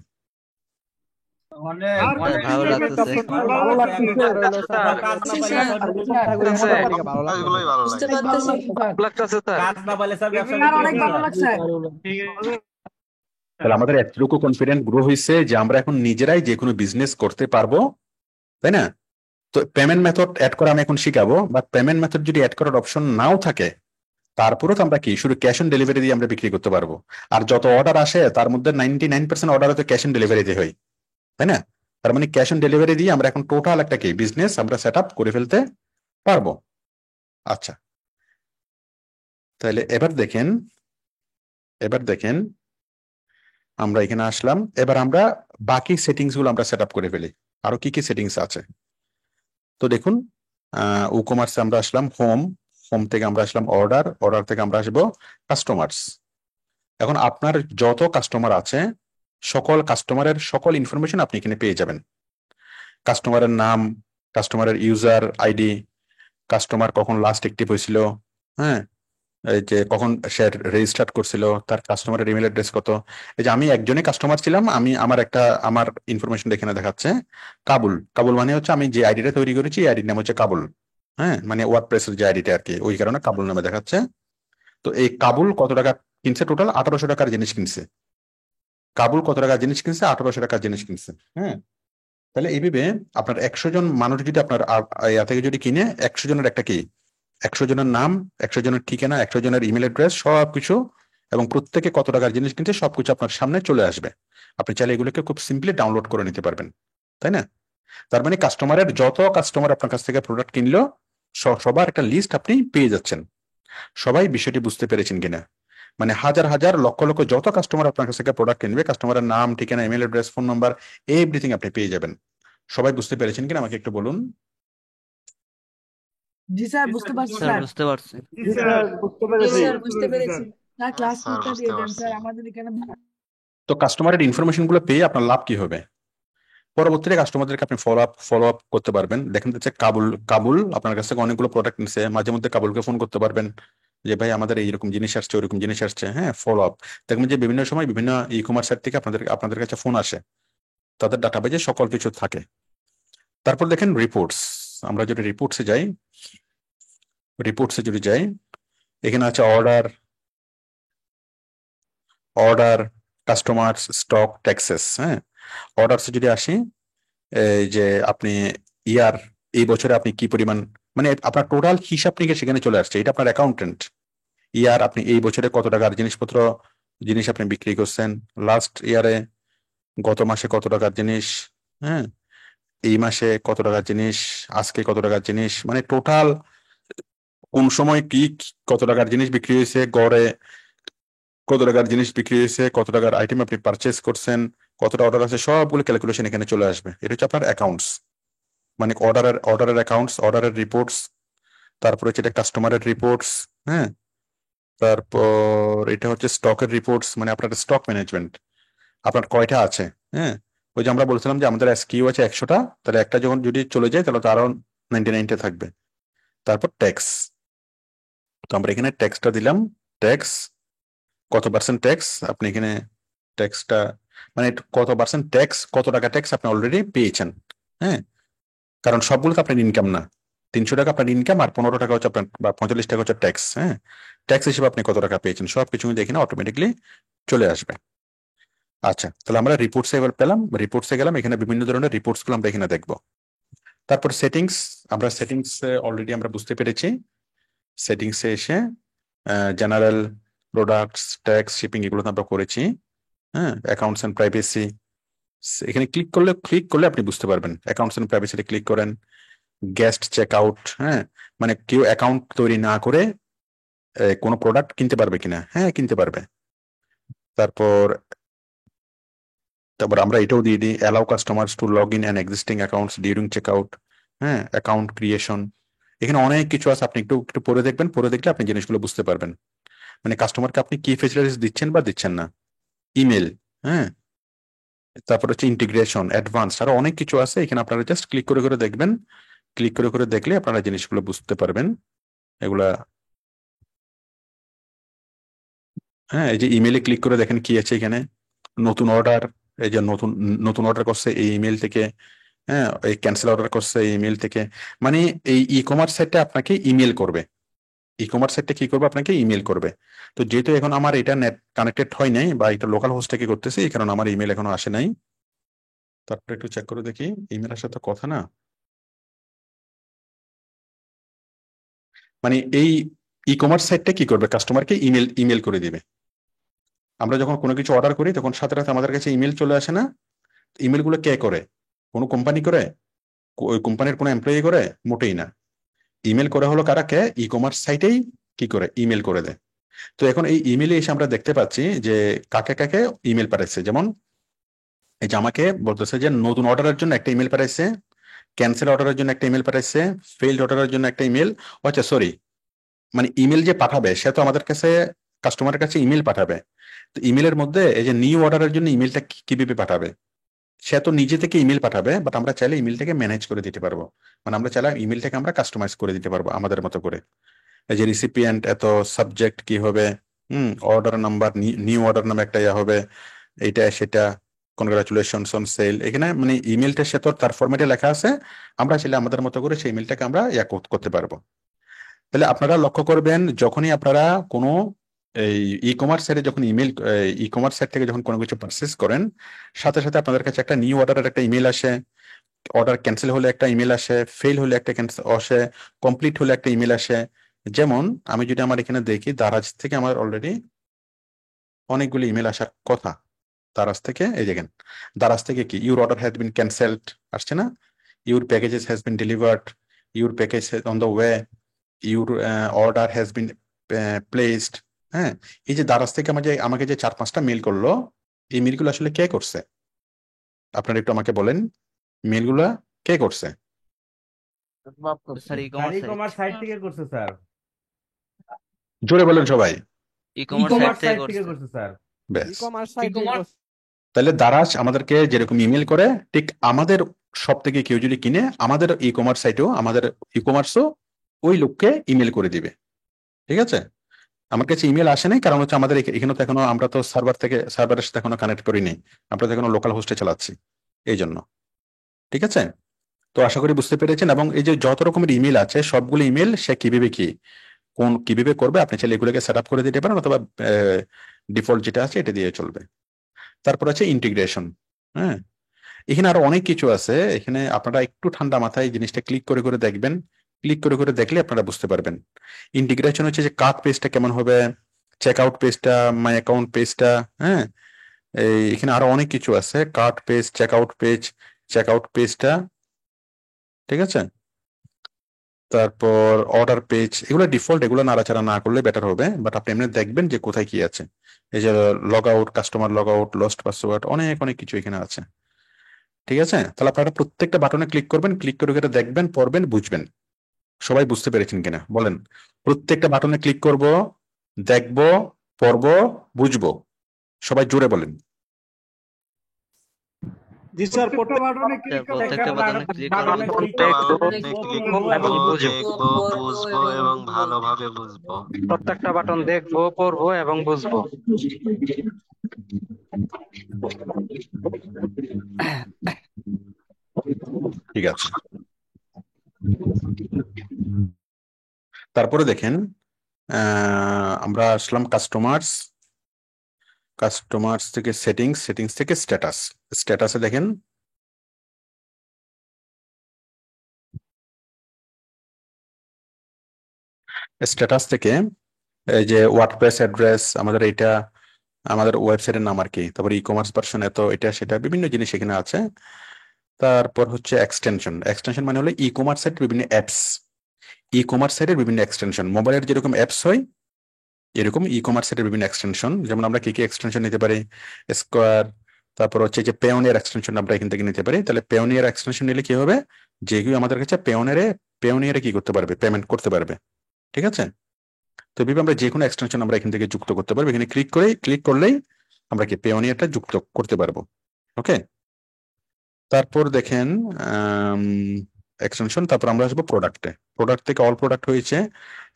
অনেক আর অনেক কোনো ভালো কিছু লাগতেছে। ভালো লাগতেছে। আর হলো স্যার, কাজ না পাইলে স্যার, ক্যাটাগরি মোটামুটি ভালো লাগছে। এগুলোই ভালো বুঝতে লাগে। পারতেছি। লাগতেছে স্যার। কাজ না পাইলে স্যার ব্যবসা আর অনেক ভালো লাগছে। তাহলে আমাদের এতটুকু কনফিডেন্ট গ্রো হয়েছে যে আমরা এখন নিজেরাই যে কোনো বিজনেস করতে পারবো, তাই না? তো পেমেন্ট মেথড অ্যাড করা আমি এখন শিখাবো, বাট পেমেন্ট মেথড যদি অ্যাড করার অপশন নাও থাকে, তারপরেও তো আমরা কি শুধু ক্যাশ অন ডেলিভারি দিয়ে আমরা বিক্রি করতে পারবো। আর যত অর্ডার আসে তার মধ্যে 99% অর্ডার তো ক্যাশ অন ডেলিভারিতে হয়, তাই না? তার মানে ক্যাশ অন ডেলিভারি দিয়ে আমরা এখন টোটাল একটা কি বিজনেস আমরা সেট আপ করে ফেলতে পারবো। আচ্ছা, তাহলে এবার দেখেন আমরা এখানে আসলাম। এবার আমরা বাকি সেটিংস গুলো আমরা সেট আপ করে ফেলি। আরো কি কি সেটিংস আছে তো দেখুন, ই কমার্সে আমরা আসলাম হোম থেকে আমরা আসলাম অর্ডার থেকে আমরা আসবো কাস্টমার্স। এখন আপনার যত কাস্টমার আছে সকল কাস্টমারের সকল ইনফরমেশন আপনি এখানে পেয়ে যাবেন। কাস্টমারের নাম, কাস্টমারের ইউজার আইডি, কাস্টমার কখন লাস্ট অ্যাক্টিভ হয়েছিল, হ্যাঁ, এই যে কখন সে রেজিস্টার করছিল, তার কাস্টমারের ইমেল অ্যাড্রেস কত। এই যে আমি একজনই কাস্টমার ছিলাম, আমি আমার ইনফরমেশন এখানে দেখাচ্ছে কাবুল মানে হচ্ছে আমি যে আইডিটা তৈরি করেছি এই আইডির নাম হচ্ছে কাবুল, হ্যাঁ, মানে ওয়ার্ডপ্রেসের যে আইডিটা আর কি, ওই কারণে কাবুল নামে দেখাচ্ছে। তো এই কাবুল কত টাকা কিনছে? টোটাল 1800 টাকার জিনিস কিনছে। কাবুল কত টাকার জিনিস কিনছে? 1800 টাকার জিনিস কিনছে। হ্যাঁ, তাহলে এইভাবে আপনার 100 জন মানুষ যদি আপনার ইয়া থেকে যদি কিনে, 100 জনের একটা কি 100 জনের নাম, 100 জনের ঠিকানা, 100 জনের ইমেল অ্যাড্রেস সবকিছু, এবং প্রত্যেকে কত টাকার জিনিস কিনছে সবকিছু আপনার সামনে চলে আসবে। আপনি চাইলে এগুলোকে খুব সিম্পলি ডাউনলোড করে নিতে পারবেন, তাই না? তার মানে কাস্টমারের যত কাস্টমার আপনার কাছ থেকে প্রোডাক্ট কিনলো সবার একটা লিস্ট আপনি পেয়ে যাচ্ছেন। সবাই বিষয়টি বুঝতে পেরেছেন কিনা? মানে হাজার হাজার লক্ষ লক্ষ যত কাস্টমার আপনার কাছ থেকে প্রোডাক্ট কিনবে, কাস্টমারের নাম, ঠিকানা, email address, phone number, everything আপনি পেয়ে যাবেন। সবাই বুঝতে পেরেছেন কিনা আমাকে একটু বলুন। জি স্যার, বুঝতে পারছি স্যার স্যার। বুঝতে পারছি। জি স্যার, বুঝতে পেরেছি। স্যার, বুঝতে পেরেছি। স্যার ক্লাস স্যার, নোটটা বুঝতে দিয়ে দেন পারছি। স্যার, আমাদের এখানে তো কাস্টমারের ইনফরমেশন গুলো পেয়ে আপনার লাভ কি হবে? পরবর্তীতে কাস্টমারদেরকে আপনি ফলো আপ করতে পারবেন। দেখেন যাচ্ছে কাবুল আপনার কাছ থেকে অনেকগুলো প্রোডাক্ট নিচ্ছে, মাঝে মধ্যে কাবুলকে ফোন করতে পারবেন যে ভাই আমাদের এইরকম জিনিস আসছে, ওইরকম জিনিস আসছে, হ্যাঁ, ফলো আপ। দেখবেন যে বিভিন্ন সময় বিভিন্ন ই কমার্স সাইট থেকে আপনাদের কাছে ফোন আসে, তাদের ডাটাবেজে সকল কিছু থাকে। তারপর দেখেন রিপোর্টস। আমরা যদি রিপোর্টসে যদি যাই, এখানে আছে অর্ডার, কাস্টমার, স্টক, ট্যাক্সেস। হ্যাঁ, অর্ডারসে যদি আসি, এই যে আপনি এই বছরে আপনি কি পরিমাণ, মানে আপনার টোটাল হিসাব নিকেশ সেখানে চলে আসছে। এটা আপনার অ্যাকাউন্টেন্ট। আপনি এই বছরে কত টাকার জিনিস আপনি বিক্রি করছেন, লাস্ট ইয়ারে গত মাসে কত টাকার জিনিস, হ্যাঁ, এই মাসে কত টাকার জিনিস, আজকে কত টাকার জিনিস, মানে টোটাল কোন সময় কি কত টাকার জিনিস বিক্রি হয়েছে, গড়ে কত টাকার জিনিস বিক্রি হয়েছে, কত টাকার আইটেম আপনি পারচেস করছেন, কতটা অর্ডার আছে, সবগুলো ক্যালকুলেশন এখানে চলে আসবে। এটা হচ্ছে আপনার অ্যাকাউন্টস, মানে অর্ডারের অ্যাকাউন্টস, অর্ডারের রিপোর্টস। তারপরে হচ্ছে এটা কাস্টমারের রিপোর্টস, হ্যাঁ। তারপর এটা হচ্ছে স্টকের রিপোর্টস, মানে আপনার স্টক ম্যানেজমেন্ট, আপনার কয়টা আছে, হ্যাঁ। ওই যে আমরা বলছিলাম যে আমাদের এসকিউ আছে 100টা, তাহলে একটা যখন যদি চলে যায় তাহলে তো আরো 99টা থাকবে। তারপর ট্যাক্স, তো আমরা এখানে ট্যাক্সটা দিলাম। ট্যাক্স কত পার্সেন্ট ট্যাক্স আপনি এখানে, ট্যাক্সটা মানে কত পার্সেন্ট ট্যাক্স, কত টাকা ট্যাক্স আপনি অলরেডি পেয়েছেন, হ্যাঁ। কারণ সবগুলো তো আপনার ইনকাম না। 300 টাকা আপনার ইনকাম, আর 15 টাকা হচ্ছে আপনার, বা 45 টাকা হচ্ছে ট্যাক্স, হ্যাঁ। ট্যাক্স হিসেবে আপনি কত টাকা পেয়েছেন সবকিছু এখানে অটোমেটিকলি চলে আসবে। আচ্ছা, তাহলে আমরা রিপোর্টসে এবার পেলাম, রিপোর্টসে গেলাম, এখানে বিভিন্ন ধরনের রিপোর্টস গুলো আমরা এখানে দেখবো। তারপর সেটিংস, আমরা সেটিংস অলরেডি আমরা বুঝতে পেরেছি। সেটিংসে এসে জেনারেল, প্রোডাক্টস, ট্যাক্স, শিপিং এগুলো তো আমরা করেছি। হ্যাঁ, অ্যাকাউন্টস এন্ড প্রাইভেসি, এখানে ক্লিক করলে আপনি বুঝতে পারবেন। অ্যাকাউন্টস এন্ড প্রাইভেসিতে ক্লিক করেন। গেস্ট চেক আউট, হ্যাঁ, মানে কেউ অ্যাকাউন্ট তৈরি না করে কোনো প্রোডাক্ট কিনতে পারবে কিনা? হ্যাঁ, কিনতে পারবে। তারপর আমরা এটাও দিয়ে দিই, allow customers to log in and existing accounts during check out. হ্যাঁ, অ্যাকাউন্ট ক্রিয়েশন, এখানে অনেক কিছু আছে, আপনি একটু একটু পড়ে দেখবেন, পড়ে দেখলে আপনি জিনিসগুলো বুঝতে পারবেন। মানে কাস্টমারকে আপনি কি ফেসিলিটিস দিচ্ছেন বা দিচ্ছেন না। ইমেল, হ্যাঁ, তারপর হচ্ছে ইন্টিগ্রেশন, অ্যাডভান্স, আরো অনেক কিছু আছে। এখানে আপনারা জাস্ট ক্লিক করে করে দেখবেন, ক্লিক করে করে দেখলে আপনারা জিনিসগুলো বুঝতে পারবেন এগুলা। হ্যাঁ, এই যে ইমেলে ক্লিক করে দেখেন কি আছে এখানে, নতুন অর্ডার, এই যে নতুন নতুন অর্ডার করছে এই ইমেল থেকে, হ্যাঁ, এই ক্যান্সেল অর্ডার করছে এই ইমেল থেকে। মানে এই ই কমার্স সাইটটা আপনাকে ইমেল করবে, ই কমার্স সাইটটা কি করবে, আপনাকে ইমেল করবে। তো যেহেতু এখন আমার এটা নেট কানেক্টেড হয় নাই বা এটা লোকাল হোস্ট থেকে করতেছি, এই কারণে আমার ইমেল এখনো আসে নাই। তারপরে একটু চেক করে দেখি, ইমেল আসার তো কথা না। মানে এই ই কমার্স সাইটটা কি করবে, কাস্টমারকে ইমেল করে দিবে। আমরা যখন কোনো কিছু অর্ডার করি তখন সাথে সাথে আমাদের কাছে ইমেল চলে আসে না? ইমেলগুলো কে করে? কোনো কোম্পানি করে? ওই কোম্পানির কোনো এমপ্লয়ি করে? মোটেই না। ইমেল করে হলো কারা, কে? ই কমার্স সাইটেই কি করে, ইমেল করে দেয়। তো এখন এই ইমেলে এসে আমরা দেখতে পাচ্ছি যে কাকে কাকে ইমেল পাঠাইছে। যেমন এই যে আমাকে বলতেছে যে নতুন অর্ডারের জন্য একটা ইমেল পাঠাইছে, ক্যান্সেল অর্ডারের জন্য একটা ইমেল পাঠাইছে, ফেইল্ড অর্ডারের জন্য একটা ইমেল। আচ্ছা সরি, মানে ইমেল যে পাঠাবে সে তো আমাদের কাছে, কাস্টমারের কাছে ইমেল পাঠাবে। তো ইমেলের মধ্যে এই যে নিউ অর্ডারের জন্য ইমেলটা কিভাবে পাঠাবে? সে তো নিজে থেকে ইমেল পাঠাবে, বাট আমরা চাইলে ইমেলটাকে ম্যানেজ করে দিতে পারবো। মানে আমরা চাইলে ইমেলটাকে আমরা কাস্টমাইজ করে দিতে পারবো আমাদের মতো করে। এই যে রিসিপিয়েন্ট এত, সাবজেক্ট কি হবে, অর্ডার নাম্বার, নিউ অর্ডার নামে একটা ইয়া হবে, এইটা সেটা, কনগ্রাচুলেশনস অন সেল। এখানে মানে ইমেলটা সে তো তার ফরম্যাটে লেখা আছে, আমরা চাইলে আমাদের মতো করে সেই ইমেলটাকে আমরা ইয়া করতে পারবো। তাহলে আপনারা লক্ষ্য করবেন, যখনই আপনারা কোনো এই ই কমার্স সাইটে যখন ই কমার্স সাইট থেকে যখন কোনো কিছু পারচেস করেন, সাথে সাথে আপনাদের কাছে একটা নিউ অর্ডারের একটা ইমেল আসে, অর্ডার ক্যান্সেল হলে একটা ইমেল আসে, ফেল হলে একটা আসে, কমপ্লিট হলে একটা ইমেল আসে। যেমন আমি যদি আমার এখানে দেখি, দারাজ থেকে আমার অলরেডি অনেকগুলো ইমেল আসার কথা। দারাজ থেকে, এই দেখেন, দারাজ থেকে কি, your order has been cancelled আসছে না, your packages has been delivered, your package on the way, your order has been placed. হ্যাঁ, এই যে দারাজ থেকে আমাকে যে 4-5টা মেল করলো, এই মেলগুলো আসলে কে করছে? আপনারা একটু আমাকে বলেন, মেলগুলা কে করছে? স্যার ই-কমার্স সাইট থেকে করছে স্যার। জোরে বলেন সবাই। ই-কমার্স সাইট থেকে করছে স্যার। ব্যাস, ই কমার্স সাইট তাহলে দারাজ আমাদেরকে যেরকম ইমেল করে, ঠিক আমাদের সব থেকে কেউ যদি কিনে, আমাদের ই কমার্স সাইটেও, আমাদের ই কমার্সও ওই লোককে ইমেল করে দিবে। ঠিক আছে? আমার কাছে ইমেল আসে নাই, কারণ হচ্ছে আমাদের এখানে তো এখনো আমরা তো সার্ভারের সাথে এখনো কানেক্ট করিনি, আমরা তো এখনো লোকাল হোস্টে চালাচ্ছি, এই জন্য। ঠিক আছে? তো আশা করি বুঝতে পেরেছেন। এবং এই যে যত রকমের ইমেল আছে, সবগুলো ইমেল সে কিভাবে কিভাবে করবে, আপনি চাইলে এগুলোকে সেট আপ করে দিতে পারেন, অথবা ডিফল্ট যেটা আছে এটা দিয়ে চলবে। তারপর আছে ইন্টিগ্রেশন। হ্যাঁ, এখানে আরো অনেক কিছু আছে। এখানে আপনারা একটু ঠান্ডা মাথায় জিনিসটা ক্লিক করে করে দেখবেন, ক্লিক করে করে দেখলে আপনারা বুঝতে পারবেন। ইন্টিগ্রেশন হচ্ছে যে কার্ট পেজটা কেমন হবে, চেক আউট পেজটা, মাই অ্যাকাউন্ট পেজটা। হ্যাঁ, এখানে আরো অনেক কিছু আছে, কার্ট পেজ, চেক আউট পেজটা। ঠিক আছে? তারপর অর্ডার পেজ, এগুলো ডিফল্ট, এগুলো নাড়াচাড়া না করলে বেটার হবে, বাট আপনি এমনি দেখবেন যে কোথায় কি আছে। এই যে log out, customer log out, lost password, অনেক অনেক কিছু এখানে আছে। ঠিক আছে? তাহলে আপনারা প্রত্যেকটা বাটনে ক্লিক করবেন, ক্লিক করে করে দেখবেন, পড়বেন, বুঝবেন। সবাই বুঝতে পেরেছেন কিনা বলেন? প্রত্যেকটা বাটনে ক্লিক করব, দেখব, পড়ব, বুঝবো। সবাই জোরে বলেন। জি স্যার, প্রত্যেক বাটনে ক্লিক প্রত্যেকটা বাটনে ক্লিক এবং দেখবো, বুঝবো এবং ভালোভাবে বুঝবো। প্রত্যেকটা বাটন দেখবো, পড়বো এবং বুঝবো। ঠিক আছে, তারপরে দেখেন আমরা আসলাম কাস্টমার্স থেকে সেটিংস থেকে স্ট্যাটাসে দেখেন স্ট্যাটাস থেকে এই যে ওয়ার্ডপ্রেস অ্যাড্রেস আমাদের এটা আমাদের ওয়েবসাইটের নাম আর কি, তারপর ই কমার্স ভার্সন এত এটা সেটা বিভিন্ন জিনিস এখানে আছে। তারপর হচ্ছে এক্সটেনশন। এক্সটেনশন মানে হলো ই কমার্স সাইটের বিভিন্ন অ্যাপস, ই কমার্স সাইটের বিভিন্ন এক্সটেনশন, মোবাইলের যেরকম অ্যাপস হয় এরকম ই কমার্স সাইটের বিভিন্ন এক্সটেনশন। যেমন আমরা কি কি এক্সটেনশন নিতে পারি, স্কোয়ার, তারপর হচ্ছে যে পেওনিয়ার এক্সটেনশন আমরা এখান থেকে নিতে পারি। তাহলে পেওনিয়ার এক্সটেনশন নিলে কি হবে, যে কেউ আমাদের কাছে পেওনিয়ারে কি করতে পারবে, পেমেন্ট করতে পারবে। ঠিক আছে, তো এভাবে আমরা যে কোনো এক্সটেনশন আমরা এখান থেকে যুক্ত করতে পারবো। এখানে ক্লিক করলেই আমরা কি পেওনিয়ারটা যুক্ত করতে পারবো। ওকে, তারপর দেখেন এক্সটেনশন, তারপর আমরা আসবো প্রোডাক্টে। প্রোডাক্ট থেকে অল প্রোডাক্ট হয়েছে,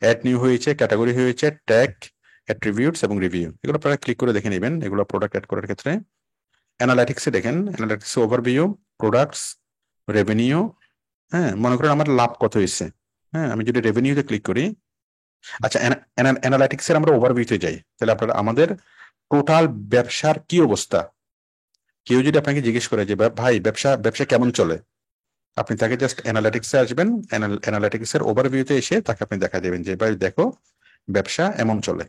অ্যাড নিউ হয়েছে, ক্যাটাগরি হয়েছে, ট্যাগ, অ্যাট্রিবিউটস এবং রিভিউ। এগুলো আপনারা ক্লিক করে দেখে নেবেন এগুলো প্রোডাক্ট অ্যাড করার ক্ষেত্রে। অ্যানালাইটিক্সে দেখেন, অ্যানালাইটিক্স ওভারভিউ, প্রোডাক্টস, রেভিনিউ। হ্যাঁ, মনে করেন আমার লাভ কত হয়েছে। হ্যাঁ, আমি যদি রেভিনিউতে ক্লিক করি, আচ্ছা অ্যানালাইটিক্সের আমরা ওভারভিউতে যাই, তাহলে আপনারা আমাদের টোটাল ব্যবসার কি অবস্থা। কেউ যদি আপনাকে জিজ্ঞেস করে যে ভাই ব্যবসা কেমন চলে, আপনি তাকে জাস্ট অ্যানালিটিক্সে আসবেন, অ্যানালিটিক্সের ওভারভিউতে এসে তাকে আপনি দেখা দেবেন যে ভাই দেখো ব্যবসা এমন চলে,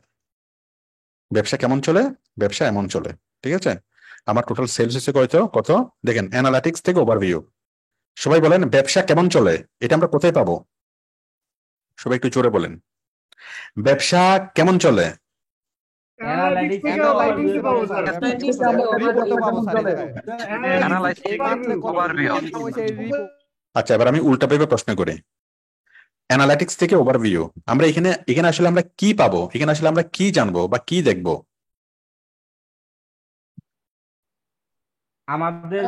ব্যবসা কেমন চলে, ব্যবসা এমন চলে। ঠিক আছে, আমার টোটাল সেলস হচ্ছে কত দেখেন অ্যানালিটিক্স থেকে ওভারভিউ। সবাই বলেন ব্যবসা কেমন চলে, এটা আমরা কোথায় পাবো, সবাই একটু জোরে বলেন ব্যবসা কেমন চলে। আচ্ছা, এবার আমি উল্টা ভাবে প্রশ্ন করি, অ্যানালিটিক্স থেকে ওভারভিউ আমরা এখানে আসলে আমরা কি পাবো, এখানে আসলে আমরা কি জানবো বা কি দেখবো। আমাদের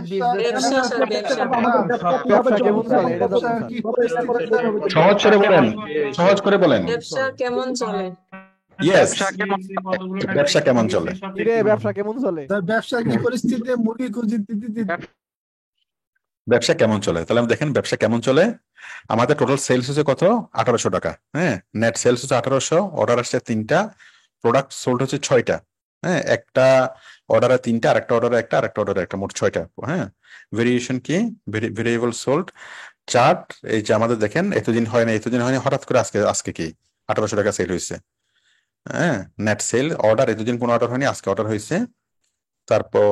সহজ করে বলেন ব্যবসা কেমন চলে। ইয়েস, ব্যবসা কেমন চলে, ব্যবসা কেমন চলে, ব্যবসা কি পরিস্থিতি, মুরগি খুঁজি ব্যবসা কেমন চলে। তাহলে আমি দেখেন ব্যবসা কেমন চলে, আমাদের টোটাল সেলস হচ্ছে কত 1800 টাকা। হ্যাঁ, নেট সেলস হচ্ছে 1800, অর্ডার আসছে 3টা, প্রোডাক্ট সোল্ড হচ্ছে 6টা। হ্যাঁ, একটা অর্ডারে 3টা, আরেকটা অর্ডারে একটা, আরেকটা অর্ডারে একটা, মোট 6টা। হ্যাঁ, ভেরিয়েশন কি, ভেরিয়েবল সোল্ড চার্ট। এই যে আমাদের দেখেন এতদিন হয় না, হঠাৎ করে আজকে কি 1800 টাকা সেল হয়েছে। হ্যাঁ, নেট সেল অর্ডার, এতদিন কোনো অর্ডার হয়নি, আজকে অর্ডার হয়েছে। তারপর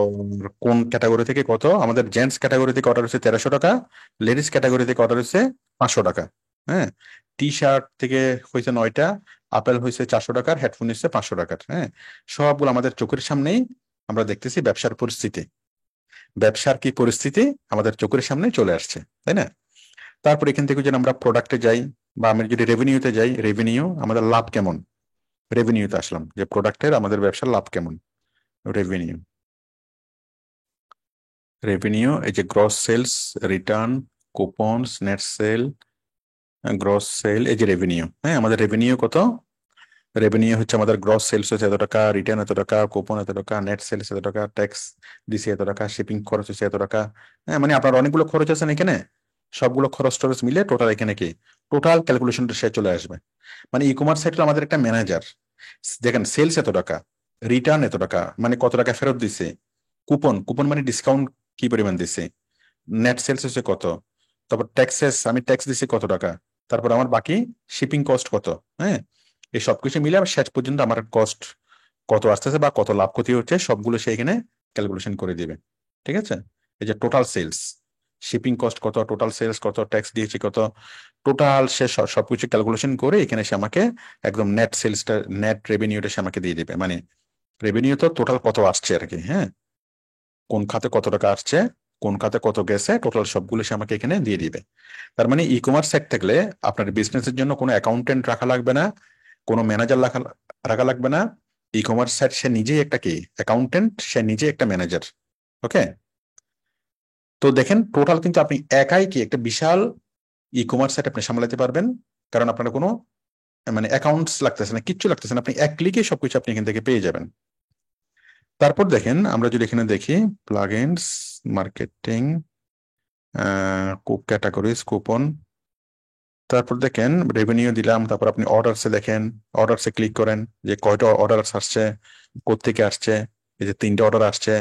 কোন ক্যাটাগরি থেকে কত, আমাদের জেন্টস ক্যাটাগরি থেকে অর্ডার হচ্ছে 1300 টাকা, লেডিস ক্যাটাগরি থেকে অর্ডার হচ্ছে 500 টাকা। হ্যাঁ, টি শার্ট থেকে হয়েছে 9টা, আপেল হয়েছে 400 টাকার, হেডফোন হচ্ছে 500 টাকার। হ্যাঁ, সবগুলো আমাদের চোখের সামনেই আমরা দেখতেছি ব্যবসার পরিস্থিতি, ব্যবসার কি পরিস্থিতি আমাদের চোখের সামনে চলে আসছে, তাই না। তারপর এখান থেকে যদি আমরা প্রোডাক্টে যাই বা আমি যদি রেভিনিউতে যাই, রেভিনিউ আমাদের লাভ কেমন, রেভিনিউতে আসলাম যে প্রোডাক্টের আমাদের ব্যবসার লাভ কেমন, রেভিনিউ এই যে gross sales, returns, coupons, net sale, gross sale, এই যে রেভিনিউ। হ্যাঁ, আমাদের রেভিনিউ কত, রেভিনিউ হচ্ছে আমাদের গ্রস সেলস হচ্ছে এত টাকা, রিটার্ন এত টাকা, কুপন এত টাকা, নেট সেলস এত টাকা, ট্যাক্স দিছে এত টাকা, শিপিং খরচ হচ্ছে এত টাকা। হ্যাঁ, মানে আপনার অনেকগুলো খরচ আছে না এখানে, সবগুলো খরচ টরচ মিলে টোটাল এখানে কি টোটাল ক্যালকুলেশনটা সে চলে আসবে। মানে ই কমার্স সাইটে আমাদের একটা ম্যানেজার দেখেন সেলস এত টাকা, রিটার্ন এত টাকা মানে কত টাকা ফেরত দিছে, কুপন মানে ডিসকাউন্ট কি পরিমাণ দিছে, নেট সেলস হচ্ছে কত, তারপর ট্যাক্সেস আমি ট্যাক্স দিছি কত টাকা, তারপর আমার বাকি শিপিং কস্ট কত। হ্যাঁ, এই সবকিছু মিলে আমার শেষ পর্যন্ত আমার কস্ট কত আসতেছে বা কত লাভ ক্ষতি হচ্ছে সবগুলো সে এখানে ক্যালকুলেশন করে দিবে। ঠিক আছে, এই যে টোটাল সেলস, শিপিং কস্ট কত, টোটাল সেলস কত, ট্যাক্স দিয়েছি কত, টোটাল সে সবকিছু ক্যালকুলেশন করে এখানে সে আমাকে একদম নেট সেলসটা, নেট রেভিনিউটা সে আমাকে দিয়ে দিবে। মানে রেভিনিউ তো টোটাল কত আসছে আর কি। হ্যাঁ, কোন খাতে কত টাকা আসছে, কোন খাতে কত গেছে, টোটাল সবগুলো সে আমাকে এখানে দিয়ে দিবে। তার মানে ই কমার্স সাইট থাকলে আপনার বিজনেসের জন্য কোনো অ্যাকাউন্টেন্ট রাখা লাগবে না, কোনো ম্যানেজার রাখা লাগবে না। ই কমার্স সাইট সে নিজেই একটা কি অ্যাকাউন্টেন্ট, সে নিজেই একটা ম্যানেজার। ওকে, তো দেখেন টোটাল কিন্তু আপনি একাই কি একটা বিশাল ই কমার্স সাইট আপনি সামলাতে পারবেন, কারণ আপনার কোনো মানে অ্যাকাউন্টস লাগতেছে না, কিচ্ছু লাগতেছে না, আপনি এক ক্লিকে সবকিছু আপনি এখান থেকে পেয়ে যাবেন। তারপর দেখেন আমরা যদি এখানে দেখি প্লাগইনস, মার্কেটিং, ক্যাটাগরিজ, কুপন, তারপর দেখেন রেভিনিউ দিলাম, তারপর আপনি অর্ডারসে দেখেন, অর্ডারসে ক্লিক করেন যে কয়টা অর্ডার আসছে, কোত্থেকে আসছে, এই যে 3টা অর্ডার আসছে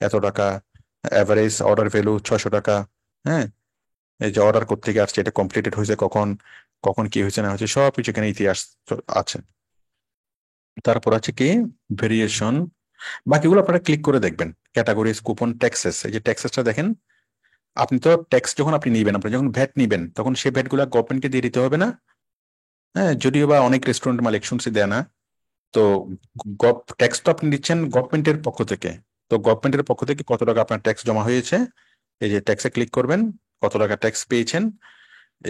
এত টাকা, অ্যাভারেজ অর্ডার ভ্যালু 600 টাকা। হ্যাঁ, এই যে অর্ডার কোত্থেকে আসছে, এটা কমপ্লিটেড হয়েছে কখন, কখন কি হয়েছে না হয়েছে সব কিছু এখানে ইতিহাস আছে। তারপর আছে কি ভেরিয়েশন, বাকিগুলো আপনারা ক্লিক করে দেখবেন। ক্যাটাগরিজ, কুপন, ট্যাক্সেস, এই যে ট্যাক্সেসটা দেখেন, আপনি তো ট্যাক্স যখন আপনি নিবেন, আপনি যখন ভ্যাট নিবেন তখন সেই ভ্যাট গুলা গভর্নমেন্টকে দিয়ে দিতে হবে না? হ্যাঁ, যদিও বা অনেক রেস্টুরেন্ট মালিক শুনছি দেয় না। তো ট্যাক্স তো আপনি দিচ্ছেন গভর্নমেন্টের পক্ষ থেকে, তো গভর্নমেন্টের পক্ষ থেকে কত টাকা আপনার ট্যাক্স জমা হয়েছে, এই যে ট্যাক্সে ক্লিক করবেন, কত টাকা ট্যাক্স পেয়েছেন,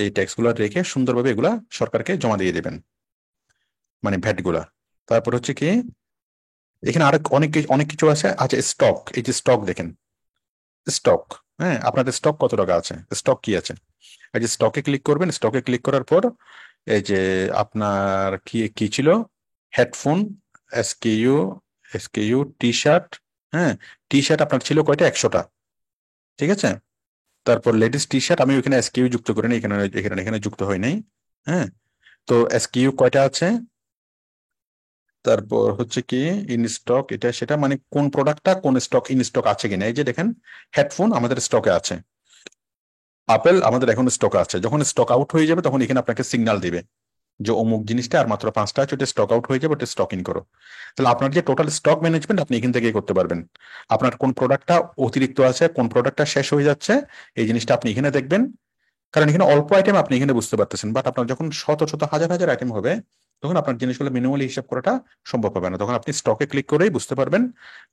এই ট্যাক্স গুলা রেখে সুন্দরভাবে এগুলা সরকারকে জমা দিয়ে দিবেন, মানে ভ্যাট গুলা। তারপর হচ্ছে কি এখানে আরো অনেক কিছু আছে। আচ্ছা, স্টক, এই যে স্টক দেখেন, স্টক, হ্যাঁ আপনাদের স্টক কত টাকা আছে, স্টক কি আছে, এই যে স্টকে ক্লিক করবেন। স্টকে ক্লিক করার পর এই যে আপনার কি কি ছিল, হেডফোন, এসকেইউ, টি শার্ট, হ্যাঁ টি শার্ট আপনার ছিল কয়টা, 100টা, ঠিক আছে। তারপর লেডিস টি শার্ট আমি ওখানে এসকেইউ যুক্ত করি নাই, এখানে এখানে এখানে যুক্ত হয় নাই, হ্যাঁ। তো এসকেইউ কয়টা আছে, তারপর হচ্ছে কি ইন স্টক, এটা সেটা মানে কোন প্রোডাক্টটা কোন স্টক ইন স্টক আছে কিনা। এই যে দেখেন হেডফোন আমাদের স্টকে আছে, আপেল আমাদের এখন স্টক আছে, যখন স্টক আউট হয়ে যাবে তখন এখানে আপনাকে সিগন্যাল দিবে যে অমুক জিনিসটা আর মাত্র 5টা আছে, ওটা স্টক আউট হয়ে যাবে, ওটা স্টক ইন করো। তাহলে আপনার যে টোটাল স্টক ম্যানেজমেন্ট আপনি এখান থেকে করতে পারবেন। আপনার কোন প্রোডাক্টটা অতিরিক্ত আছে, কোন প্রোডাক্টটা শেষ হয়ে যাচ্ছে, এই জিনিসটা আপনি এখানে দেখবেন। কারণ এখানে অল্প আইটেম আপনি এখানে বুঝতে পারতেছেন, বাট আপনার যখন শত শত হাজার হাজার আইটেম হবে তখন আপনার জিনিসগুলো মিনিমালি হিসাব করাটা সম্ভব হবে না। তখন আপনি স্টকে ক্লিক করেই বুঝতে পারবেন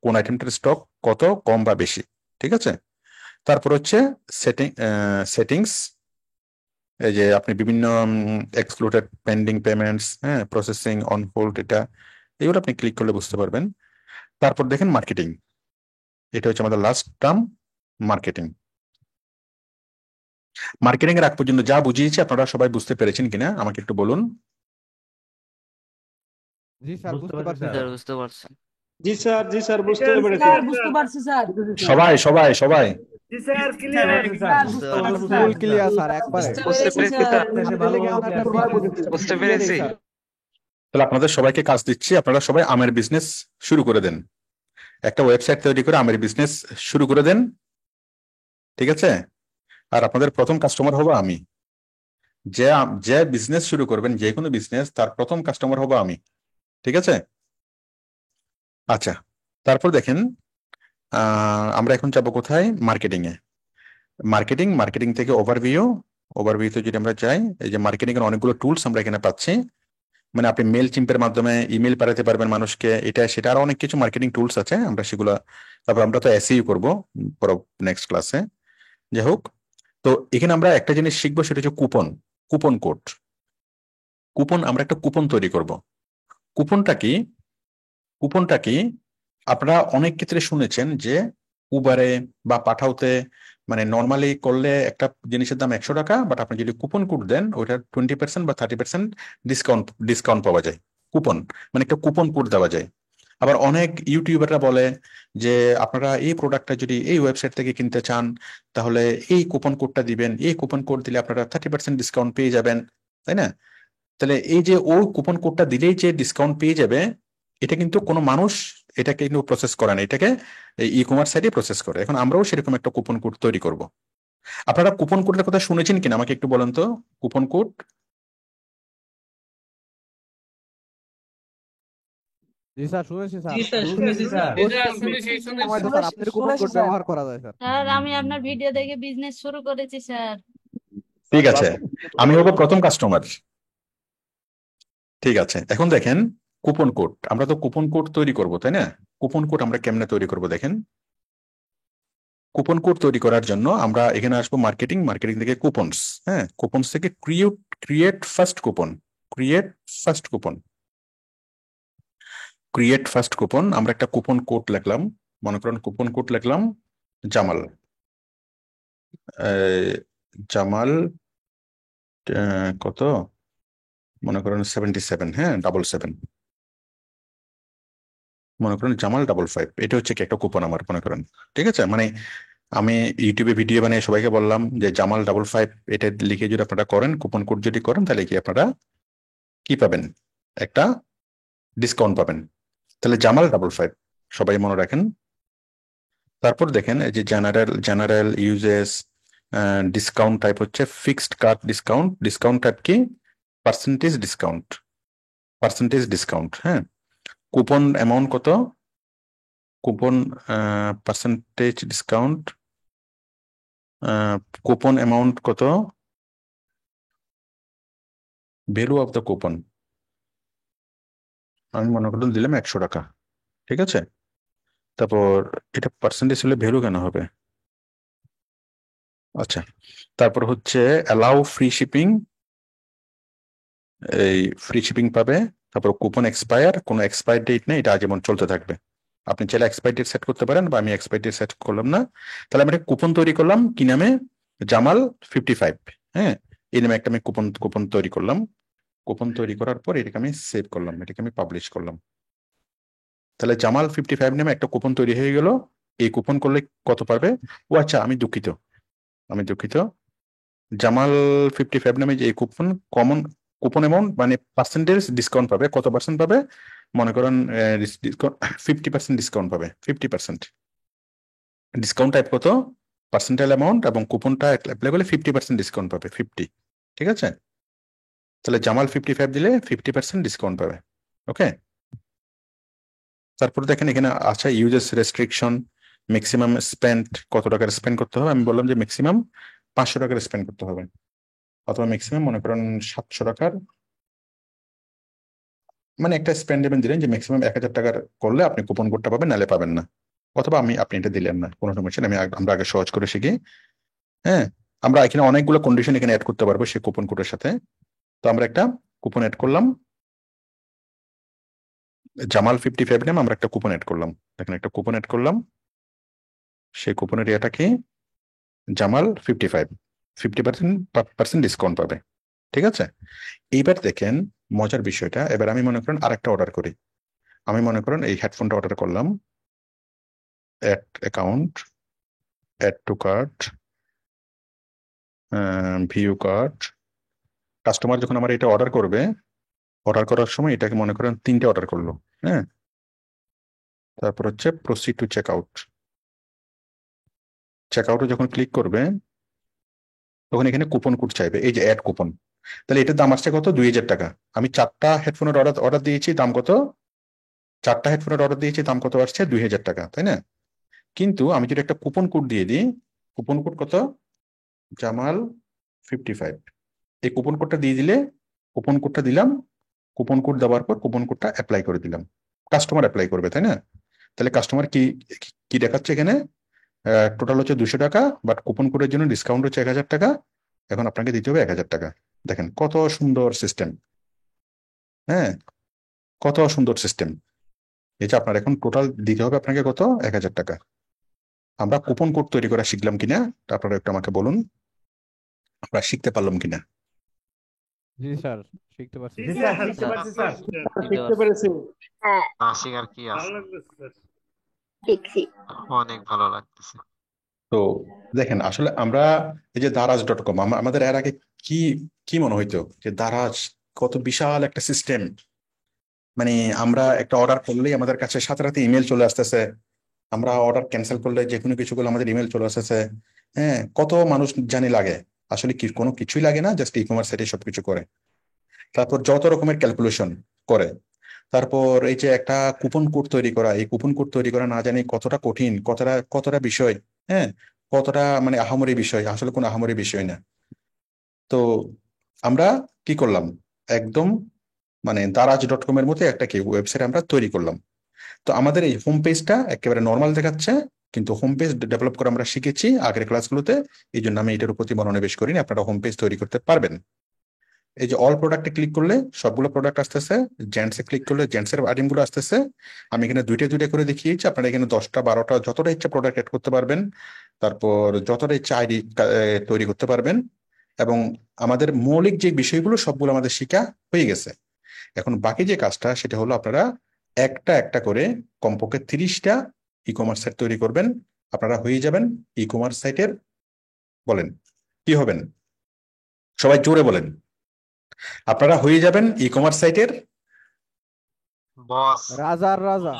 কোন আইটেমটার স্টক কত কম বা বেশি, ঠিক আছে। তারপর হচ্ছে সেটিংস, এই যে আপনি বিভিন্ন এক্সক্লুডেড পেন্ডিং পেমেন্টস, হ্যাঁ প্রসেসিং অন হোল্ড, এটা এগুলো আপনি ক্লিক করলে বুঝতে পারবেন। তারপর দেখেন মার্কেটিং, এটা হচ্ছে আমাদের লাস্ট টার্ম, মার্কেটিং। মার্কেটিং এর আগ পর্যন্ত যা বুঝিয়েছি আপনারা সবাই বুঝতে পেরেছেন কিনা আমাকে একটু বলুন। জি স্যার, বুঝতে পারছি স্যার স্যার। বুঝতে পারছি। জি স্যার, জি স্যার, বুঝতে পেরেছি। স্যার বুঝতে পারছি স্যার। সবাই সবাই সবাই স্যার বুঝতে পারছি স্যার। ফুল ক্লিয়ার স্যার, একবারে। বুঝতে পেরেছি স্যার। বুঝতে পেরেছি। তাহলে আপনাদের সবাইকে কাজ দিচ্ছি, আপনারা সবাই আমের বিজনেস শুরু করে দেন, একটা ওয়েবসাইট তৈরি করে আমের বিজনেস শুরু করে দেন, ঠিক আছে। আর আপনাদের প্রথম কাস্টমার হবো আমি, যে যে বিজনেস শুরু করবেন, যে কোনো বিজনেস, তার প্রথম কাস্টমার হবো আমি, ঠিক আছে। আচ্ছা, তারপর দেখেন আমরা এখন যাবো কোথায়, মার্কেটিং এ। মার্কেটিং থেকে ওভারভিউতে যদি আমরা যাই, এই যে মার্কেটিং এর অনেকগুলো টুলস আমরা এখানে পাচ্ছি, মানে আপনি মেল চিম্পের মাধ্যমে ইমেল পাঠাতে পারবেন মানুষকে, এটা সেটা আরো অনেক কিছু মার্কেটিং টুলস আছে, আমরা সেগুলো, তারপর আমরা তো এসইও করবো নেক্সট ক্লাসে, যাই হোক। তো এখানে আমরা একটা জিনিস শিখবো, সেটা হচ্ছে কুপন কোড। আমরা একটা কুপন তৈরি করব। কুপনটা কি আপনারা অনেক ক্ষেত্রে শুনেছেন যে উবারে বা পাঠাওতে, মানে নর্মালি করলে একটা জিনিসের দাম 100 টাকা, বাট আপনি যদি কুপন কোড দেন ওইটা 20% বা 30% ডিসকাউন্ট পাওয়া যায়। কুপন মানে একটা কুপন কোড দেওয়া যায়। আবার অনেক ইউটিউবাররা বলে যে আপনারা এই প্রোডাক্টটা যদি এই ওয়েবসাইট থেকে কিনতে চান তাহলে এই কুপন কোডটা দিবেন, এই কুপন কোড দিলে আপনারা 30% ডিসকাউন্ট পেয়ে যাবেন, তাই না। তাহলে এই যে ওই কুপন কোডটা দিলেই যে ডিসকাউন্ট পেয়ে যাবে, এটা কিন্তু কোনো মানুষ এটাকে কিন্তু প্রসেস করে না, এটাকে ই কমার্স সাইটে প্রসেস করে। এখন আমরাও সেরকম একটা কুপন কোড তৈরি করব। আপনারা কুপন কোডের কথা শুনেছেন কিনা আমাকে একটু বলেন তো, কুপন কোড। জি স্যার, শুনেছি স্যার। স্যার। স্যার আপনার কুপন কোড ব্যবহার করা যায় স্যার। স্যার আমি আপনার ভিডিও দেখে বিজনেস শুরু করেছি স্যার। ঠিক আছে, আমি হবো প্রথম কাস্টমার, ঠিক আছে। এখন দেখেন কুপন কোড, আমরা তো কুপন কোড তৈরি করব, তাই না। কুপন কোড আমরা কেমনে তৈরি করব দেখেন। কুপন কোড তৈরি করার জন্য আমরা এখানে আসবো মার্কেটিং থেকে কুপনস, হ্যাঁ কুপনস থেকে ক্রিয়েট ফার্স্ট কুপন। আমরা একটা কুপন কোড লিখলাম, মনে করেন কুপন কোড লিখলাম জামাল, জামাল কত, মনে করেন 77, হ্যাঁ 77, মনে করেন জামাল 55, এটা হচ্ছে কি একটা কুপন আমার, মনে করেন, ঠিক আছে। মানে আমি ইউটিউবে ভিডিও বানিয়ে সবাইকে বললাম যে জামাল 55 এটা লিখে যদি আপনারা করেন, কুপন কোড যদি করেন, তাহলে কি আপনারা কি পাবেন, একটা ডিসকাউন্ট পাবেন। তাহলে জামাল 55 সবাই মনে রাখেন। তারপর দেখেন এই যে জেনারেল ইউজেস, ডিসকাউন্ট টাইপ হচ্ছে ফিক্সড কাট ডিসকাউন্ট টাইপ কি পার্সেন্টেজ ডিসকাউন্ট, হ্যাঁ। কুপন অ্যামাউন্ট কত, coupon percentage discount, coupon amount কত, ভ্যালু অফ দ্য কুপন আমি মনে করলাম দিলাম 100 টাকা, ঠিক আছে। তারপর এটা পার্সেন্টেজ হলে ভ্যালু কেন হবে, আচ্ছা। তারপর হচ্ছে অ্যালাউ ফ্রি শিপিং, এই ফ্রি শিপিং পাবে। তারপর কুপন এক্সপায়ার, কোনো এক্সপায়ার ডেট নেই, এটা আজীবন চলতে থাকবে। আপনি চাইলে এক্সপায়ার ডেট সেট করতে পারেন, বা আমি এক্সপায়ার ডেট সেট করলাম না। তাহলে আমি একটা কুপন তৈরি করলাম কি নামে, জামাল 55, হ্যাঁ। এই নামে একটা আমি কুপন তৈরি করলাম। কুপন তৈরি করার পর এটাকে আমি সেভ করলাম, এটাকে আমি পাবলিশ করলাম। তাহলে জামাল 55 নামে একটা কুপন তৈরি হয়ে গেল। এই কুপন করলে কত পারবে, ও আচ্ছা আমি দুঃখিত, জামাল 55 নামে যে এই কুপন অ্যামাউন্ট মানে পার্সেন্টেজ ডিসকাউন্ট পাবে, কত পার্সেন্ট পাবে, মনে করেন 50% ডিসকাউন্ট পাবে। 50% ডিসকাউন্ট টাইপ কত, পার্সেন্টাইল অ্যামাউন্ট, এবং কুপনটা অ্যাপ্লাই করলে 50% ডিসকাউন্ট পাবে, 50, ঠিক আছে। তাহলে জামাল 55 দিলে 50% ডিসকাউন্ট পাবে, ওকে। তারপর দেখেন এখানে আছে ইউজেস রেস্ট্রিকশন, ম্যাক্সিমাম স্পেন্ড, কত টাকার স্পেন্ড করতে হবে। আমি বললাম যে ম্যাক্সিমাম 500 টাকার স্পেন্ড করতে হবে, অথবা ম্যাক্সিমাম মনে করেন 700 টাকার, মানে একটা স্পেন্ডেবল দিলেন যে ম্যাক্সিমাম 1000 টাকার করলে আপনি কুপন কোডটা পাবেন, নালে পাবেন না। অথবা আপনি এটা দিলেন না, কোনো সমস্যা নেই। আমরা আগে সহজ করে শিখি, হ্যাঁ। আমরা এখানে অনেকগুলো কন্ডিশন এখানে অ্যাড করতে পারবো সেই কুপন কোডের সাথে। তো আমরা একটা কুপন অ্যাড করলাম, জামাল 55 নামে আমরা একটা কুপন অ্যাড করলাম। দেখেন একটা কুপন অ্যাড করলাম, সেই কুপনের ইয়েটা কি, জামাল 55, 50% ডিসকাউন্ট পাবে, ঠিক আছে। এইবার দেখেন মজার বিষয়টা, এবার আমি মনে করেন আরেকটা অর্ডার করি। আমি মনে করেন এই হেডফোনটা অর্ডার করলাম, add account, add to cart, view cart. Customer যখন আমার এটা অর্ডার করবে, অর্ডার করার সময় এটাকে মনে করেন 3টে অর্ডার করলো, হ্যাঁ। তারপর হচ্ছে প্রসিড টু চেক আউট, চেক আউটে যখন ক্লিক করবে তখন এখানে কুপন কোড চাইবে, এই যে অ্যাড কুপন। তাহলে এটার দাম আসছে কত, 2000 টাকা। আমি 4টা হেডফোনের অর্ডার দিয়েছি, দাম কত, 4টা হেডফোনের অর্ডার দিয়েছি, দাম কত আসছে, 2000 টাকা, তাই না। কিন্তু আমি যদি একটা কুপন কোড দিয়ে দিই, কুপন কোড কত, জামাল 55, এই কুপন কোডটা দিয়ে দিলে, কুপন কোডটা দিলাম, কুপন কোড দেওয়ার পর কুপন কোডটা অ্যাপ্লাই করে দিলাম, কাস্টমার অ্যাপ্লাই করবে, তাই না। তাহলে কাস্টমার কি কি দেখাচ্ছে এখানে, টোটাল হচ্ছে 200 টাকা, বাট কুপন কোডের জন্য ডিসকাউন্ট হচ্ছে 1000 টাকা। এখন আপনাকে দিতে হবে 1000 টাকা। দেখেন কত সুন্দর সিস্টেম, হ্যাঁ, কত সুন্দর সিস্টেম। এই যে আপনার এখন টোটাল দিতে হবে আপনাকে কত, 1000 টাকা। আমরা কুপন কোড তৈরি করা শিখলাম কিনা আপনারা একটু আমাকে বলুন, আমরা শিখতে পারলাম কিনা। জি স্যার, শিখতে পারছি। জি স্যার, শিখতে পারছি স্যার। শিখতে পেরেছি। না শিখার কি আছে, দেখছি। অনেক ভালো লাগতেছে। তো দেখেন আসলে আমরা এই যে daraz.com, আমাদের এর আগে কি কি মনে হইতো যে দারাজ কত বিশাল একটা সিস্টেম, মানে আমরা একটা অর্ডার করলেই আমাদের কাছে সাথে সাথে ইমেল চলে আসতেছে, আমরা অর্ডার ক্যান্সেল করলে যে কোনো কিছু করলে আমাদের ইমেল চলে আসতেছে, হ্যাঁ। কত মানুষ জানি লাগে, আসলে কি কোনো কিছুই লাগে না, জাস্ট ই কমার্স সাইটে সবকিছু করে। তারপর যত রকমের ক্যালকুলেশন করে। তারপর এই যে একটা কুপন কোড তৈরি করা, এই কুপন কোড তৈরি করা না জানি কতটা কঠিন, কতটা বিষয়, হ্যাঁ, কতটা মানে আহামরি বিষয়, আসলে কোনো আহামরি বিষয় না। তো আমরা কি করলাম, একদম মানে daraz.com এর মতো একটা কি ওয়েবসাইট আমরা তৈরি করলাম। তো আমাদের এই হোম পেজটা একেবারে নর্মাল দেখাচ্ছে, কিন্তু হোম পেজ ডেভেলপ করে আমরা শিখেছি আগের ক্লাসগুলোতে, এই জন্য আমি এটার প্রতি মনোনিবেশ করিনি। আপনারা হোম পেজ তৈরি করতে পারবেন। এই যে অল প্রোডাক্টে ক্লিক করলে সবগুলো প্রোডাক্ট আসতেছে, জেন্টসে ক্লিক করলে জেন্টসের আইটেম গুলো আসতেছে। আমি এখানে দুইটা করে দেখিয়েছি, আপনারা এখানে 10টা 12টা যতটা ইচ্ছা প্রোডাক্ট এড করতে পারবেন, তারপর যতটা ইচ্ছা আইডি তৈরি করতে পারবেন। এবং আমাদের মৌলিক যে বিষয়গুলো সবগুলো আমাদের শিখা হয়ে গেছে। এখন বাকি যে কাজটা সেটা হলো আপনারা একটা করে কমপক্ষে 30টা ই কমার্স সাইট তৈরি করবেন, আপনারা হয়ে যাবেন ই কমার্স সাইটের, বলেন কি হবেন, সবাই জোরে বলেন, আপনারা হয়ে যাবেন ই কমার্স সাইটের বস। রাজার রাজা।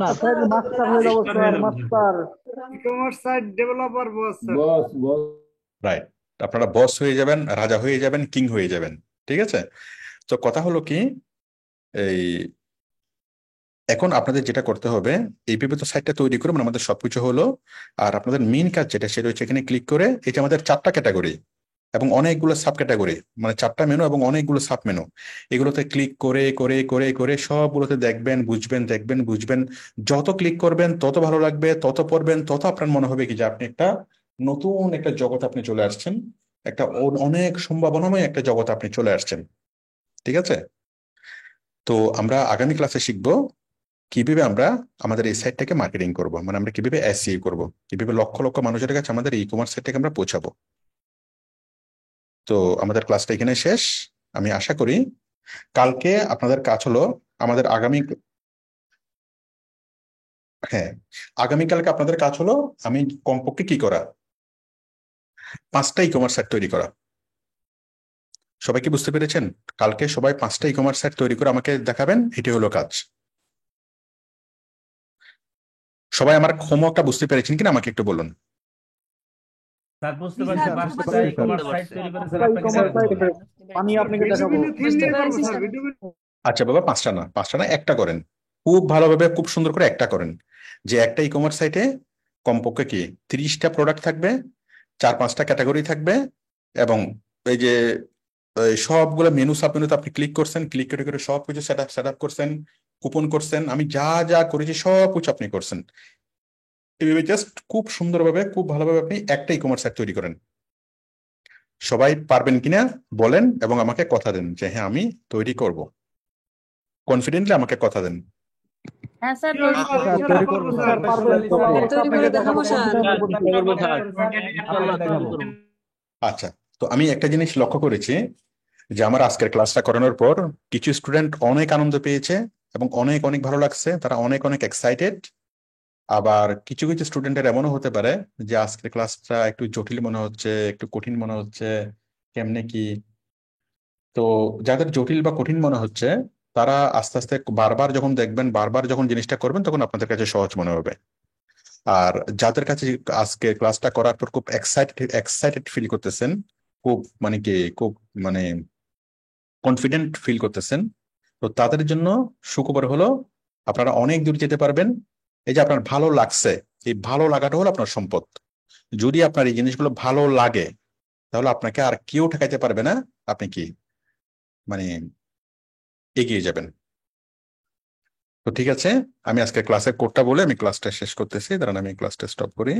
মাস্টার হয়ে যাবো sir, master. E-commerce site developer boss. Right. আপনারা বস হয়ে যাবেন, রাজা হয়ে যাবেন, কিং হয়ে যাবেন। ঠিক আছে? তো কথা হলো কি, এই এখন আপনাদের যেটা করতে হবে, এইভাবে তো সাইটটা তৈরি করে মানে আমাদের সবকিছু হলো। আর আপনাদের মেইন কাজ যেটা সেটা হচ্ছে এখানে ক্লিক করে এই যে আমাদের 4টা ক্যাটাগরি এবং অনেকগুলো সাব ক্যাটাগরি, মানে 4টা মেনু এবং অনেকগুলো সাব মেনু, এগুলোতে ক্লিক করে করে করে করে সবগুলোতে দেখবেন, বুঝবেন, দেখবেন, বুঝবেন। যত ক্লিক করবেন তত ভালো লাগবে, তত পড়বেন তত আপনার মনে হবে কি যে আপনি একটা নতুন একটা জগৎ আপনি চলে আসছেন, একটা অনেক সম্ভাবনাময় একটা জগৎ আপনি চলে আসছেন। ঠিক আছে? তো আমরা আগামী ক্লাসে শিখবো কিভাবে আমরা আমাদের এই সাইটটাকে মার্কেটিং করব, মানে আমরা কিভাবে এসইও করব, কিভাবে লক্ষ লক্ষ মানুষের কাছে আমাদের ই কমার্স সাইটটাকে আমরা পৌঁছাবো। তো আমাদের ক্লাসটা এখানে শেষ। আমি আশা করি কালকে আপনাদের কাজ হলো আমাদের আগামীকালকে আপনাদের কাজ হলো আমি কমপক্ষে কি করা, 5টা ই কমার্স সাইট তৈরি করা। সবাই কি বুঝতে পেরেছেন? কালকে সবাই 5টা ই কমার্স সাইট তৈরি করে আমাকে দেখাবেন, এটি হলো কাজ। সবাই আমার হোমওয়ার্কটা বুঝতে পেরেছেন কিনা আমাকে একটু বলুন। স্যার বুঝতে পারছি, বুঝতে পারছি, ই-কমার্স সাইট তৈরি করে স্যার আপনাকে দেখাবো। আমি আপনাকে দেখাবো। বুঝতে পেরেছি স্যার। আচ্ছা বাবা, 5টা না, একটা করেন। খুব ভালোভাবে খুব সুন্দর করে একটা করেন, যে একটা ই কমার্স সাইটে কমপক্ষে কি 30টা প্রোডাক্ট থাকবে, 4-5টা ক্যাটাগরি থাকবে, এবং এই যে এই সবগুলো মেনু সাব মেনুতে আপনি ক্লিক করছেন, ক্লিক করে করে সবকিছু সেট আপ করছেন, কুপন করছেন, আমি যা যা করেছি সব কিছু আপনি করছেন। এইভাবে জাস্ট খুব সুন্দরভাবে খুব ভালোভাবে আপনি একটা ই কমার্স সাইট তৈরি করেন। সবাই পারবেন কিনা বলেন এবং আমাকে কথা দেন যে হ্যাঁ আমি তৈরি করব। কনফিডেন্টলি আমাকে কথা দেন। হ্যাঁ স্যার, স্যার তৈরি করবো স্যার। তৈরি করে দেখাবো স্যার। দেখাবো। আচ্ছা, তো আমি একটা জিনিস লক্ষ্য করেছি যে আমার আজকের ক্লাসটা করানোর পর কিছু স্টুডেন্ট অনেক আনন্দ পেয়েছে এবং অনেক অনেক ভালো লাগছে, তারা অনেক অনেক এক্সাইটেড। আবার কিছু কিছু স্টুডেন্টের এমনও হতে পারে যে আজকের ক্লাসটা একটু জটিল মনে হচ্ছে, একটু কঠিন মনে হচ্ছে, কেমনে কি। তো যাদের জটিল বা কঠিন মনে হচ্ছে তারা আস্তে আস্তে বারবার যখন দেখবেন, বারবার যখন জিনিসটা করবেন, তখন আপনাদের কাছে সহজ মনে হবে। আর যাদের কাছে আজকে ক্লাসটা করার পর খুব এক্সাইটেড ফিল করতেছেন, খুব মানে কি খুব মানে কনফিডেন্ট ফিল করতেছেন, তো তাদের জন্য সুখবর হলো আপনারা অনেক দূর যেতে পারবেন। এই যে আপনার ভালো লাগছে, এই ভালো লাগাটা হলো আপনার সম্পদ। যদি আপনার এই জিনিসগুলো ভালো লাগে তাহলে আপনাকে আর কেউ ঠেকাইতে পারবে না, আপনি কি মানে এগিয়ে যাবেন। তো ঠিক আছে, আমি আজকে ক্লাসের কোডটা বলে আমি ক্লাসটা শেষ করতেছি। দাঁড়ান আমি ক্লাসটা স্টপ করি।